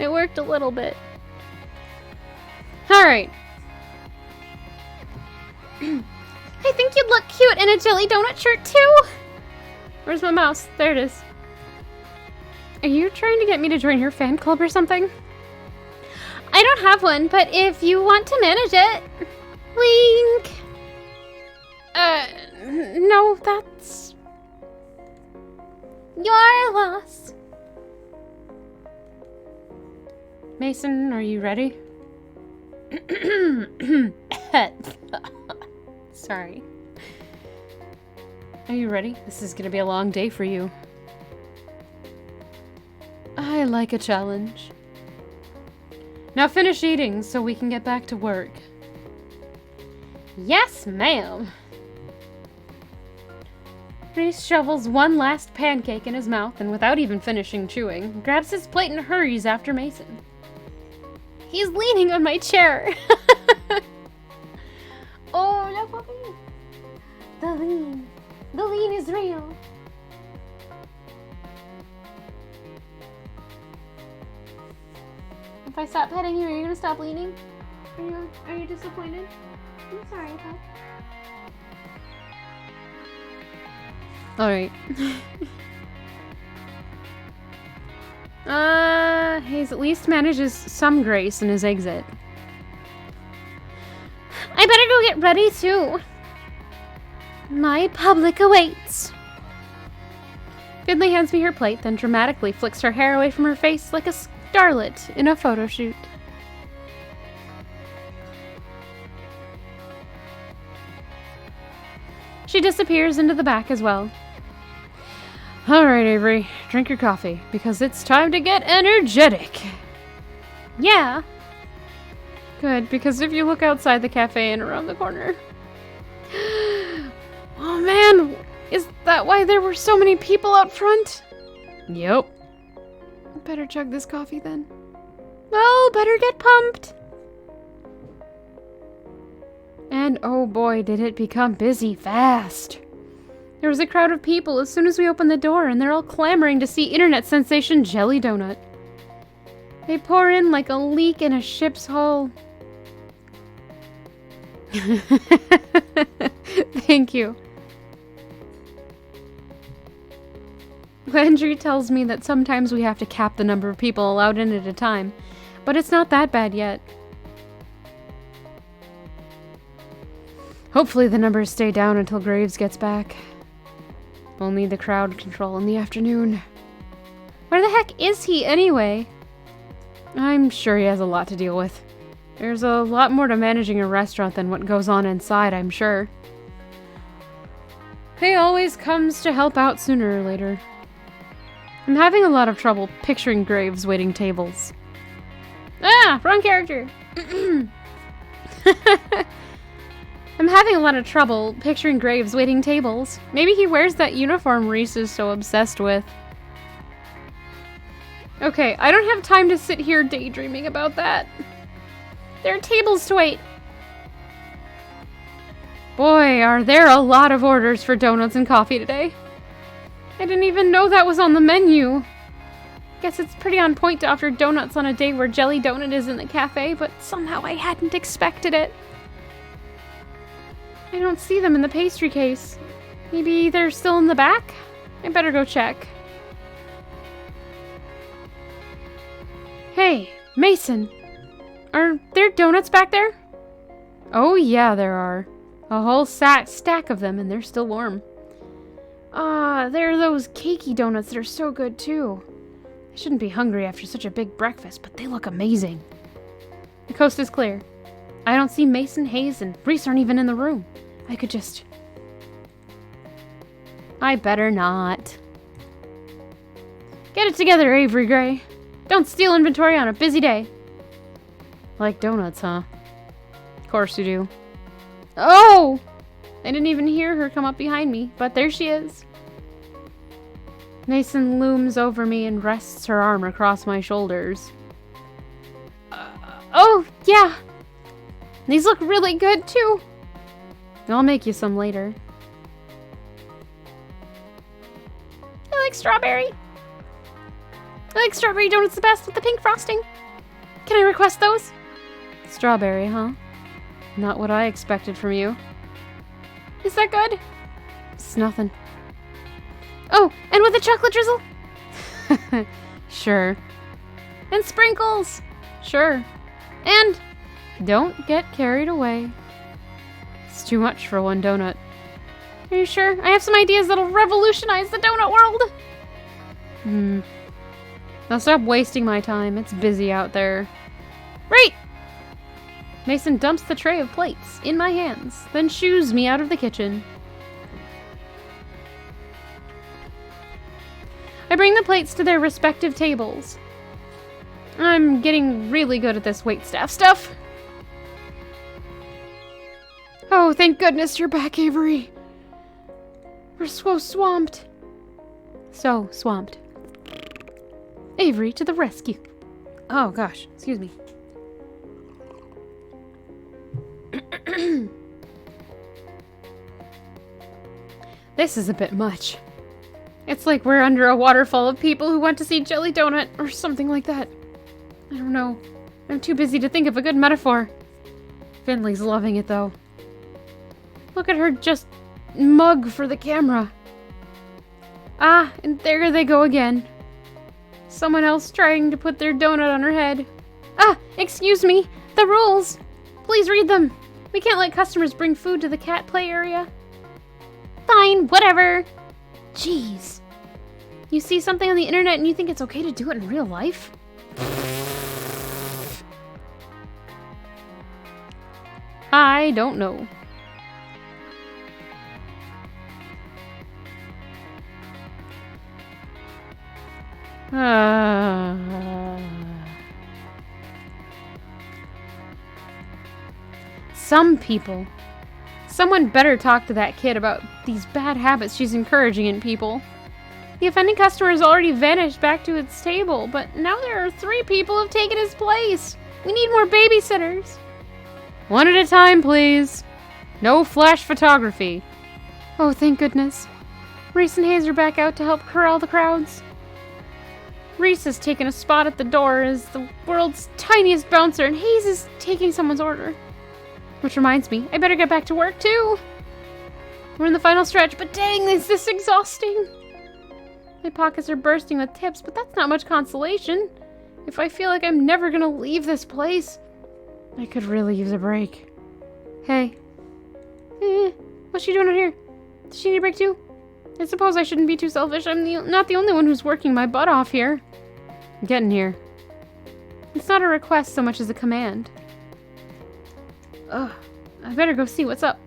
It worked a little bit. Alright. I think you'd look cute in a jelly donut shirt too. Where's my mouse? There it is. Are you trying to get me to join your fan club or something? I don't have one, but if you want to manage it. Wink. No, that's... Your loss. Mason, are you ready? Sorry. Are you ready? This is gonna be a long day for you. I like a challenge. Now finish eating so we can get back to work. Yes, ma'am. Reese shovels one last pancake in his mouth and without even finishing chewing, grabs his plate and hurries after Mason. He's leaning on my chair. Oh, look, puppy. The lean. The lean is real. If I stop petting you, are you gonna stop leaning? Are you disappointed? I'm sorry, Pop. Alright. Hayes at least manages some grace in his exit. I better go get ready too. My public awaits. Finley hands me her plate, then dramatically flicks her hair away from her face like a starlet in a photo shoot. She disappears into the back as well. Alright, Avery, drink your coffee, because it's time to get energetic. Yeah. Good, because if you look outside the cafe and around the corner... Oh man, is that why there were so many people out front? Yep. Better chug this coffee then. Well, better get pumped. And oh boy, did it become busy fast. There was a crowd of people as soon as we opened the door, and they're all clamoring to see internet sensation Jelly Donut. They pour in like a leak in a ship's hull. Thank you. Landry tells me that sometimes we have to cap the number of people allowed in at a time, but it's not that bad yet. Hopefully the numbers stay down until Graves gets back. We'll need the crowd control in the afternoon. Where the heck is he anyway? I'm sure he has a lot to deal with. There's a lot more to managing a restaurant than what goes on inside, I'm sure. He always comes to help out sooner or later. I'm having a lot of trouble picturing Graves waiting tables. Ah, wrong character! I'm having a lot of trouble picturing Graves waiting tables. Maybe he wears that uniform Reese is so obsessed with. Okay, I don't have time to sit here daydreaming about that. There are tables to wait. Boy, are there a lot of orders for donuts and coffee today. I didn't even know that was on the menu. Guess it's pretty on point to offer donuts on a day where Jelly Donut is in the cafe, but somehow I hadn't expected it. I don't see them in the pastry case. Maybe they're still in the back? I better go check. Hey, Mason. Are there donuts back there? Oh yeah, there are. A whole stack of them, and they're still warm. Ah, there are those cakey donuts that are so good too. I shouldn't be hungry after such a big breakfast, but they look amazing. The coast is clear. I don't see Mason, Hayes, and Reese aren't even in the room. I could just... I better not. Get it together, Avery Gray. Don't steal inventory on a busy day. Like donuts, huh? Of course you do. Oh! I didn't even hear her come up behind me, but there she is. Mason looms over me and rests her arm across my shoulders. Oh, yeah. These look really good, too. I'll make you some later. I like strawberry. I like strawberry donuts the best with the pink frosting. Can I request those? Strawberry, huh? Not what I expected from you. Is that good? It's nothing. Oh, and with a chocolate drizzle? Sure. And sprinkles? Sure. And don't get carried away. It's too much for one donut. Are you sure? I have some ideas that'll revolutionize the donut world. Now stop wasting my time. It's busy out there. Right! Mason dumps the tray of plates in my hands, then shoos me out of the kitchen. I bring the plates to their respective tables. I'm getting really good at this waitstaff stuff. Oh, thank goodness you're back, Avery. We're so swamped. So swamped. Avery to the rescue. Oh gosh, excuse me. This is a bit much. It's like we're under a waterfall of people who went to see Jelly Donut or something like that. I don't know. I'm too busy to think of a good metaphor. Finley's loving it though. Look at her just mug for the camera. Ah, and there they go again. Someone else trying to put their donut on her head. Ah, excuse me. The rules. Please read them. We can't let customers bring food to the cat play area. Fine, whatever. Jeez. You see something on the internet and you think it's okay to do it in real life? I don't know. Some people. Someone better talk to that kid about these bad habits she's encouraging in people. The offending customer has already vanished back to its table, but now there are 3 people who have taken his place. We need more babysitters. One at a time, please. No flash photography. Oh, thank goodness. Reese and Hayes are back out to help corral the crowds. Reese has taken a spot at the door as the world's tiniest bouncer, and Hayes is taking someone's order. Which reminds me, I better get back to work too. We're in the final stretch, but dang, is this exhausting. My pockets are bursting with tips, but that's not much consolation. If I feel like I'm never gonna leave this place, I could really use a break. Hey. What's she doing out here? Does she need a break too? I suppose I shouldn't be too selfish. I'm not the only one who's working my butt off here. I'm getting here. It's not a request so much as a command. Ugh, I better go see what's up.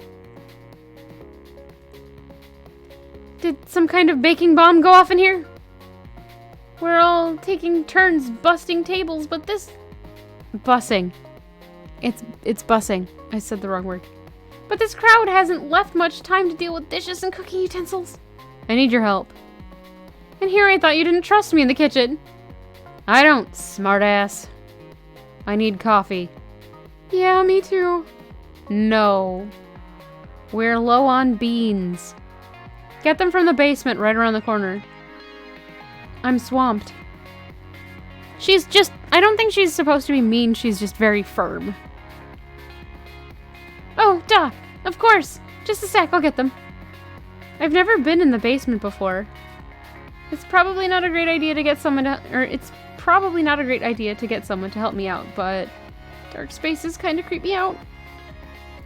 Did some kind of baking bomb go off in here? We're all taking turns busting tables, but this... Bussing. It's bussing. I said the wrong word. But this crowd hasn't left much time to deal with dishes and cooking utensils. I need your help. And here I thought you didn't trust me in the kitchen. I don't, smartass. I need coffee. Yeah, me too. No. We're low on beans. Get them from the basement right around the corner. I'm swamped. She's just... I don't think she's supposed to be mean. She's just very firm. Oh, duh. Of course. Just a sec. I'll get them. I've never been in the basement before. It's probably not a great idea to get someone to... Or it's probably not a great idea to get someone to help me out, but dark spaces kind of creep me out.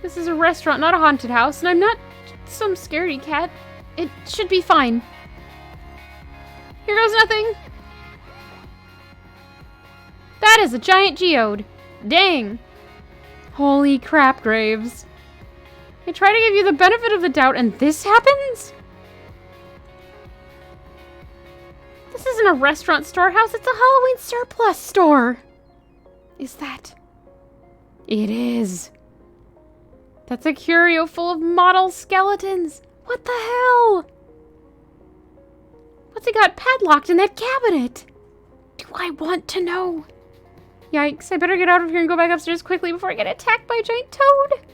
This is a restaurant, not a haunted house, and I'm not some scaredy cat. It should be fine. Here goes nothing. That is a giant geode. Dang. Holy crap, Graves. I try to give you the benefit of the doubt, and this happens? This isn't a restaurant storehouse, it's a Halloween surplus store. Is that? It is. That's a curio full of model skeletons. What the hell? What's he got padlocked in that cabinet? Do I want to know? Yikes, I better get out of here and go back upstairs quickly before I get attacked by a giant toad.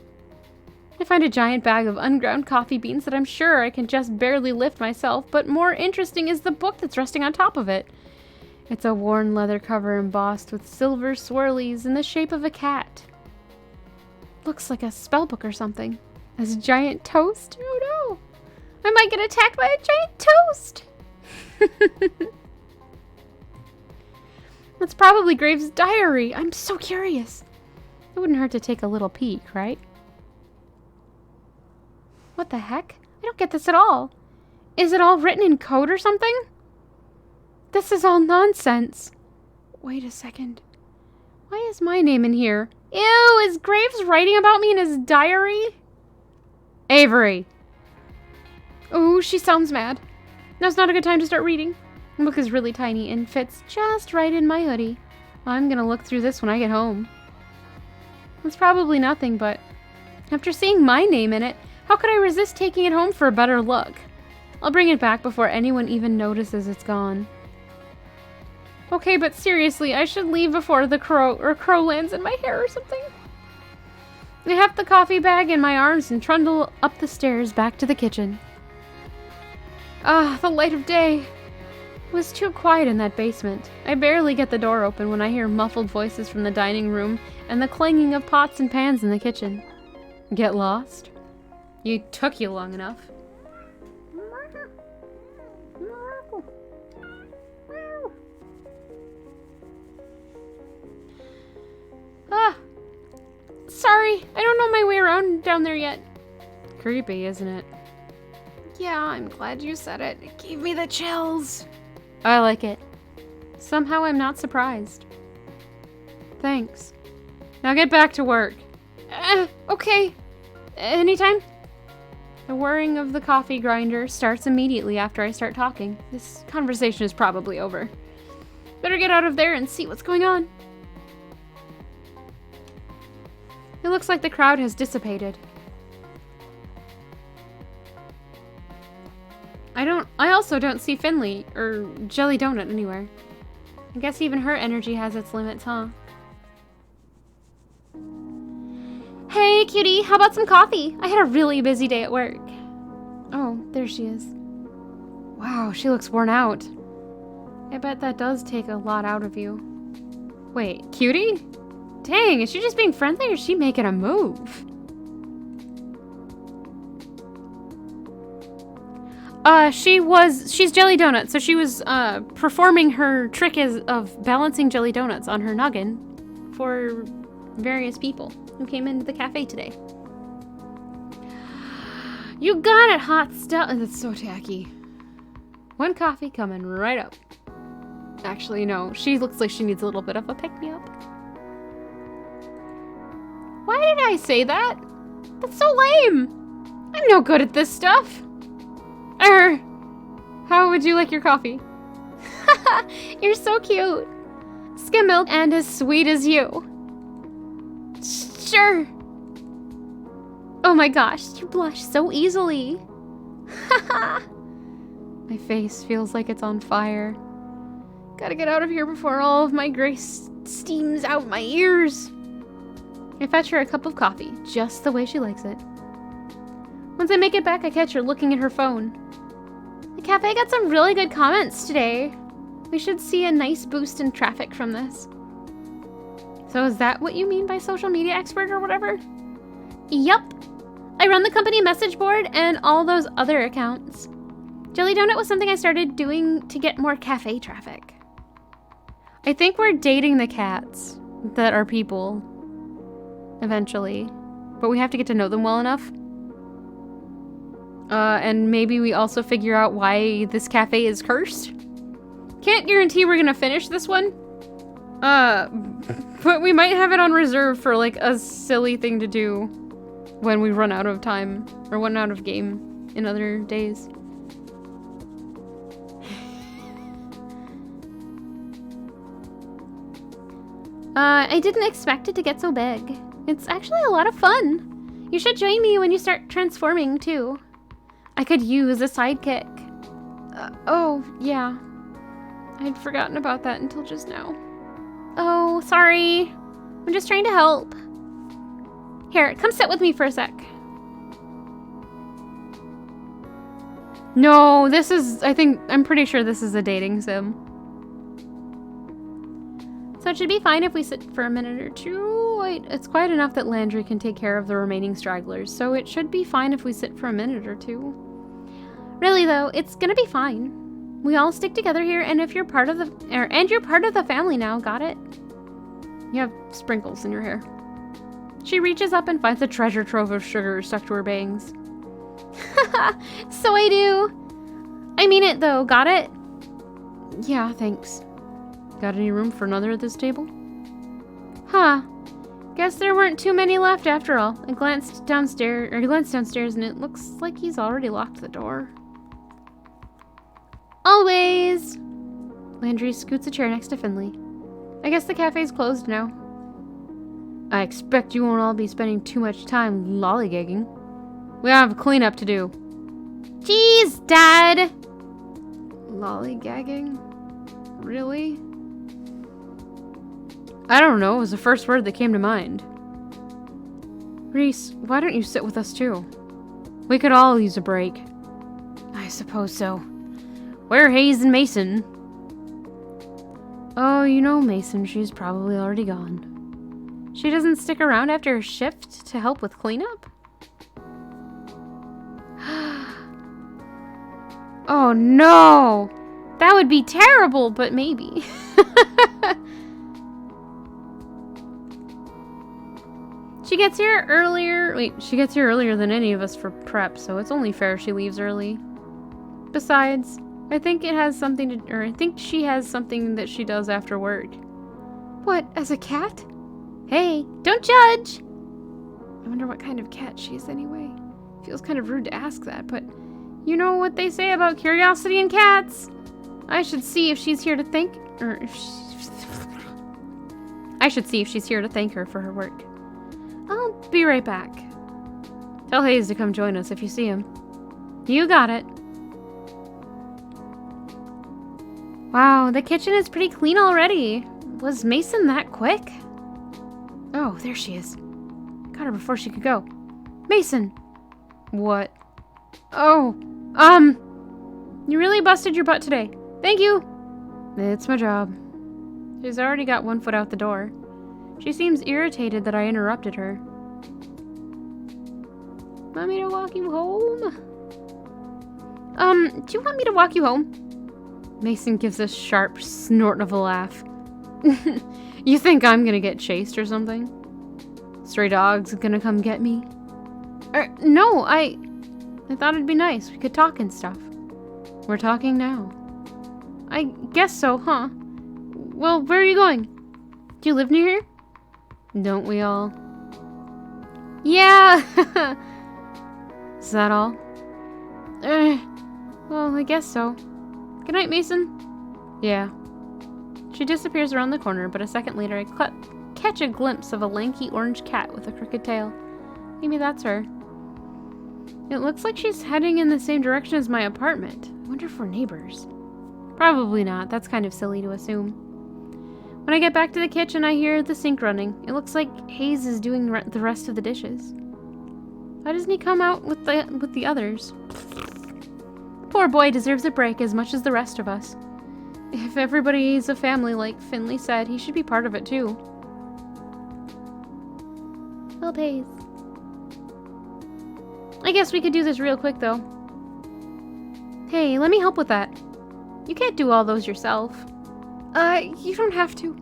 I find a giant bag of unground coffee beans that I'm sure I can just barely lift myself, but more interesting is the book that's resting on top of it. It's a worn leather cover embossed with silver swirlies in the shape of a cat. Looks like a spell book or something. As a giant toast? Oh no! I might get attacked by a giant toast! That's probably Graves' diary. I'm so curious. It wouldn't hurt to take a little peek, right? What the heck? I don't get this at all. Is it all written in code or something? This is all nonsense. Wait a second. Why is my name in here? Ew, is Graves writing about me in his diary? Avery. Oh, she sounds mad. Now's not a good time to start reading. The book is really tiny and fits just right in my hoodie. I'm gonna look through this when I get home. It's probably nothing, but after seeing my name in it, how could I resist taking it home for a better look? I'll bring it back before anyone even notices it's gone. Okay, but seriously, I should leave before the crow lands in my hair or something. I heft the coffee bag in my arms and trundle up the stairs back to the kitchen. Ah, the light of day. It was too quiet in that basement. I barely get the door open when I hear muffled voices from the dining room and the clanging of pots and pans in the kitchen. Get lost? It took you long enough. Ah! Sorry, I don't know my way around down there yet. Creepy, isn't it? Yeah, I'm glad you said it. It gave me the chills. I like it. Somehow I'm not surprised. Thanks. Now get back to work. Okay. Anytime? The whirring of the coffee grinder starts immediately after I start talking. This conversation is probably over. Better get out of there and see what's going on. It looks like the crowd has dissipated. I also don't see Finley or Jelly Donut anywhere. I guess even her energy has its limits, huh? Hey, cutie, how about some coffee? I had a really busy day at work. Oh, there she is. Wow, she looks worn out. I bet that does take a lot out of you. Wait, cutie? Dang, is she just being friendly or is she making a move? She's Jelly Donut, so she was performing her trick of balancing Jelly Donuts on her noggin for various people who came into the cafe today. You got it, hot stuff. That's so tacky. One coffee coming right up. Actually, no, she looks like she needs a little bit of a pick-me-up. Why did I say that? That's so lame. I'm no good at this stuff. How would you like your coffee? You're so cute. Skim milk and as sweet as you. Sure. Oh my gosh, you blush so easily. My face feels like it's on fire. Gotta get out of here before all of my grace steams out my ears. I fetch her a cup of coffee, just the way she likes it. Once I make it back, I catch her looking at her phone. The cafe got some really good comments today. We should see a nice boost in traffic from this. So is that what you mean by social media expert or whatever? Yup. I run the company message board and all those other accounts. Jelly Donut was something I started doing to get more cafe traffic. I think we're dating the cats that are people eventually, but we have to get to know them well enough. And maybe we also figure out why this cafe is cursed. Can't guarantee we're gonna finish this one. But we might have it on reserve for like a silly thing to do when we run out of time or run out of game in other days. I didn't expect it to get so big. It's actually a lot of fun. You should join me when you start transforming, too. I could use a sidekick. Oh, yeah. I'd forgotten about that until just now. Oh, sorry. I'm just trying to help. Here, come sit with me for a sec. No, this is, I'm pretty sure this is a dating sim. So it should be fine if we sit for a minute or two. Wait, it's quite enough that Landry can take care of the remaining stragglers, so it should be fine if we sit for a minute or two. Really though, it's gonna be fine. We all stick together here, and if you're part of the family now, got it? You have sprinkles in your hair. She reaches up and finds a treasure trove of sugar stuck to her bangs. So I do. I mean it though, got it? Yeah, thanks. Got any room for another at this table? Huh. Guess there weren't too many left after all. I glanced downstairs and it looks like he's already locked the door. Always! Landry scoots a chair next to Finley. I guess the cafe's closed now. I expect you won't all be spending too much time lollygagging. We have cleanup to do. Jeez, Dad! Lollygagging? Really? I don't know, it was the first word that came to mind. Reese, why don't you sit with us too? We could all use a break. I suppose so. Where are Hayes and Mason? Oh, you know Mason, she's probably already gone. She doesn't stick around after her shift to help with cleanup? Oh no! That would be terrible, but maybe. She gets here earlier than any of us for prep, so it's only fair she leaves early. Besides, I think she has something that she does after work. What, as a cat? Hey, don't judge! I wonder what kind of cat she is anyway. Feels kind of rude to ask that, but you know what they say about curiosity in cats. I should see if she's here to thank her for her work. I'll be right back. Tell Hayes to come join us if you see him. You got it. Wow, the kitchen is pretty clean already. Was Mason that quick? Oh, there she is. Got her before she could go. Mason! What? Oh, you really busted your butt today. Thank you! It's my job. She's already got one foot out the door. She seems irritated that I interrupted her. Want me to walk you home? Do you want me to walk you home? Mason gives a sharp snort of a laugh. You think I'm gonna get chased or something? Stray dog's gonna come get me? No, I thought it'd be nice. We could talk and stuff. We're talking now. I guess so, huh? Well, where are you going? Do you live near here? Don't we all? Yeah! Is that all? Well, I guess so. Good night, Mason. Yeah. She disappears around the corner, but a second later I catch a glimpse of a lanky orange cat with a crooked tail. Maybe that's her. It looks like she's heading in the same direction as my apartment. I wonder if we're neighbors. Probably not. That's kind of silly to assume. When I get back to the kitchen, I hear the sink running. It looks like Hayes is doing the rest of the dishes. Why doesn't he come out with the others? Poor boy deserves a break as much as the rest of us. If everybody's a family like Finley said, he should be part of it too. Help Hayes. I guess we could do this real quick though. Hey, let me help with that. You can't do all those yourself. You don't have to.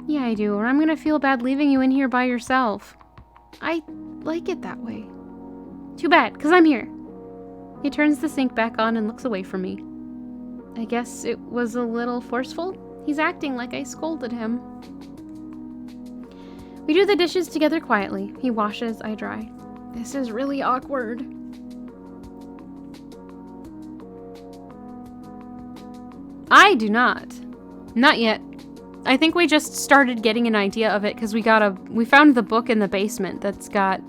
Yeah, I do, or I'm gonna feel bad leaving you in here by yourself. I like it that way. Too bad, 'cause I'm here. He turns the sink back on and looks away from me. I guess it was a little forceful. He's acting like I scolded him. We do the dishes together quietly. He washes, I dry. This is really awkward. I do not. Not yet. I think we just started getting an idea of it because we found the book in the basement that's got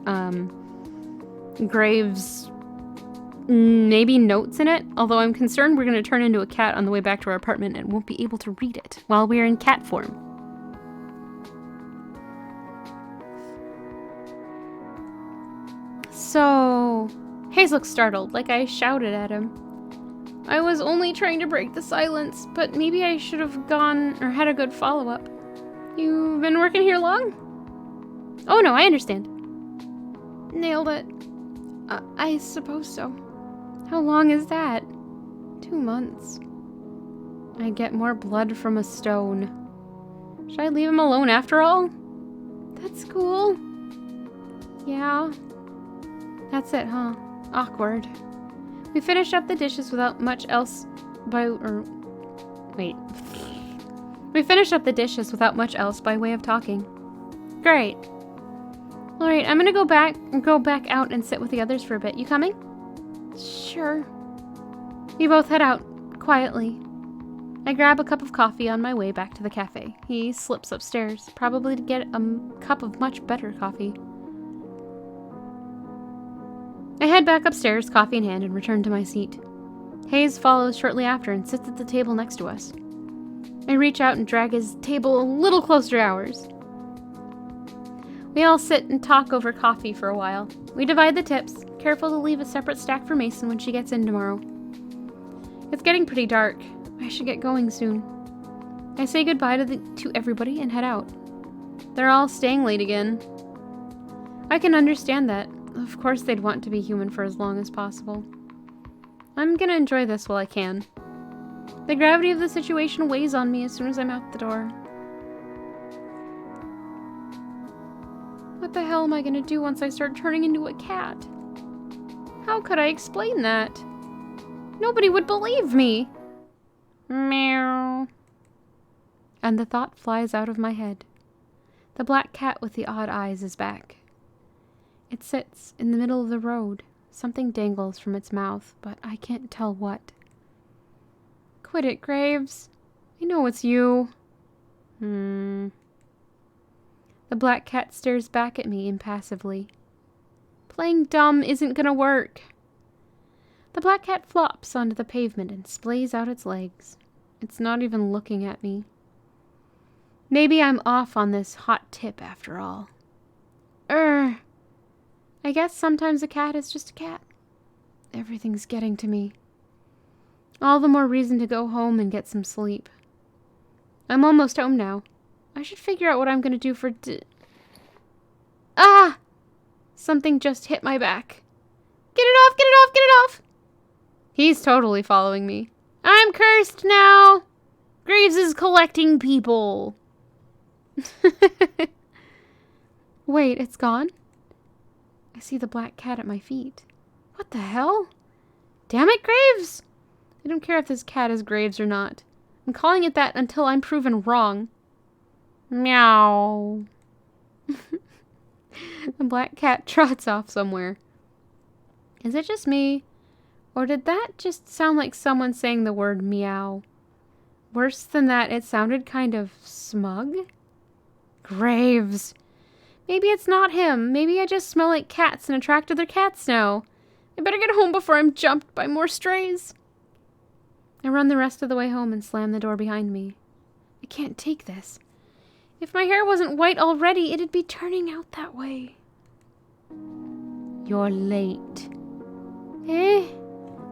Graves' maybe notes in it, although I'm concerned we're going to turn into a cat on the way back to our apartment and won't be able to read it while we're in cat form. So, Hayes looks startled, like I shouted at him. I was only trying to break the silence, but maybe I should have gone or had a good follow-up. You've been working here long? Oh no, I understand. Nailed it. I suppose so. How long is that? 2 months. I get more blood from a stone. Should I leave him alone after all? That's cool. Yeah. That's it, huh? Awkward. We finished up the dishes without much else We finished up the dishes without much else by way of talking. Great. Alright, I'm gonna go back out and sit with the others for a bit. You coming? Sure. We both head out, quietly. I grab a cup of coffee on my way back to the cafe. He slips upstairs, probably to get a cup of much better coffee. I head back upstairs, coffee in hand, and return to my seat. Hayes follows shortly after and sits at the table next to us. I reach out and drag his table a little closer to ours. We all sit and talk over coffee for a while. We divide the tips, careful to leave a separate stack for Mason when she gets in tomorrow. It's getting pretty dark. I should get going soon. I say goodbye to everybody and head out. They're all staying late again. I can understand that. Of course they'd want to be human for as long as possible. I'm gonna enjoy this while I can. The gravity of the situation weighs on me as soon as I'm out the door. What the hell am I gonna do once I start turning into a cat? How could I explain that? Nobody would believe me. Meow. And the thought flies out of my head. The black cat with the odd eyes is back. It sits in the middle of the road. Something dangles from its mouth, but I can't tell what. Quit it, Graves. I know it's you. The black cat stares back at me impassively. Playing dumb isn't gonna work. The black cat flops onto the pavement and splays out its legs. It's not even looking at me. Maybe I'm off on this hot tip after all. I guess sometimes a cat is just a cat. Everything's getting to me. All the more reason to go home and get some sleep. I'm almost home now. I should figure out what I'm gonna do for Ah! Something just hit my back. Get it off, get it off, get it off! He's totally following me. I'm cursed now! Graves is collecting people. Wait, it's gone? I see the black cat at my feet. What the hell? Damn it, Graves! I don't care if this cat is Graves or not. I'm calling it that until I'm proven wrong. Meow. The black cat trots off somewhere. Is it just me? Or did that just sound like someone saying the word meow? Worse than that, it sounded kind of smug. Graves. Maybe it's not him. Maybe I just smell like cats and attract other cats now. I better get home before I'm jumped by more strays. I run the rest of the way home and slam the door behind me. I can't take this. If my hair wasn't white already, it'd be turning out that way. You're late. Eh?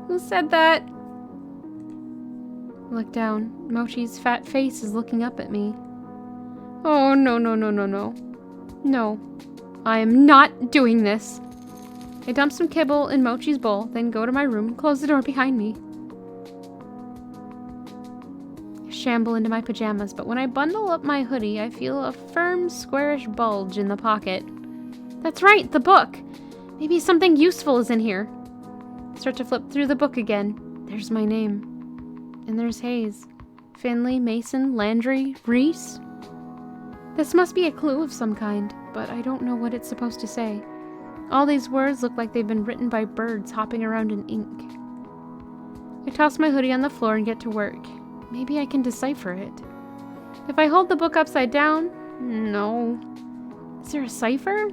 Who said that? Look down. Mochi's fat face is looking up at me. Oh, no, no, no, no, no. No. I am not doing this. I dump some kibble in Mochi's bowl, then go to my room and close the door behind me. shamble into my pajamas, but when I bundle up my hoodie, I feel a firm, squarish bulge in the pocket. That's right, the book! Maybe something useful is in here. Start to flip through the book again. There's my name. And there's Hayes. Finley, Mason, Landry, Reese. This must be a clue of some kind, but I don't know what it's supposed to say. All these words look like they've been written by birds hopping around in ink. I toss my hoodie on the floor and get to work. Maybe I can decipher it. If I hold the book upside down? No. Is there a cipher?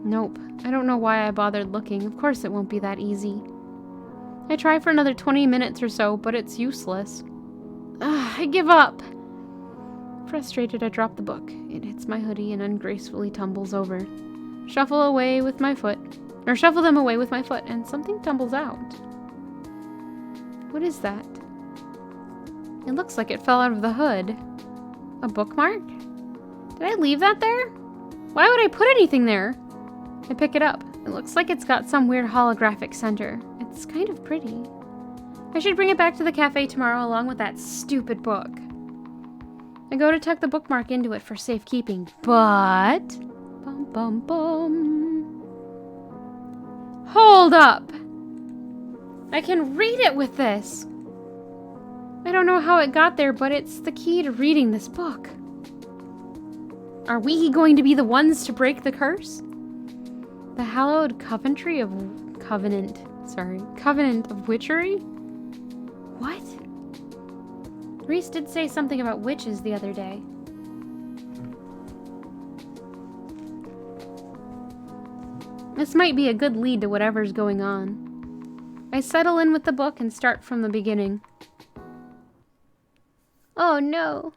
Nope. I don't know why I bothered looking. Of course it won't be that easy. I try for another 20 minutes or so, but it's useless. I give up. Frustrated, I drop the book. It hits my hoodie and ungracefully tumbles over. Shuffle them away with my foot, and something tumbles out. What is that? It looks like it fell out of the hood. A bookmark? Did I leave that there? Why would I put anything there? I pick it up. It looks like it's got some weird holographic center. It's kind of pretty. I should bring it back to the cafe tomorrow along with that stupid book. I go to tuck the bookmark into it for safekeeping, but... Bum, bum, bum. Hold up! I can read it with this! I don't know how it got there, but it's the key to reading this book. Are we going to be the ones to break the curse? The hallowed covenant of witchery? What? Reese did say something about witches the other day. This might be a good lead to whatever's going on. I settle in with the book and start from the beginning. Oh no.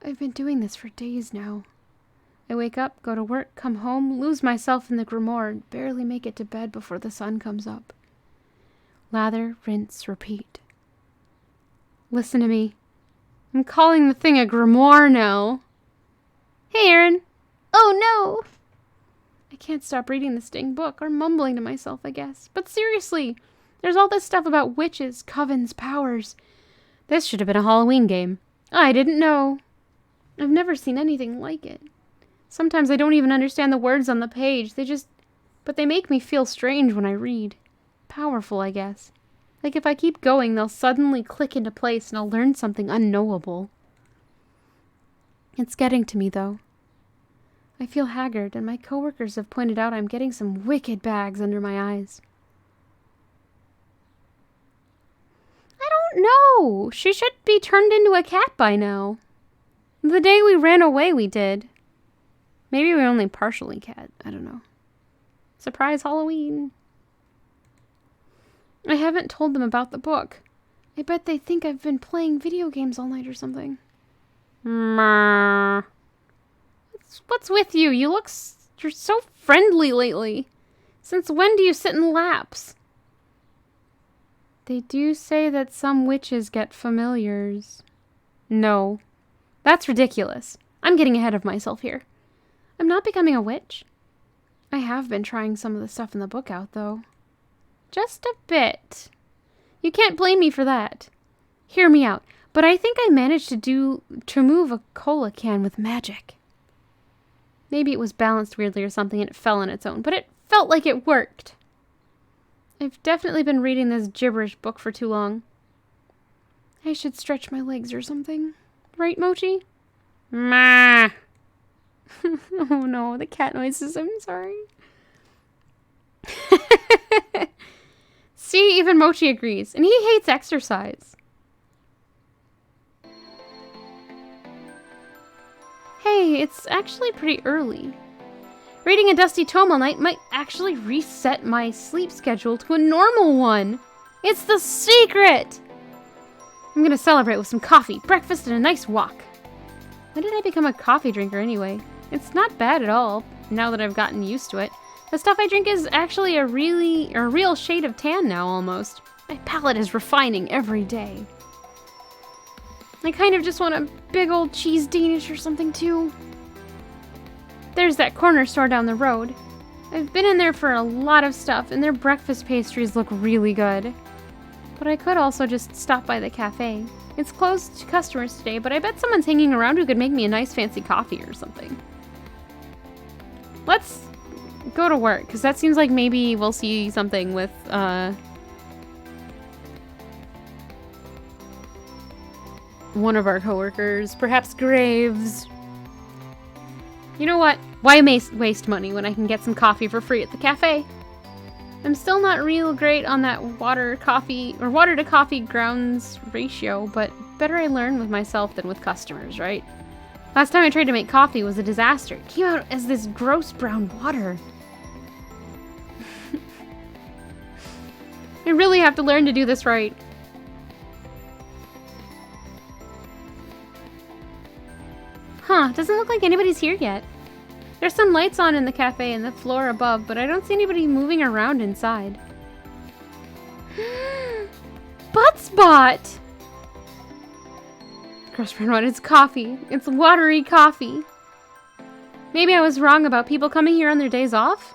I've been doing this for days now. I wake up, go to work, come home, lose myself in the grimoire, and barely make it to bed before the sun comes up. Lather, rinse, repeat. Listen to me. I'm calling the thing a grimoire now. Hey, Aaron. Oh no! I can't stop reading this dang book, or mumbling to myself, I guess. But seriously, there's all this stuff about witches, covens, powers. This should have been a Halloween game. I didn't know. I've never seen anything like it. Sometimes I don't even understand the words on the page. But they make me feel strange when I read. Powerful, I guess. Like if I keep going, they'll suddenly click into place and I'll learn something unknowable. It's getting to me, though. I feel haggard, and my coworkers have pointed out I'm getting some wicked bags under my eyes. I don't know. She should be turned into a cat by now. The day we ran away, we did. Maybe we're only partially cat. I don't know. Surprise Halloween. I haven't told them about the book. I bet they think I've been playing video games all night or something. What's with you? You're so friendly lately. Since when do you sit in laps? They do say that some witches get familiars. No. That's ridiculous. I'm getting ahead of myself here. I'm not becoming a witch. I have been trying some of the stuff in the book out, though. Just a bit. You can't blame me for that. Hear me out, but I think I managed to move a cola can with magic. Maybe it was balanced weirdly or something and it fell on its own, but it felt like it worked. I've definitely been reading this gibberish book for too long. I should stretch my legs or something. Right, Mochi? Ma. Oh no, the cat noises. I'm sorry. See, even Mochi agrees, and he hates exercise. Hey, it's actually pretty early. Reading a dusty tome all night might actually reset my sleep schedule to a normal one. It's the secret! I'm gonna celebrate with some coffee, breakfast, and a nice walk. When did I become a coffee drinker anyway? It's not bad at all, now that I've gotten used to it. The stuff I drink is actually a real shade of tan now, almost. My palate is refining every day. I kind of just want a big old cheese Danish or something, too. There's that corner store down the road. I've been in there for a lot of stuff, and their breakfast pastries look really good. But I could also just stop by the cafe. It's closed to customers today, but I bet someone's hanging around who could make me a nice fancy coffee or something. Let's go to work, because that seems like maybe we'll see something with, one of our coworkers, perhaps Graves. You know what? Why waste money when I can get some coffee for free at the cafe? I'm still not real great on that water to coffee grounds ratio, but better I learn with myself than with customers, right? Last time I tried to make coffee was a disaster. It came out as this gross brown water. I really have to learn to do this right. Huh, doesn't look like anybody's here yet. There's some lights on in the cafe and the floor above, but I don't see anybody moving around inside. Buttspot! Girlfriend wanted its coffee. It's watery coffee. Maybe I was wrong about people coming here on their days off?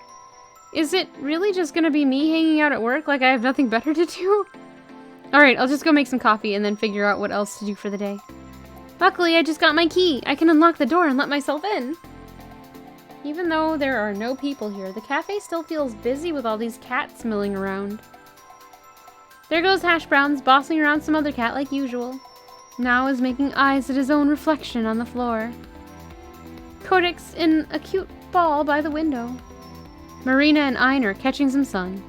Is it really just gonna be me hanging out at work like I have nothing better to do? Alright, I'll just go make some coffee and then figure out what else to do for the day. Luckily, I just got my key. I can unlock the door and let myself in. Even though there are no people here, the cafe still feels busy with all these cats milling around. There goes Hash Browns, bossing around some other cat like usual. Now is making eyes at his own reflection on the floor. Codex in a cute ball by the window. Marina and Ein are catching some sun.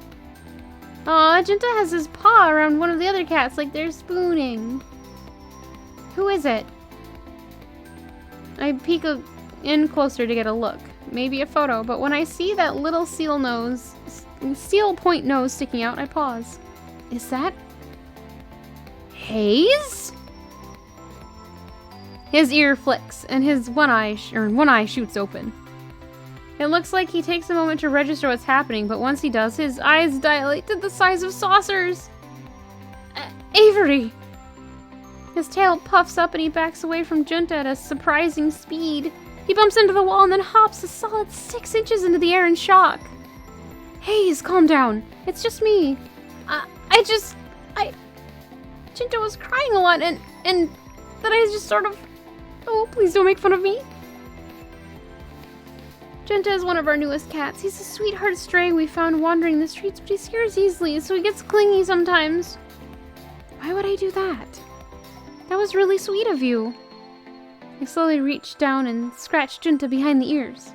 Aw, Jinta has his paw around one of the other cats like they're spooning. Who is it? I peek in closer to get a look. Maybe a photo, but when I see that little seal point nose sticking out, I pause. Is that Haze? His ear flicks, and his one eye shoots open. It looks like he takes a moment to register what's happening, but once he does, his eyes dilate to the size of saucers. Avery! His tail puffs up and he backs away from Junta at a surprising speed. He bumps into the wall and then hops a solid 6 inches into the air in shock. Haze, calm down. It's just me. Junta was crying a lot and then I just sort of... Oh, please don't make fun of me. Junta is one of our newest cats. He's a sweetheart stray we found wandering the streets, but he scares easily, so he gets clingy sometimes. Why would I do that? That was really sweet of you. I slowly reach down and scratch Junta behind the ears.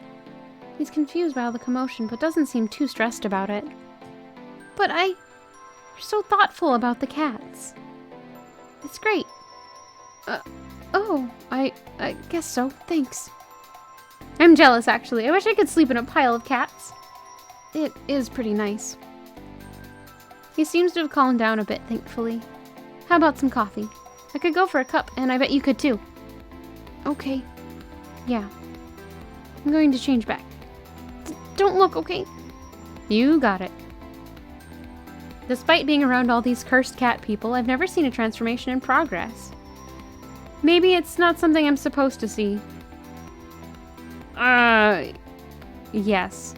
He's confused by all the commotion, but doesn't seem too stressed about it. But you're so thoughtful about the cats. It's great. I guess so. Thanks. I'm jealous, actually. I wish I could sleep in a pile of cats. It is pretty nice. He seems to have calmed down a bit, thankfully. How about some coffee? I could go for a cup, and I bet you could too. Okay. Yeah. I'm going to change back. Don't look, okay? You got it. Despite being around all these cursed cat people, I've never seen a transformation in progress. Maybe it's not something I'm supposed to see. Yes.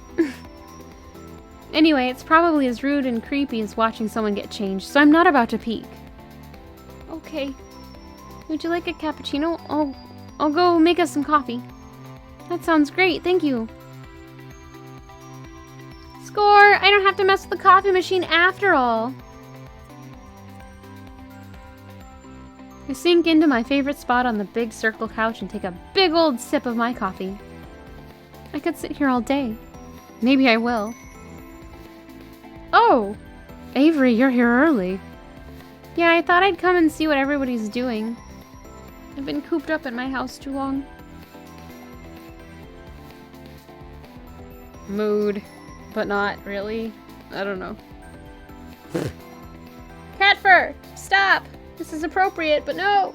Anyway, it's probably as rude and creepy as watching someone get changed, so I'm not about to peek. Okay. Would you like a cappuccino? I'll go make us some coffee. That sounds great, thank you. Score! I don't have to mess with the coffee machine after all. I sink into my favorite spot on the big circle couch and take a big old sip of my coffee. I could sit here all day. Maybe I will. Oh! Avery, you're here early. Yeah, I thought I'd come and see what everybody's doing. I've been cooped up at my house too long. Mood. But not really. I don't know. Cat fur! Stop! This is appropriate, but no!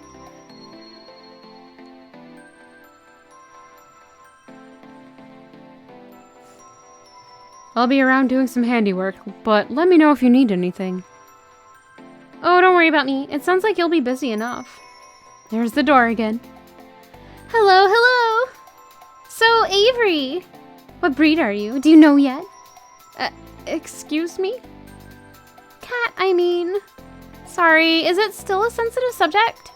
I'll be around doing some handiwork, but let me know if you need anything. Oh, don't worry about me. It sounds like you'll be busy enough. There's the door again. Hello, hello! So, Avery, what breed are you? Do you know yet? Excuse me? Cat, I mean. Sorry, is it still a sensitive subject?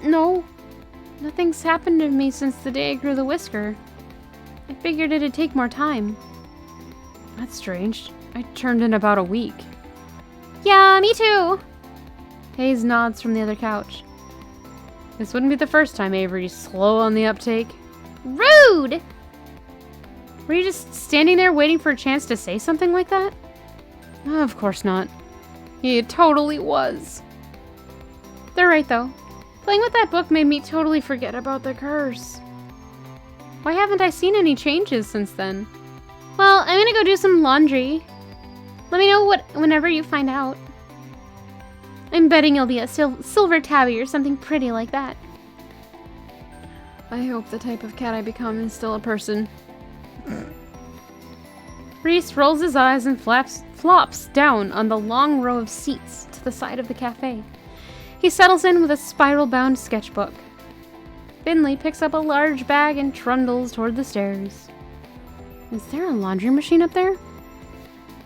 No. Nothing's happened to me since the day I grew the whisker. I figured it'd take more time. That's strange. I turned in about a week. Yeah, me too. Hayes nods from the other couch. This wouldn't be the first time Avery's slow on the uptake. Rude! Were you just standing there waiting for a chance to say something like that? Of course not. He totally was. They're right, though. Playing with that book made me totally forget about the curse. Why haven't I seen any changes since then? Well, I'm gonna go do some laundry. Let me know whenever you find out. I'm betting you'll be a silver tabby or something pretty like that. I hope the type of cat I become is still a person. Reese rolls his eyes and flops down on the long row of seats to the side of the cafe. He settles in with a spiral-bound sketchbook. Finley picks up a large bag and trundles toward the stairs. Is there a laundry machine up there?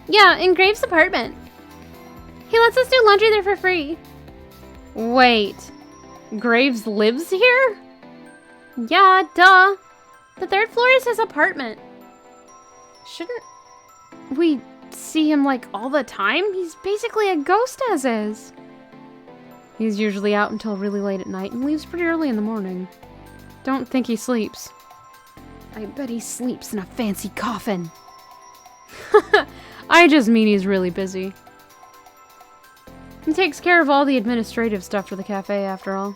Yeah, in Graves' apartment. He lets us do laundry there for free. Wait, Graves lives here? Yeah, duh. The 3rd floor is his apartment. Shouldn't we see him like all the time? He's basically a ghost as is. He's usually out until really late at night and leaves pretty early in the morning. Don't think he sleeps. I bet he sleeps in a fancy coffin. I just mean he's really busy. He takes care of all the administrative stuff for the cafe, after all.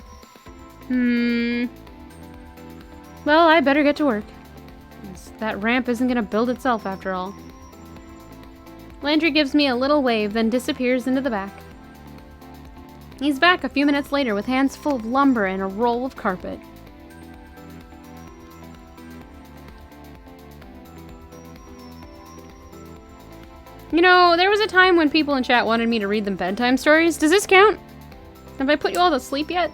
Well, I better get to work. That ramp isn't gonna build itself, after all. Landry gives me a little wave, then disappears into the back. He's back a few minutes later with hands full of lumber and a roll of carpet. You know, there was a time when people in chat wanted me to read them bedtime stories. Does this count? Have I put you all to sleep yet?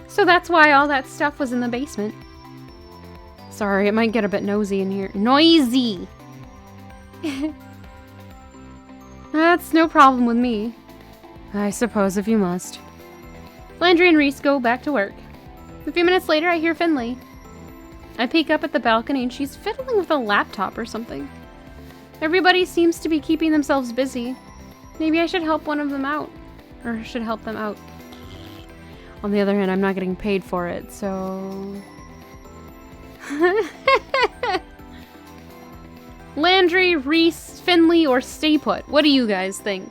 So that's why all that stuff was in the basement. Sorry, it might get a bit nosy in here. Noisy! That's no problem with me. I suppose if you must. Landry and Reese go back to work. A few minutes later, I hear Finley. I peek up at the balcony and she's fiddling with a laptop or something. Everybody seems to be keeping themselves busy. Maybe I should help one of them out. Or should help them out. On the other hand, I'm not getting paid for it, so... Landry, Reese, Finley, or stay put? What do you guys think?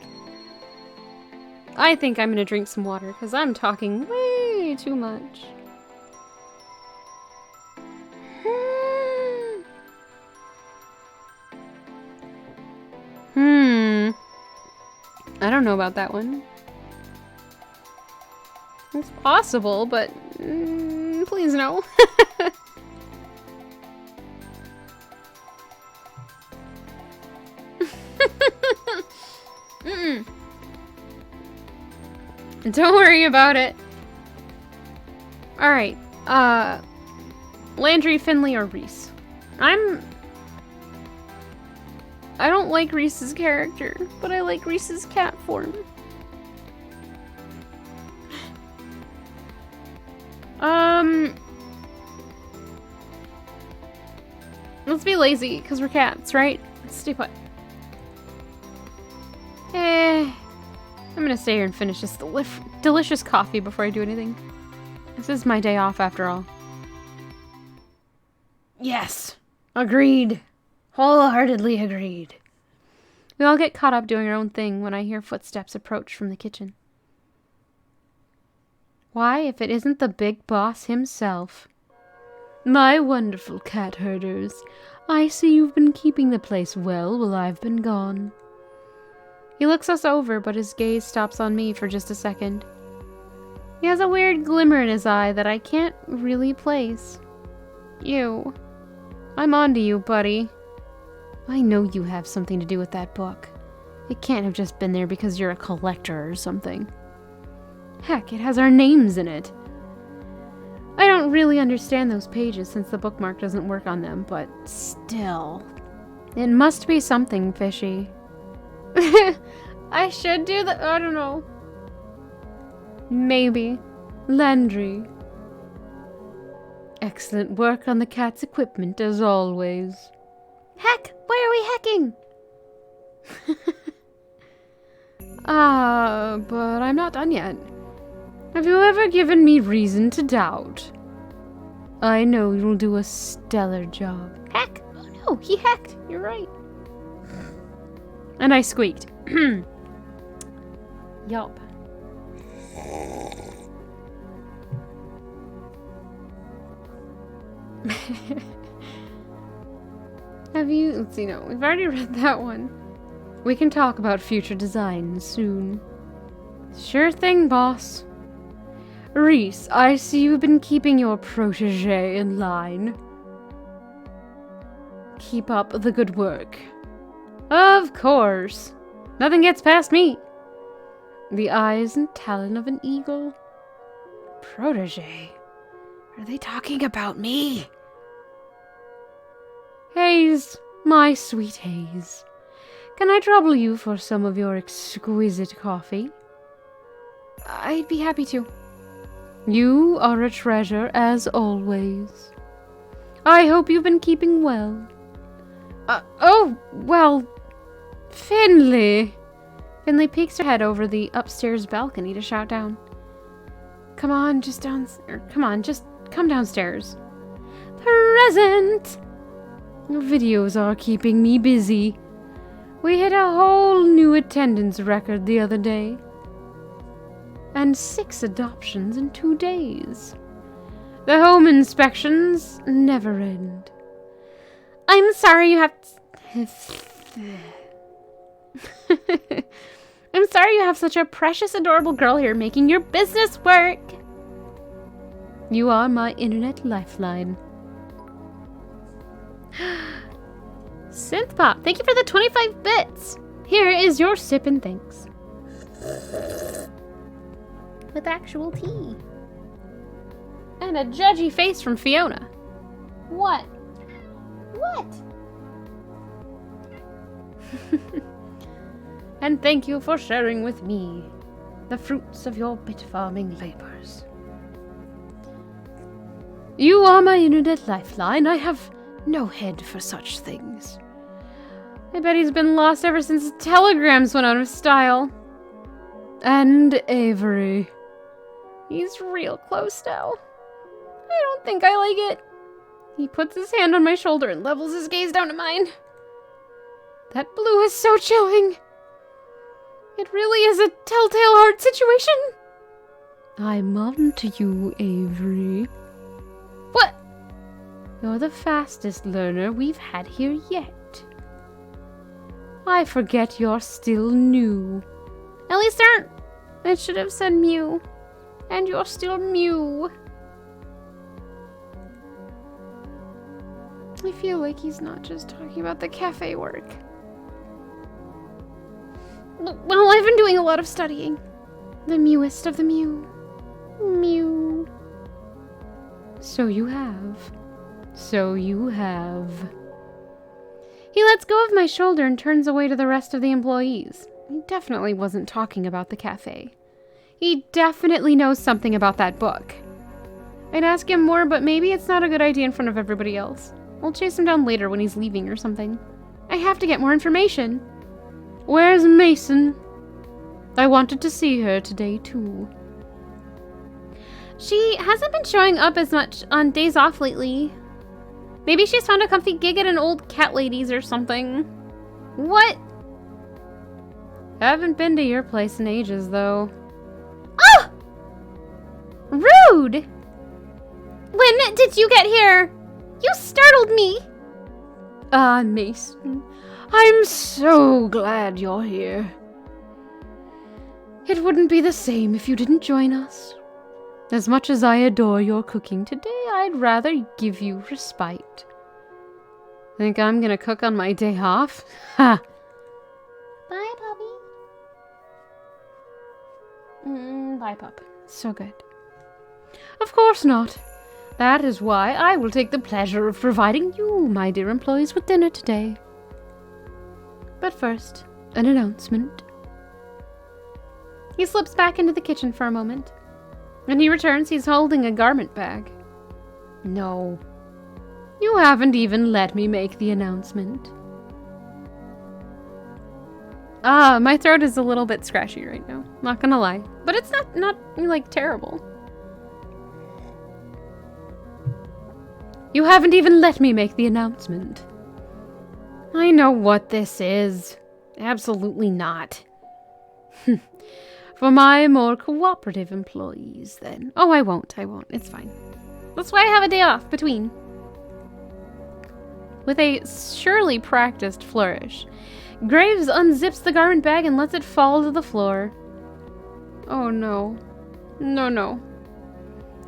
I think I'm gonna drink some water, because I'm talking way too much. I don't know about that one. It's possible, but please no. Don't worry about it. Alright, Landry, Finley, or Reese? I don't like Reese's character, but I like Reese's cat form. Let's be lazy, because we're cats, right? Let's stay put. I'm gonna stay here and finish this delicious coffee before I do anything. This is my day off, after all. Yes! Agreed. Wholeheartedly agreed. We all get caught up doing our own thing when I hear footsteps approach from the kitchen. Why, if it isn't the big boss himself? My wonderful cat herders, I see you've been keeping the place well while I've been gone. He looks us over, but his gaze stops on me for just a second. He has a weird glimmer in his eye that I can't really place. You. I'm onto you, buddy. I know you have something to do with that book. It can't have just been there because you're a collector or something. Heck, it has our names in it. I don't really understand those pages since the bookmark doesn't work on them, but still. It must be something fishy. I should do the... I don't know. Maybe. Landry. Excellent work on the cat's equipment, as always. Heck, why are we hacking? But I'm not done yet. Have you ever given me reason to doubt? I know you'll do a stellar job. Heck, oh no, he hacked. You're right. And I squeaked. Yup. Have you... Let's see, no. We've already read that one. We can talk about future designs soon. Sure thing, boss. Reese, I see you've been keeping your protege in line. Keep up the good work. Of course. Nothing gets past me. The eyes and talon of an eagle. Protege. Are they talking about me? Hayes, my sweet Hayes. Can I trouble you for some of your exquisite coffee? I'd be happy to. You are a treasure, as always. I hope you've been keeping well. Oh, well, Finley. Finley peeks her head over the upstairs balcony to shout down. Come on, just come downstairs. Present! Videos are keeping me busy. We hit a whole new attendance record the other day. And 6 adoptions in 2 days. The home inspections never end. I'm sorry you have... I'm sorry you have such a precious, adorable girl here making your business work. You are my internet lifeline. Synthpop, thank you for the 25 bits. Here is your sip and thanks. With actual tea. And a judgy face from Fiona. What? What? And thank you for sharing with me the fruits of your bit farming labors. You are my internet lifeline. I have no head for such things. I bet he's been lost ever since telegrams went out of style. And Avery. He's real close now. I don't think I like it. He puts his hand on my shoulder and levels his gaze down to mine. That blue is so chilling. It really is a telltale heart situation. I'm on to you, Avery. What? You're the fastest learner we've had here yet. I forget you're still new. At least aren't. It should have said Mew. And you're still Mew. I feel like he's not just talking about the cafe work. Well, I've been doing a lot of studying. The Mewest of the Mew. Mew. So you have. So you have. He lets go of my shoulder and turns away to the rest of the employees. He definitely wasn't talking about the cafe. He definitely knows something about that book. I'd ask him more, but maybe it's not a good idea in front of everybody else. I'll chase him down later when he's leaving or something. I have to get more information. Where's Mason? I wanted to see her today, too. She hasn't been showing up as much on days off lately. Maybe she's found a comfy gig at an old cat lady's or something. What? Haven't been to your place in ages, though. Oh! Rude! When did you get here? You startled me! Mason. I'm so glad you're here. It wouldn't be the same if you didn't join us. As much as I adore your cooking today, I'd rather give you respite. Think I'm gonna cook on my day off? Ha! Bye, puppy. Bye, pup. So good. Of course not. That is why I will take the pleasure of providing you, my dear employees, with dinner today. But first, an announcement. He slips back into the kitchen for a moment. When he returns, he's holding a garment bag. No. You haven't even let me make the announcement. My throat is a little bit scratchy right now. Not gonna lie. But it's not like, terrible. You haven't even let me make the announcement. I know what this is. Absolutely not. For my more cooperative employees, then. Oh, I won't. It's fine. That's why I have a day off between. With a surely practiced flourish, Graves unzips the garment bag and lets it fall to the floor. Oh no. No.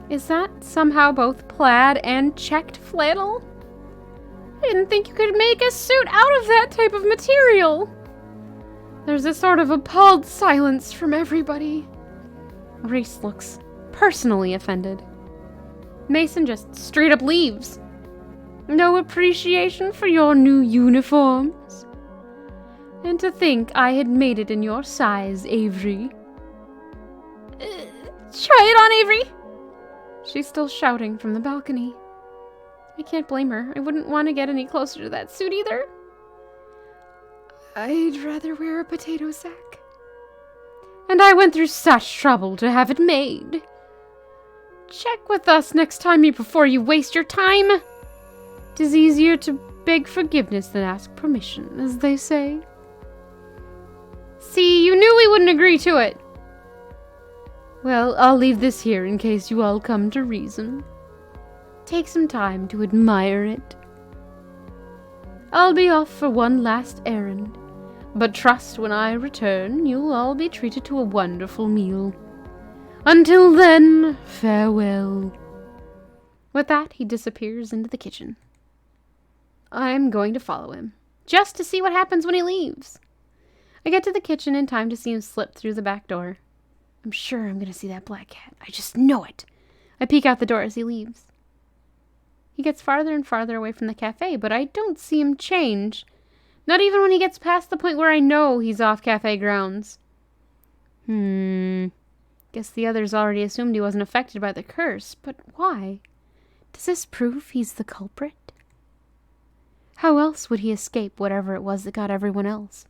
Is that somehow both plaid and checked flannel? I didn't think you could make a suit out of that type of material. There's a sort of appalled silence from everybody. Reese looks personally offended. Mason just straight up leaves. No appreciation for your new uniforms? And to think I had made it in your size, Avery. Try it on, Avery! She's still shouting from the balcony. I can't blame her. I wouldn't want to get any closer to that suit either. I'd rather wear a potato sack. And I went through such trouble to have it made. Check with us next time before you waste your time. 'Tis easier to beg forgiveness than ask permission, as they say. See, you knew we wouldn't agree to it. Well, I'll leave this here in case you all come to reason. Take some time to admire it. I'll be off for one last errand, but trust when I return you'll all be treated to a wonderful meal. Until then, farewell. With that, he disappears into the kitchen. I'm going to follow him, just to see what happens when he leaves. I get to the kitchen in time to see him slip through the back door. I'm sure I'm going to see that black cat. I just know it. I peek out the door as he leaves. He gets farther and farther away from the cafe, but I don't see him change. Not even when he gets past the point where I know he's off cafe grounds. Guess the others already assumed he wasn't affected by the curse, but why? Does this prove he's the culprit? How else would he escape whatever it was that got everyone else?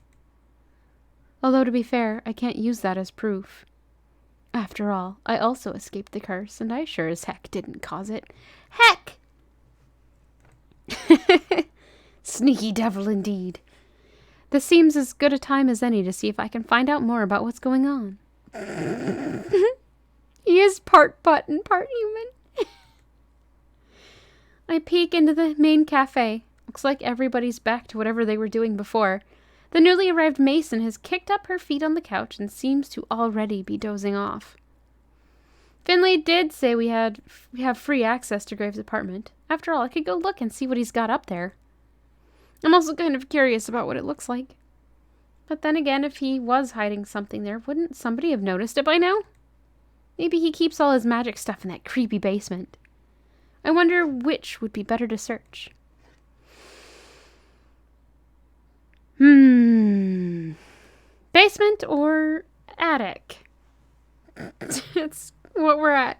Although, to be fair, I can't use that as proof. After all, I also escaped the curse, and I sure as heck didn't cause it. Heck! Sneaky devil indeed. This seems as good a time as any to see if I can find out more about what's going on. He is part butt and part human. I peek into the main cafe. Looks like everybody's back to whatever they were doing before. The newly arrived Mason has kicked up her feet on the couch and seems to already be dozing off. Finley did say we have free access to Graves' apartment. After all, I could go look and see what he's got up there. I'm also kind of curious about what it looks like. But then again, if he was hiding something there, wouldn't somebody have noticed it by now? Maybe he keeps all his magic stuff in that creepy basement. I wonder which would be better to search. Basement or attic? It's what we're at.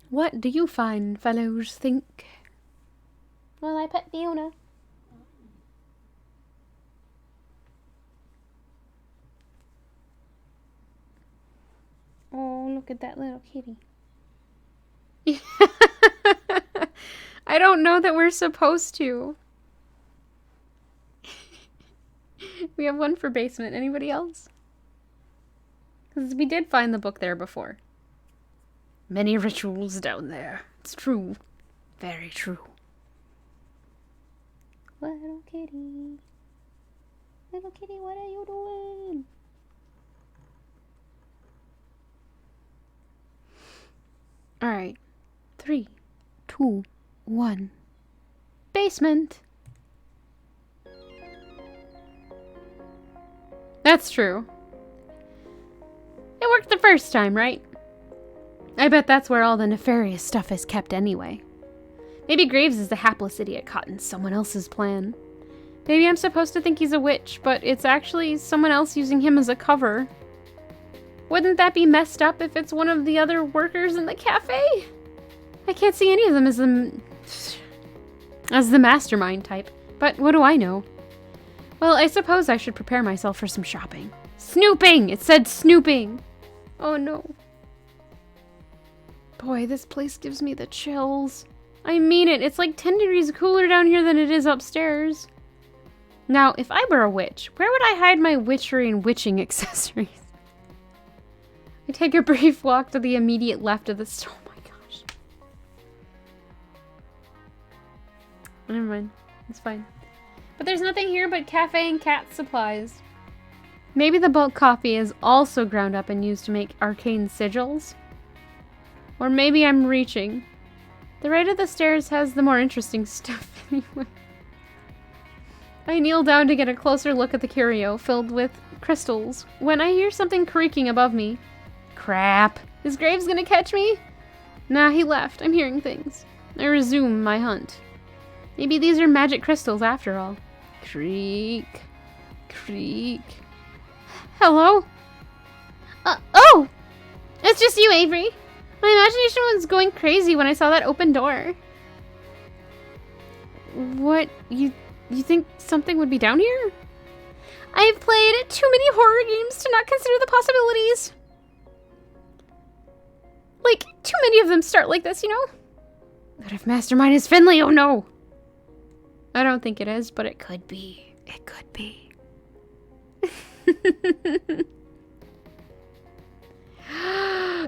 What do you fine fellows think? Well, I pet Fiona. Oh, look at that little kitty. I don't know that we're supposed to. We have one for basement. Anybody else? Because we did find the book there before. Many rituals down there. It's true. Very true. Little kitty. Little kitty, what are you doing? Alright. 3, 2, 1. Basement. That's true. It worked the first time, right? I bet that's where all the nefarious stuff is kept anyway. Maybe Graves is the hapless idiot caught in someone else's plan. Maybe I'm supposed to think he's a witch, but it's actually someone else using him as a cover. Wouldn't that be messed up if it's one of the other workers in the cafe? I can't see any of them as the mastermind type, but what do I know? Well, I suppose I should prepare myself for some shopping. Snooping! It said snooping! Oh no. Boy, this place gives me the chills. I mean it, it's like 10 degrees cooler down here than it is upstairs. Now, if I were a witch, where would I hide my witchery and witching accessories? I take a brief walk to the immediate left of the store. Oh my gosh. Never mind. It's fine. But there's nothing here but cafe and cat supplies. Maybe the bulk coffee is also ground up and used to make arcane sigils? Or maybe I'm reaching. The right of the stairs has the more interesting stuff anyway. I kneel down to get a closer look at the curio filled with crystals when I hear something creaking above me. Crap. Is Graves gonna catch me? Nah, he left. I'm hearing things. I resume my hunt. Maybe these are magic crystals after all. Creak. Creak. Hello? Oh! It's just you, Avery. My imagination was going crazy when I saw that open door. What? You think something would be down here? I've played too many horror games to not consider the possibilities. Like, too many of them start like this, you know? But if Mastermind is Finley, oh no! I don't think it is, but it could be. It could be.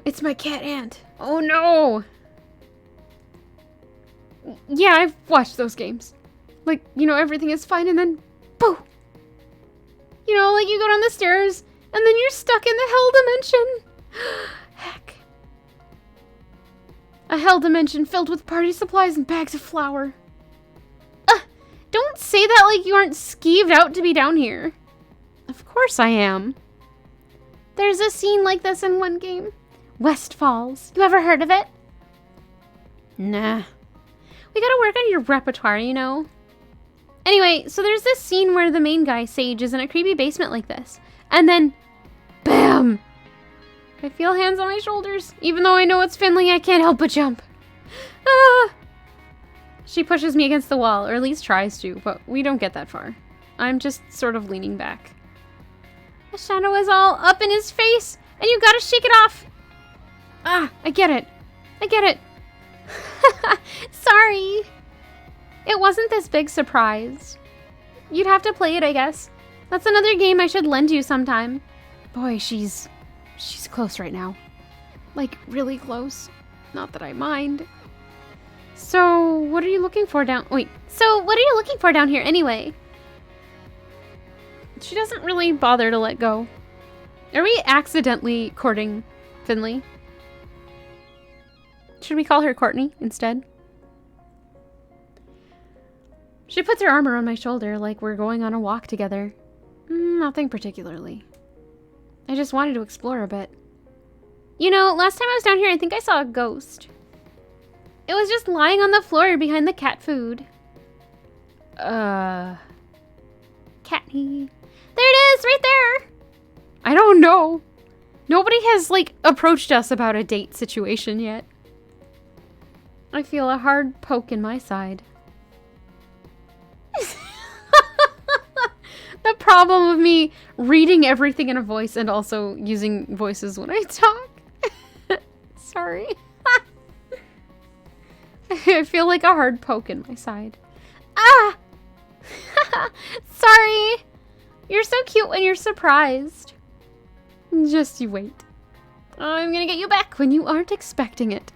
It's my cat aunt. Oh no! Yeah, I've watched those games. Like, you know, everything is fine and then, boo! You know, like you go down the stairs and then you're stuck in the hell dimension. Heck. A hell dimension filled with party supplies and bags of flour. Don't say that like you aren't skeeved out to be down here. Of course I am. There's a scene like this in one game. West Falls. You ever heard of it? Nah. We gotta work on your repertoire, you know? Anyway, so there's this scene where the main guy, Sage, is in a creepy basement like this. And then, BAM! I feel hands on my shoulders. Even though I know it's Finley, I can't help but jump. Ah! She pushes me against the wall, or at least tries to, but we don't get that far. I'm just sort of leaning back. The shadow is all up in his face, and you gotta shake it off. Ah, I get it. I get it. Sorry. It wasn't this big surprise. You'd have to play it, I guess. That's another game I should lend you sometime. Boy, she's close right now. Like, really close. Not that I mind. So, what are you looking for down... Wait. So, what are you looking for down here anyway? She doesn't really bother to let go. Are we accidentally courting Finley? Should we call her Courtney instead? She puts her arm around my shoulder like we're going on a walk together. Nothing particularly. I just wanted to explore a bit. You know, last time I was down here, I think I saw a ghost. It was just lying on the floor behind the cat food. Catney. There it is, right there. I don't know. Nobody has, like, approached us about a date situation yet. I feel a hard poke in my side. The problem with me reading everything in a voice and also using voices when I talk. Sorry. I feel like a hard poke in my side. Ah! Sorry. You're so cute when you're surprised. Just you wait. I'm gonna get you back when you aren't expecting it.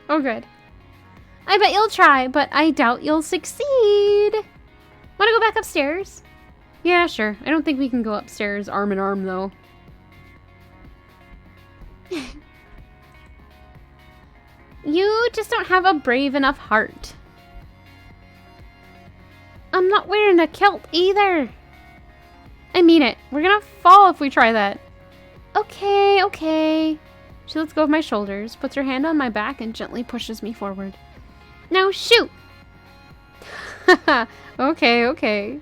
Oh, good. I bet you'll try, but I doubt you'll succeed. Wanna go back upstairs? Yeah, sure. I don't think we can go upstairs arm in arm, though. You just don't have a brave enough heart. I'm not wearing a kilt either. I mean it. We're gonna fall if we try that. Okay, okay. She lets go of my shoulders, puts her hand on my back, and gently pushes me forward. Now shoot! Okay, okay.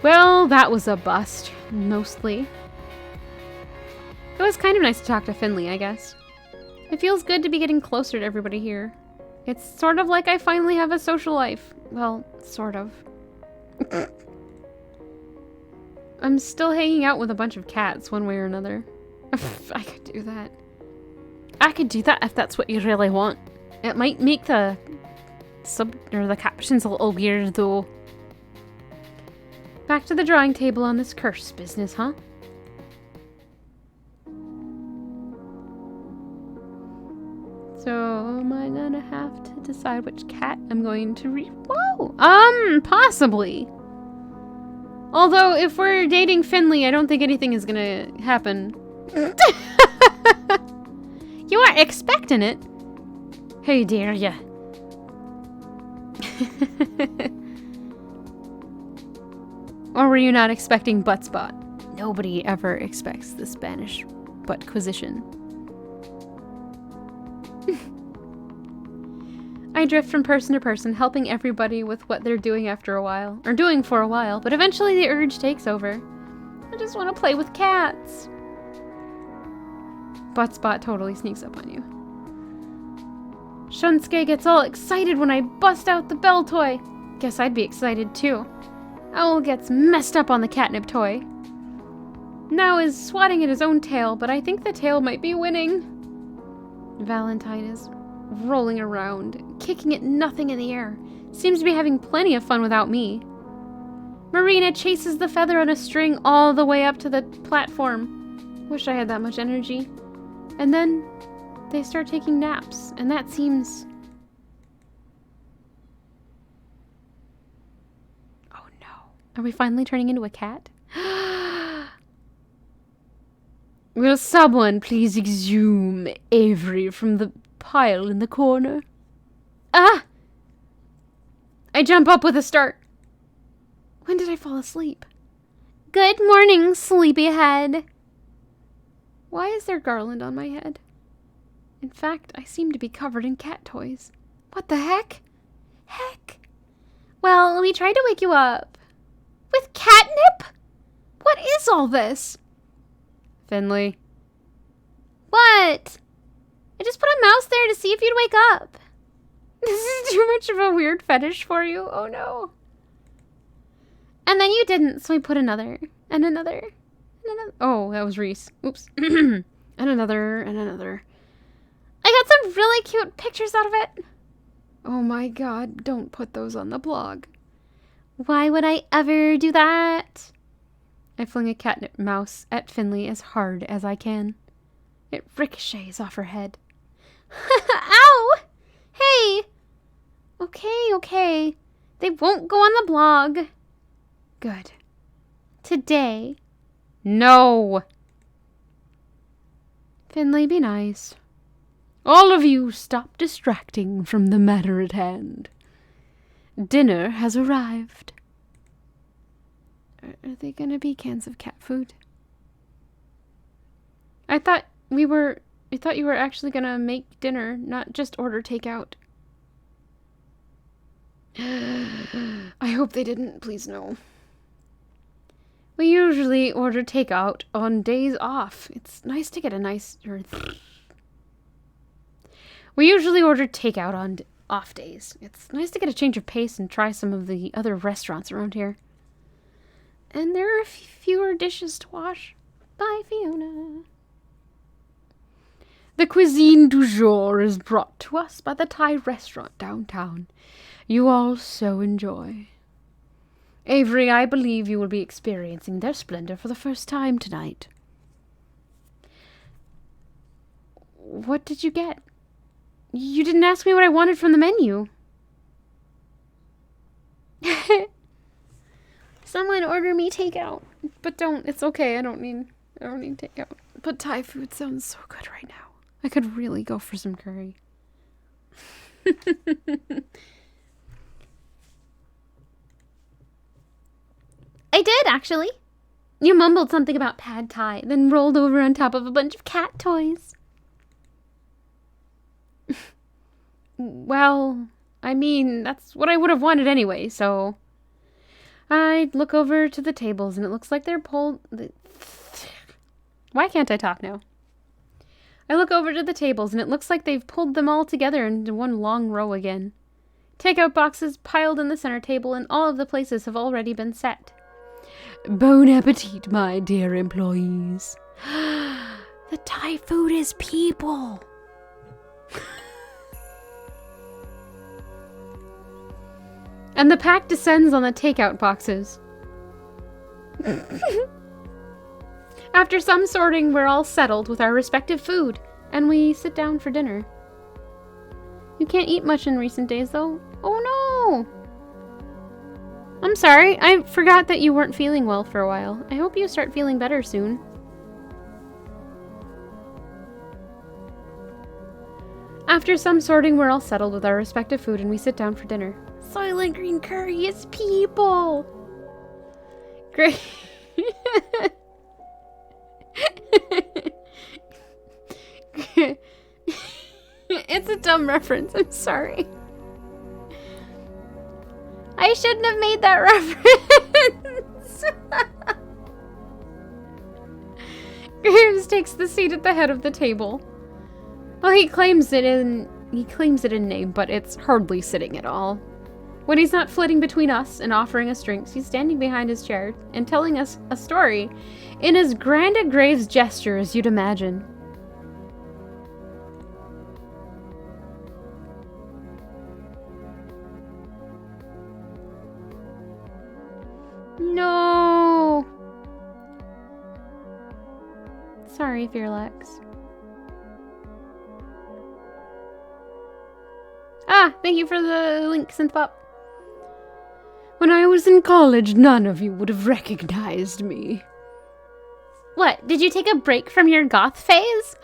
Well, that was a bust, mostly. It was kind of nice to talk to Finley, I guess. It feels good to be getting closer to everybody here. It's sort of like I finally have a social life. Well, sort of. I'm still hanging out with a bunch of cats, one way or another. I could do that. I could do that if that's what you really want. It might make the the captions a little weird, though. Back to the drawing table on this curse business, huh? So, am I gonna have to decide which cat I'm going to read? Whoa! Possibly. Although, if we're dating Finley, I don't think anything is gonna happen. You are expecting it. How dare ya? Or were you not expecting butt spot? Nobody ever expects the Spanish buttquisition. I drift from person to person, helping everybody with what they're doing after a while. Or doing for a while, but eventually the urge takes over. I just want to play with cats. Buttspot totally sneaks up on you. Shunsuke gets all excited when I bust out the bell toy. Guess I'd be excited too. Owl gets messed up on the catnip toy. Now is swatting at his own tail, but I think the tail might be winning. Valentine is rolling around, kicking at nothing in the air. Seems to be having plenty of fun without me. Marina chases the feather on a string all the way up to the platform. Wish I had that much energy. And then they start taking naps, and that seems... Oh no. Are we finally turning into a cat? Will someone please exhume Avery from the pile in the corner? Ah! I jump up with a start. When did I fall asleep? Good morning, sleepyhead. Why is there garland on my head? In fact, I seem to be covered in cat toys. What the heck? Heck. Well, we tried to wake you up. With catnip? What is all this? Finley. What? I just put a mouse there to see if you'd wake up. This is too much of a weird fetish for you. Oh no. And then you didn't, so we put another, and another, and another. Oh, that was Reese. Oops. And another, and another. I got some really cute pictures out of it. Oh my god, don't put those on the blog. Why would I ever do that? I fling a catnip mouse at Finley as hard as I can. It ricochets off her head. Ow! Hey! Okay. They won't go on the blog. Good. Today. No! Finley, be nice. All of you stop distracting from the matter at hand. Dinner has arrived. Are they gonna be cans of cat food? I thought you were actually gonna make dinner, not just order takeout. I hope they didn't, please no. We usually order takeout on days off. It's nice to get a nice... We usually order takeout on off days. It's nice to get a change of pace and try some of the other restaurants around here. And there are fewer dishes to wash. Bye, Fiona. The cuisine du jour is brought to us by the Thai restaurant downtown. You all so enjoy. Avery, I believe you will be experiencing their splendor for the first time tonight. What did you get? You didn't ask me what I wanted from the menu. Someone order me takeout. But don't. It's okay. I don't need takeout. But Thai food sounds so good right now. I could really go for some curry. I did, actually. You mumbled something about pad thai, then rolled over on top of a bunch of cat toys. Well, I mean, that's what I would have wanted anyway, so... I look over to the tables, and it looks like they're pulled... Why can't I talk now? I look over to the tables, and it looks like they've pulled them all together into one long row again. Takeout boxes piled in the center table, and all of the places have already been set. Bon appetit, my dear employees. The Thai food is people. And the pack descends on the takeout boxes. After some sorting, we're all settled with our respective food, and we sit down for dinner. You can't eat much in recent days, though. Oh no! I'm sorry, I forgot that you weren't feeling well for a while. I hope you start feeling better soon. After some sorting, we're all settled with our respective food, and we sit down for dinner. Soylent Green Curry is people! Great. It's a dumb reference, I'm sorry. I shouldn't have made that reference. Graves takes the seat at the head of the table. Well, he claims it in name, but it's hardly sitting at all. When he's not flitting between us and offering us drinks, he's standing behind his chair and telling us a story in as grand a Graves gesture as you'd imagine. No! Sorry, Fearlex. Ah, thank you for the link, Synthpop. When I was in college, none of you would have recognized me. What, did you take a break from your goth phase?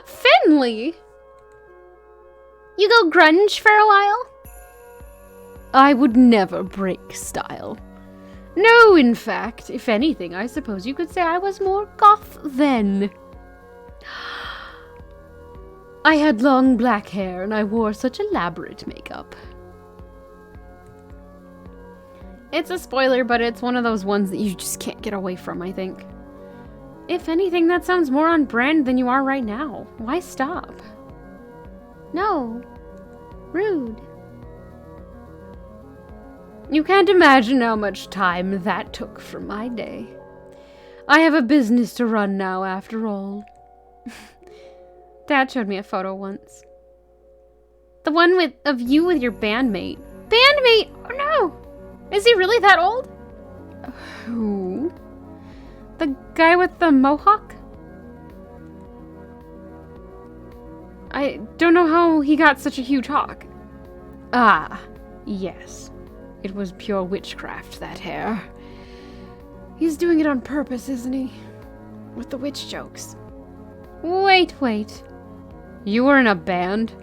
Finley! You go grunge for a while? I would never break style. No, in fact, if anything, I suppose you could say I was more goth then. I had long black hair and I wore such elaborate makeup. It's a spoiler, but it's one of those ones that you just can't get away from, I think. If anything, that sounds more on brand than you are right now. Why stop? No. Rude. You can't imagine how much time that took from my day. I have a business to run now, after all. Dad showed me a photo once. The one of you with your bandmate. Bandmate? Oh no! Is he really that old? Who? The guy with the mohawk? I don't know how he got such a huge hawk. Ah, yes. It was pure witchcraft, that hair. He's doing it on purpose, isn't he? With the witch jokes. Wait. You were in a band?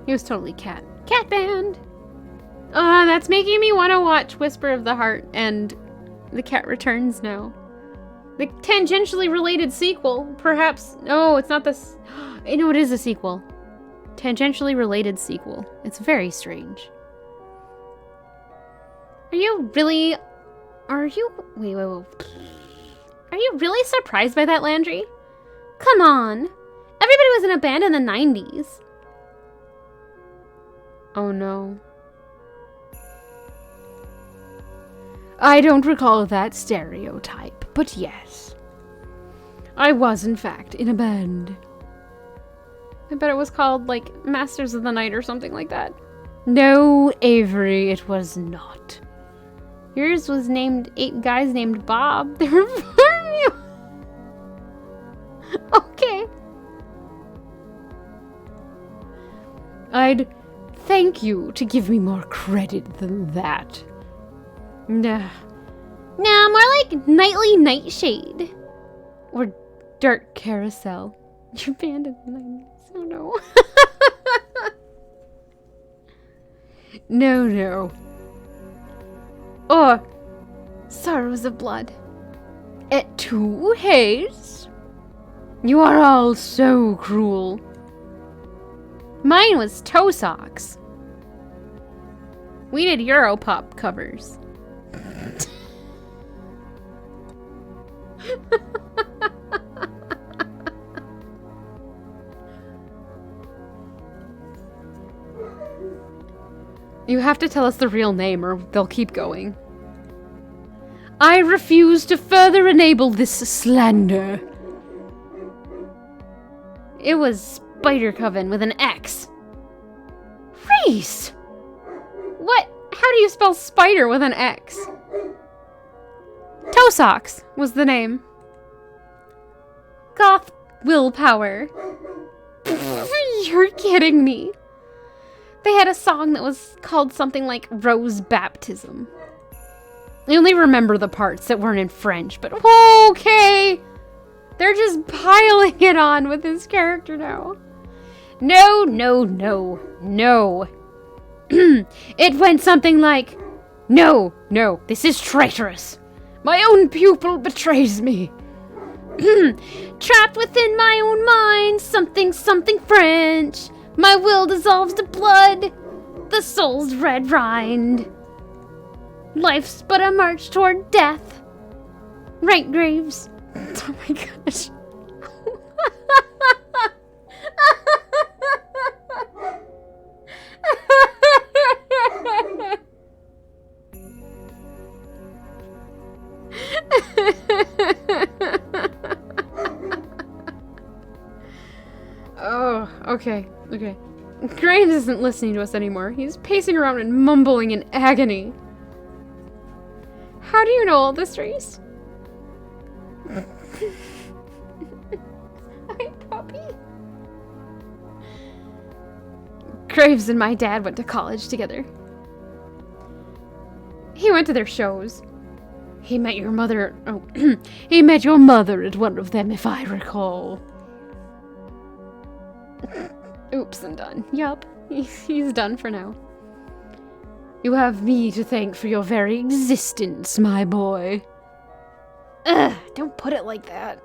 He was totally cat. Cat band! That's making me want to watch Whisper of the Heart and The Cat Returns now. The tangentially related sequel, perhaps. No, it's not this. No, it is a sequel. Tangentially related sequel. It's very strange. Wait. Are you really surprised by that, Landry? Come on. Everybody was in a band in the 90s. Oh no. I don't recall that stereotype, but yes. I was, in fact, in a band. I bet it was called, like, Masters of the Night or something like that. No, Avery, it was not. Yours was named 8 guys named Bob. They were from you. Okay. I'd thank you to give me more credit than that. Nah, more like Nightly Nightshade. Or Dirt Carousel. Your band in the 90s. Oh no. No. Or Sorrows of Blood. Et tu, Hayes? You are all so cruel. Mine was Toe Socks. We did Europop covers. You have to tell us the real name or they'll keep going. I refuse to further enable this slander. It was Spider Coven with an X. Reese! What? How do you spell spider with an X? Toe Socks was the name. Goth Willpower. You're kidding me. They had a song that was called something like Rose Baptism. I only remember the parts that weren't in French, but okay! They're just piling it on with this character now. No, no, no, no. It went something like, no, no, this is traitorous. My own pupil betrays me. Trapped within my own mind, something, something French. My will dissolves to blood, the soul's red rind. Life's but a march toward death. Right, Graves? Oh my gosh. Oh, okay. Okay. Graves isn't listening to us anymore. He's pacing around and mumbling in agony. How do you know all this, Reese? Hi, puppy. Graves and my dad went to college together. He went to their shows. He met your mother. Oh, he met your mother at one of them, if I recall. Oops, I'm done. Yup, he's done for now. You have me to thank for your very existence, my boy. Ugh, don't put it like that.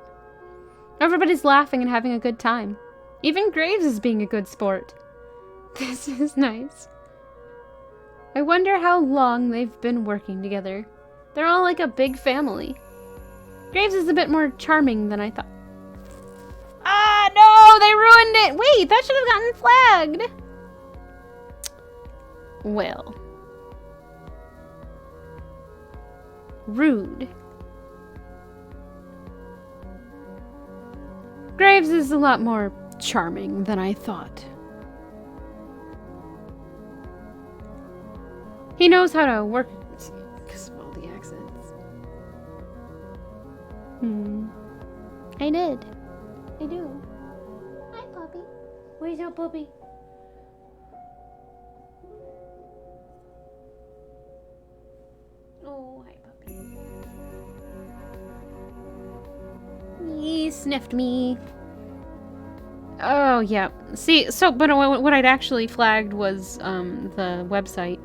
Everybody's laughing and having a good time. Even Graves is being a good sport. This is nice. I wonder how long they've been working together. They're all like a big family. Graves is a bit more charming than I thought. Ah, no! They ruined it! Wait, that should have gotten flagged! Well. Rude. Graves is a lot more charming than I thought. He knows how to work... Because of all the accents. I did. I do. Hi, puppy. Where's your puppy? Oh, hi, puppy. He sniffed me. Oh, yeah. See, so, but what I'd actually flagged was, the website.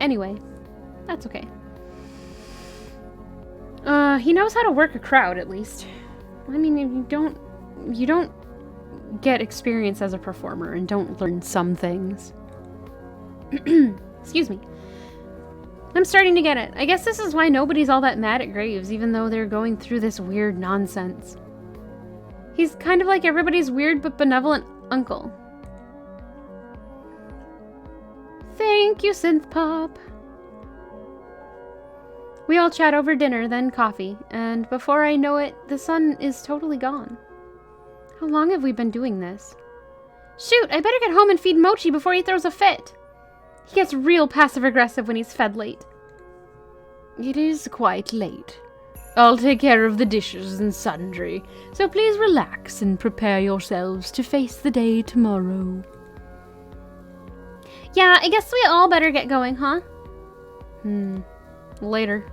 Anyway, that's okay. He knows how to work a crowd, at least. I mean, you don't get experience as a performer and don't learn some things. Excuse me. I'm starting to get it. I guess this is why nobody's all that mad at Graves, even though they're going through this weird nonsense. He's kind of like everybody's weird but benevolent uncle. Thank you, Synth Pop. We all chat over dinner, then coffee, and before I know it, the sun is totally gone. How long have we been doing this? Shoot, I better get home and feed Mochi before he throws a fit. He gets real passive-aggressive when he's fed late. It is quite late. I'll take care of the dishes and sundry, so please relax and prepare yourselves to face the day tomorrow. Yeah, I guess we all better get going, huh? Later.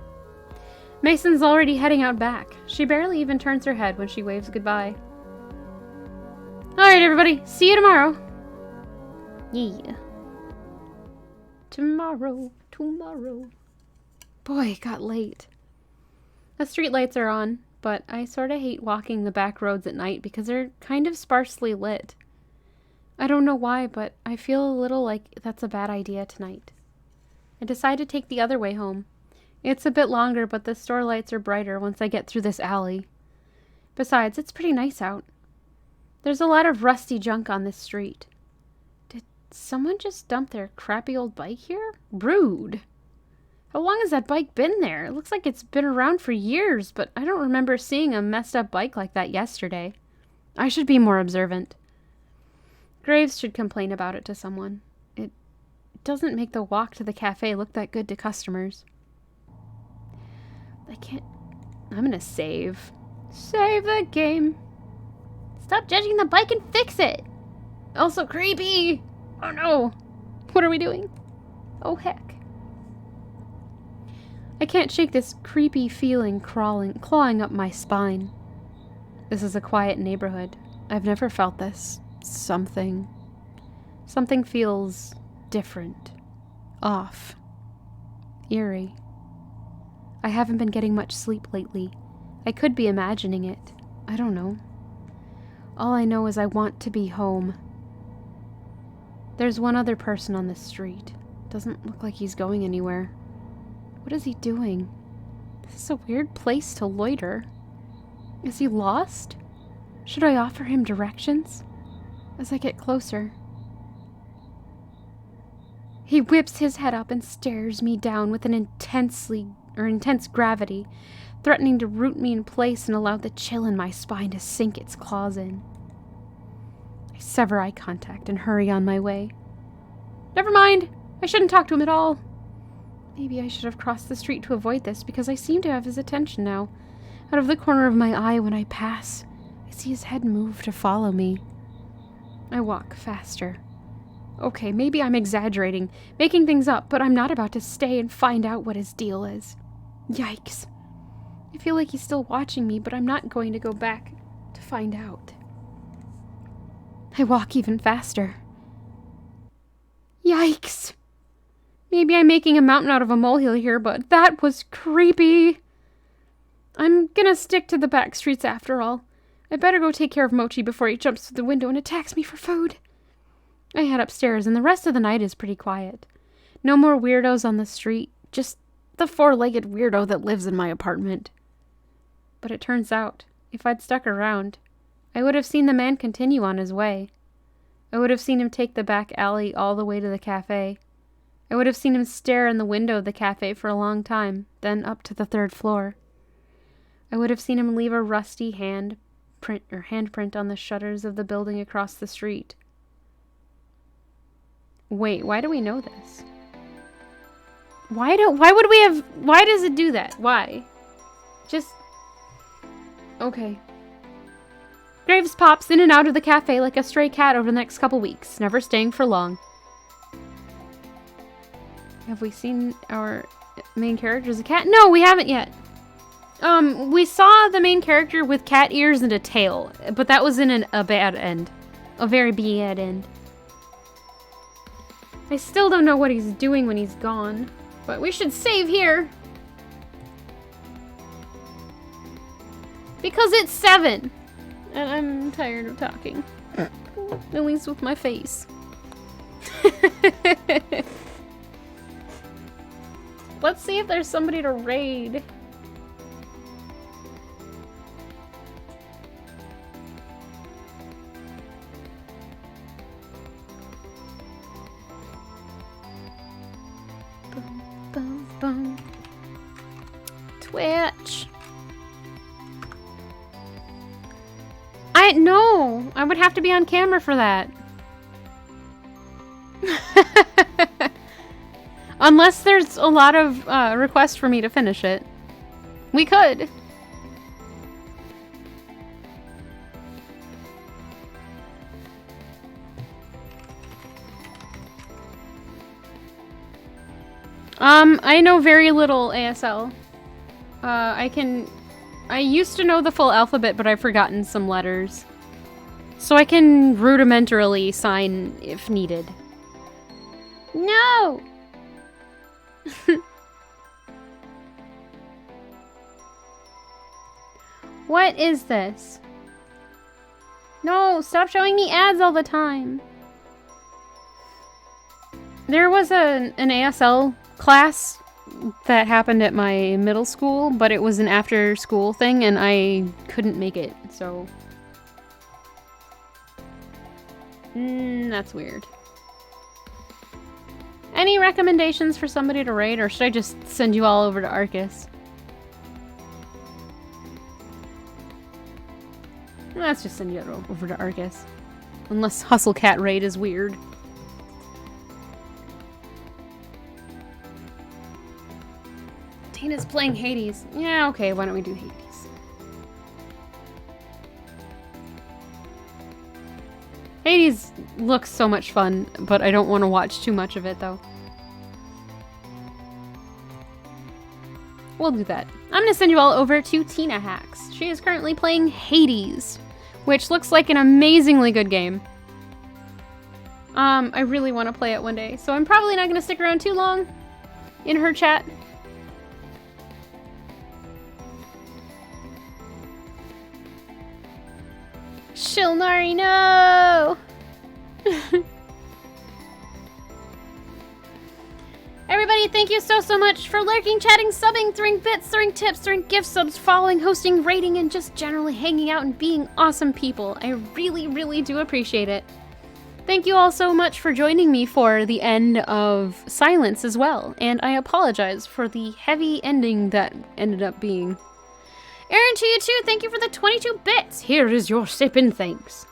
Mason's already heading out back. She barely even turns her head when she waves goodbye. Alright, everybody. See you tomorrow. Yeah. Tomorrow. Boy, it got late. The street lights are on, but I sort of hate walking the back roads at night because they're kind of sparsely lit. I don't know why, but I feel a little like that's a bad idea tonight. I decide to take the other way home. It's a bit longer, but the store lights are brighter once I get through this alley. Besides, it's pretty nice out. There's a lot of rusty junk on this street. Did someone just dump their crappy old bike here? Rude. How long has that bike been there? It looks like it's been around for years, but I don't remember seeing a messed up bike like that yesterday. I should be more observant. Graves should complain about it to someone. It doesn't make the walk to the cafe look that good to customers. I'm gonna save. Save the game. Stop judging the bike and fix it. Also creepy. Oh no. What are we doing? Oh heck. I can't shake this creepy feeling clawing up my spine. This is a quiet neighborhood. I've never felt this. Something feels different. Off. Eerie. I haven't been getting much sleep lately. I could be imagining it. I don't know. All I know is I want to be home. There's one other person on this street. Doesn't look like he's going anywhere. What is he doing? This is a weird place to loiter. Is he lost? Should I offer him directions? As I get closer. He whips his head up and stares me down with an intense gravity, threatening to root me in place and allow the chill in my spine to sink its claws in. I sever eye contact and hurry on my way. Never mind! I shouldn't talk to him at all. Maybe I should have crossed the street to avoid this, because I seem to have his attention now. Out of the corner of my eye when I pass, I see his head move to follow me. I walk faster. Okay, maybe I'm exaggerating, making things up, but I'm not about to stay and find out what his deal is. Yikes. I feel like he's still watching me, but I'm not going to go back to find out. I walk even faster. Yikes. Maybe I'm making a mountain out of a molehill here, but that was creepy. I'm gonna stick to the back streets after all. I better go take care of Mochi before he jumps through the window and attacks me for food. I head upstairs, and the rest of the night is pretty quiet. No more weirdos on the street, just the four-legged weirdo that lives in my apartment. But it turns out, if I'd stuck around, I would have seen the man continue on his way. I would have seen him take the back alley all the way to the cafe. I would have seen him stare in the window of the cafe for a long time, then up to the third floor. I would have seen him leave a rusty handprint on the shutters of the building across the street. Wait, why do we know this? Why does it do that? Why? Okay. Graves pops in and out of the cafe like a stray cat over the next couple weeks, never staying for long. Have we seen our main character as a cat? No, we haven't yet. We saw the main character with cat ears and a tail, but that was in a bad end. A very bad end. I still don't know what he's doing when he's gone, but we should save here. Because it's 7. And I'm tired of talking. At least with my face. Let's see if there's somebody to raid. Boom, boom, boom. Twitch. No, I would have to be on camera for that. Unless there's a lot of requests for me to finish it. We could. I know very little ASL. I used to know the full alphabet, but I've forgotten some letters. So I can rudimentarily sign if needed. What is this? No, stop showing me ads all the time. There was an ASL class that happened at my middle school, but it was an after school thing and I couldn't make it, so... that's weird. Any recommendations for somebody to raid, or should I just send you all over to Arcus? Let's just send you over to Arcus. Unless Hustle Cat raid is weird. Tina's playing Hades. Yeah, okay, why don't we do Hades? Hades looks so much fun, but I don't want to watch too much of it, though. We'll do that. I'm gonna send you all over to Tina Hacks. She is currently playing Hades, which looks like an amazingly good game. I really want to play it one day, so I'm probably not gonna stick around too long in her chat. Shilnari, no! Everybody, thank you so much for lurking, chatting, subbing, throwing bits, throwing tips, throwing gift subs, following, hosting, rating, and just generally hanging out and being awesome people. I really, really do appreciate it. Thank you all so much for joining me for the end of Silence as well, and I apologize for the heavy ending that ended up being. Aaron, to you too, thank you for the 22 bits. Here is your sip and thanks.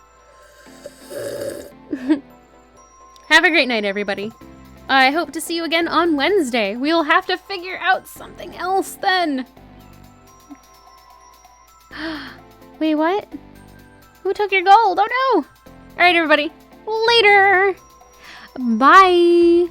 Have a great night, everybody. I hope to see you again on Wednesday. We'll have to figure out something else then. Wait, what? Who took your gold? Oh no! Alright, everybody. Later! Bye!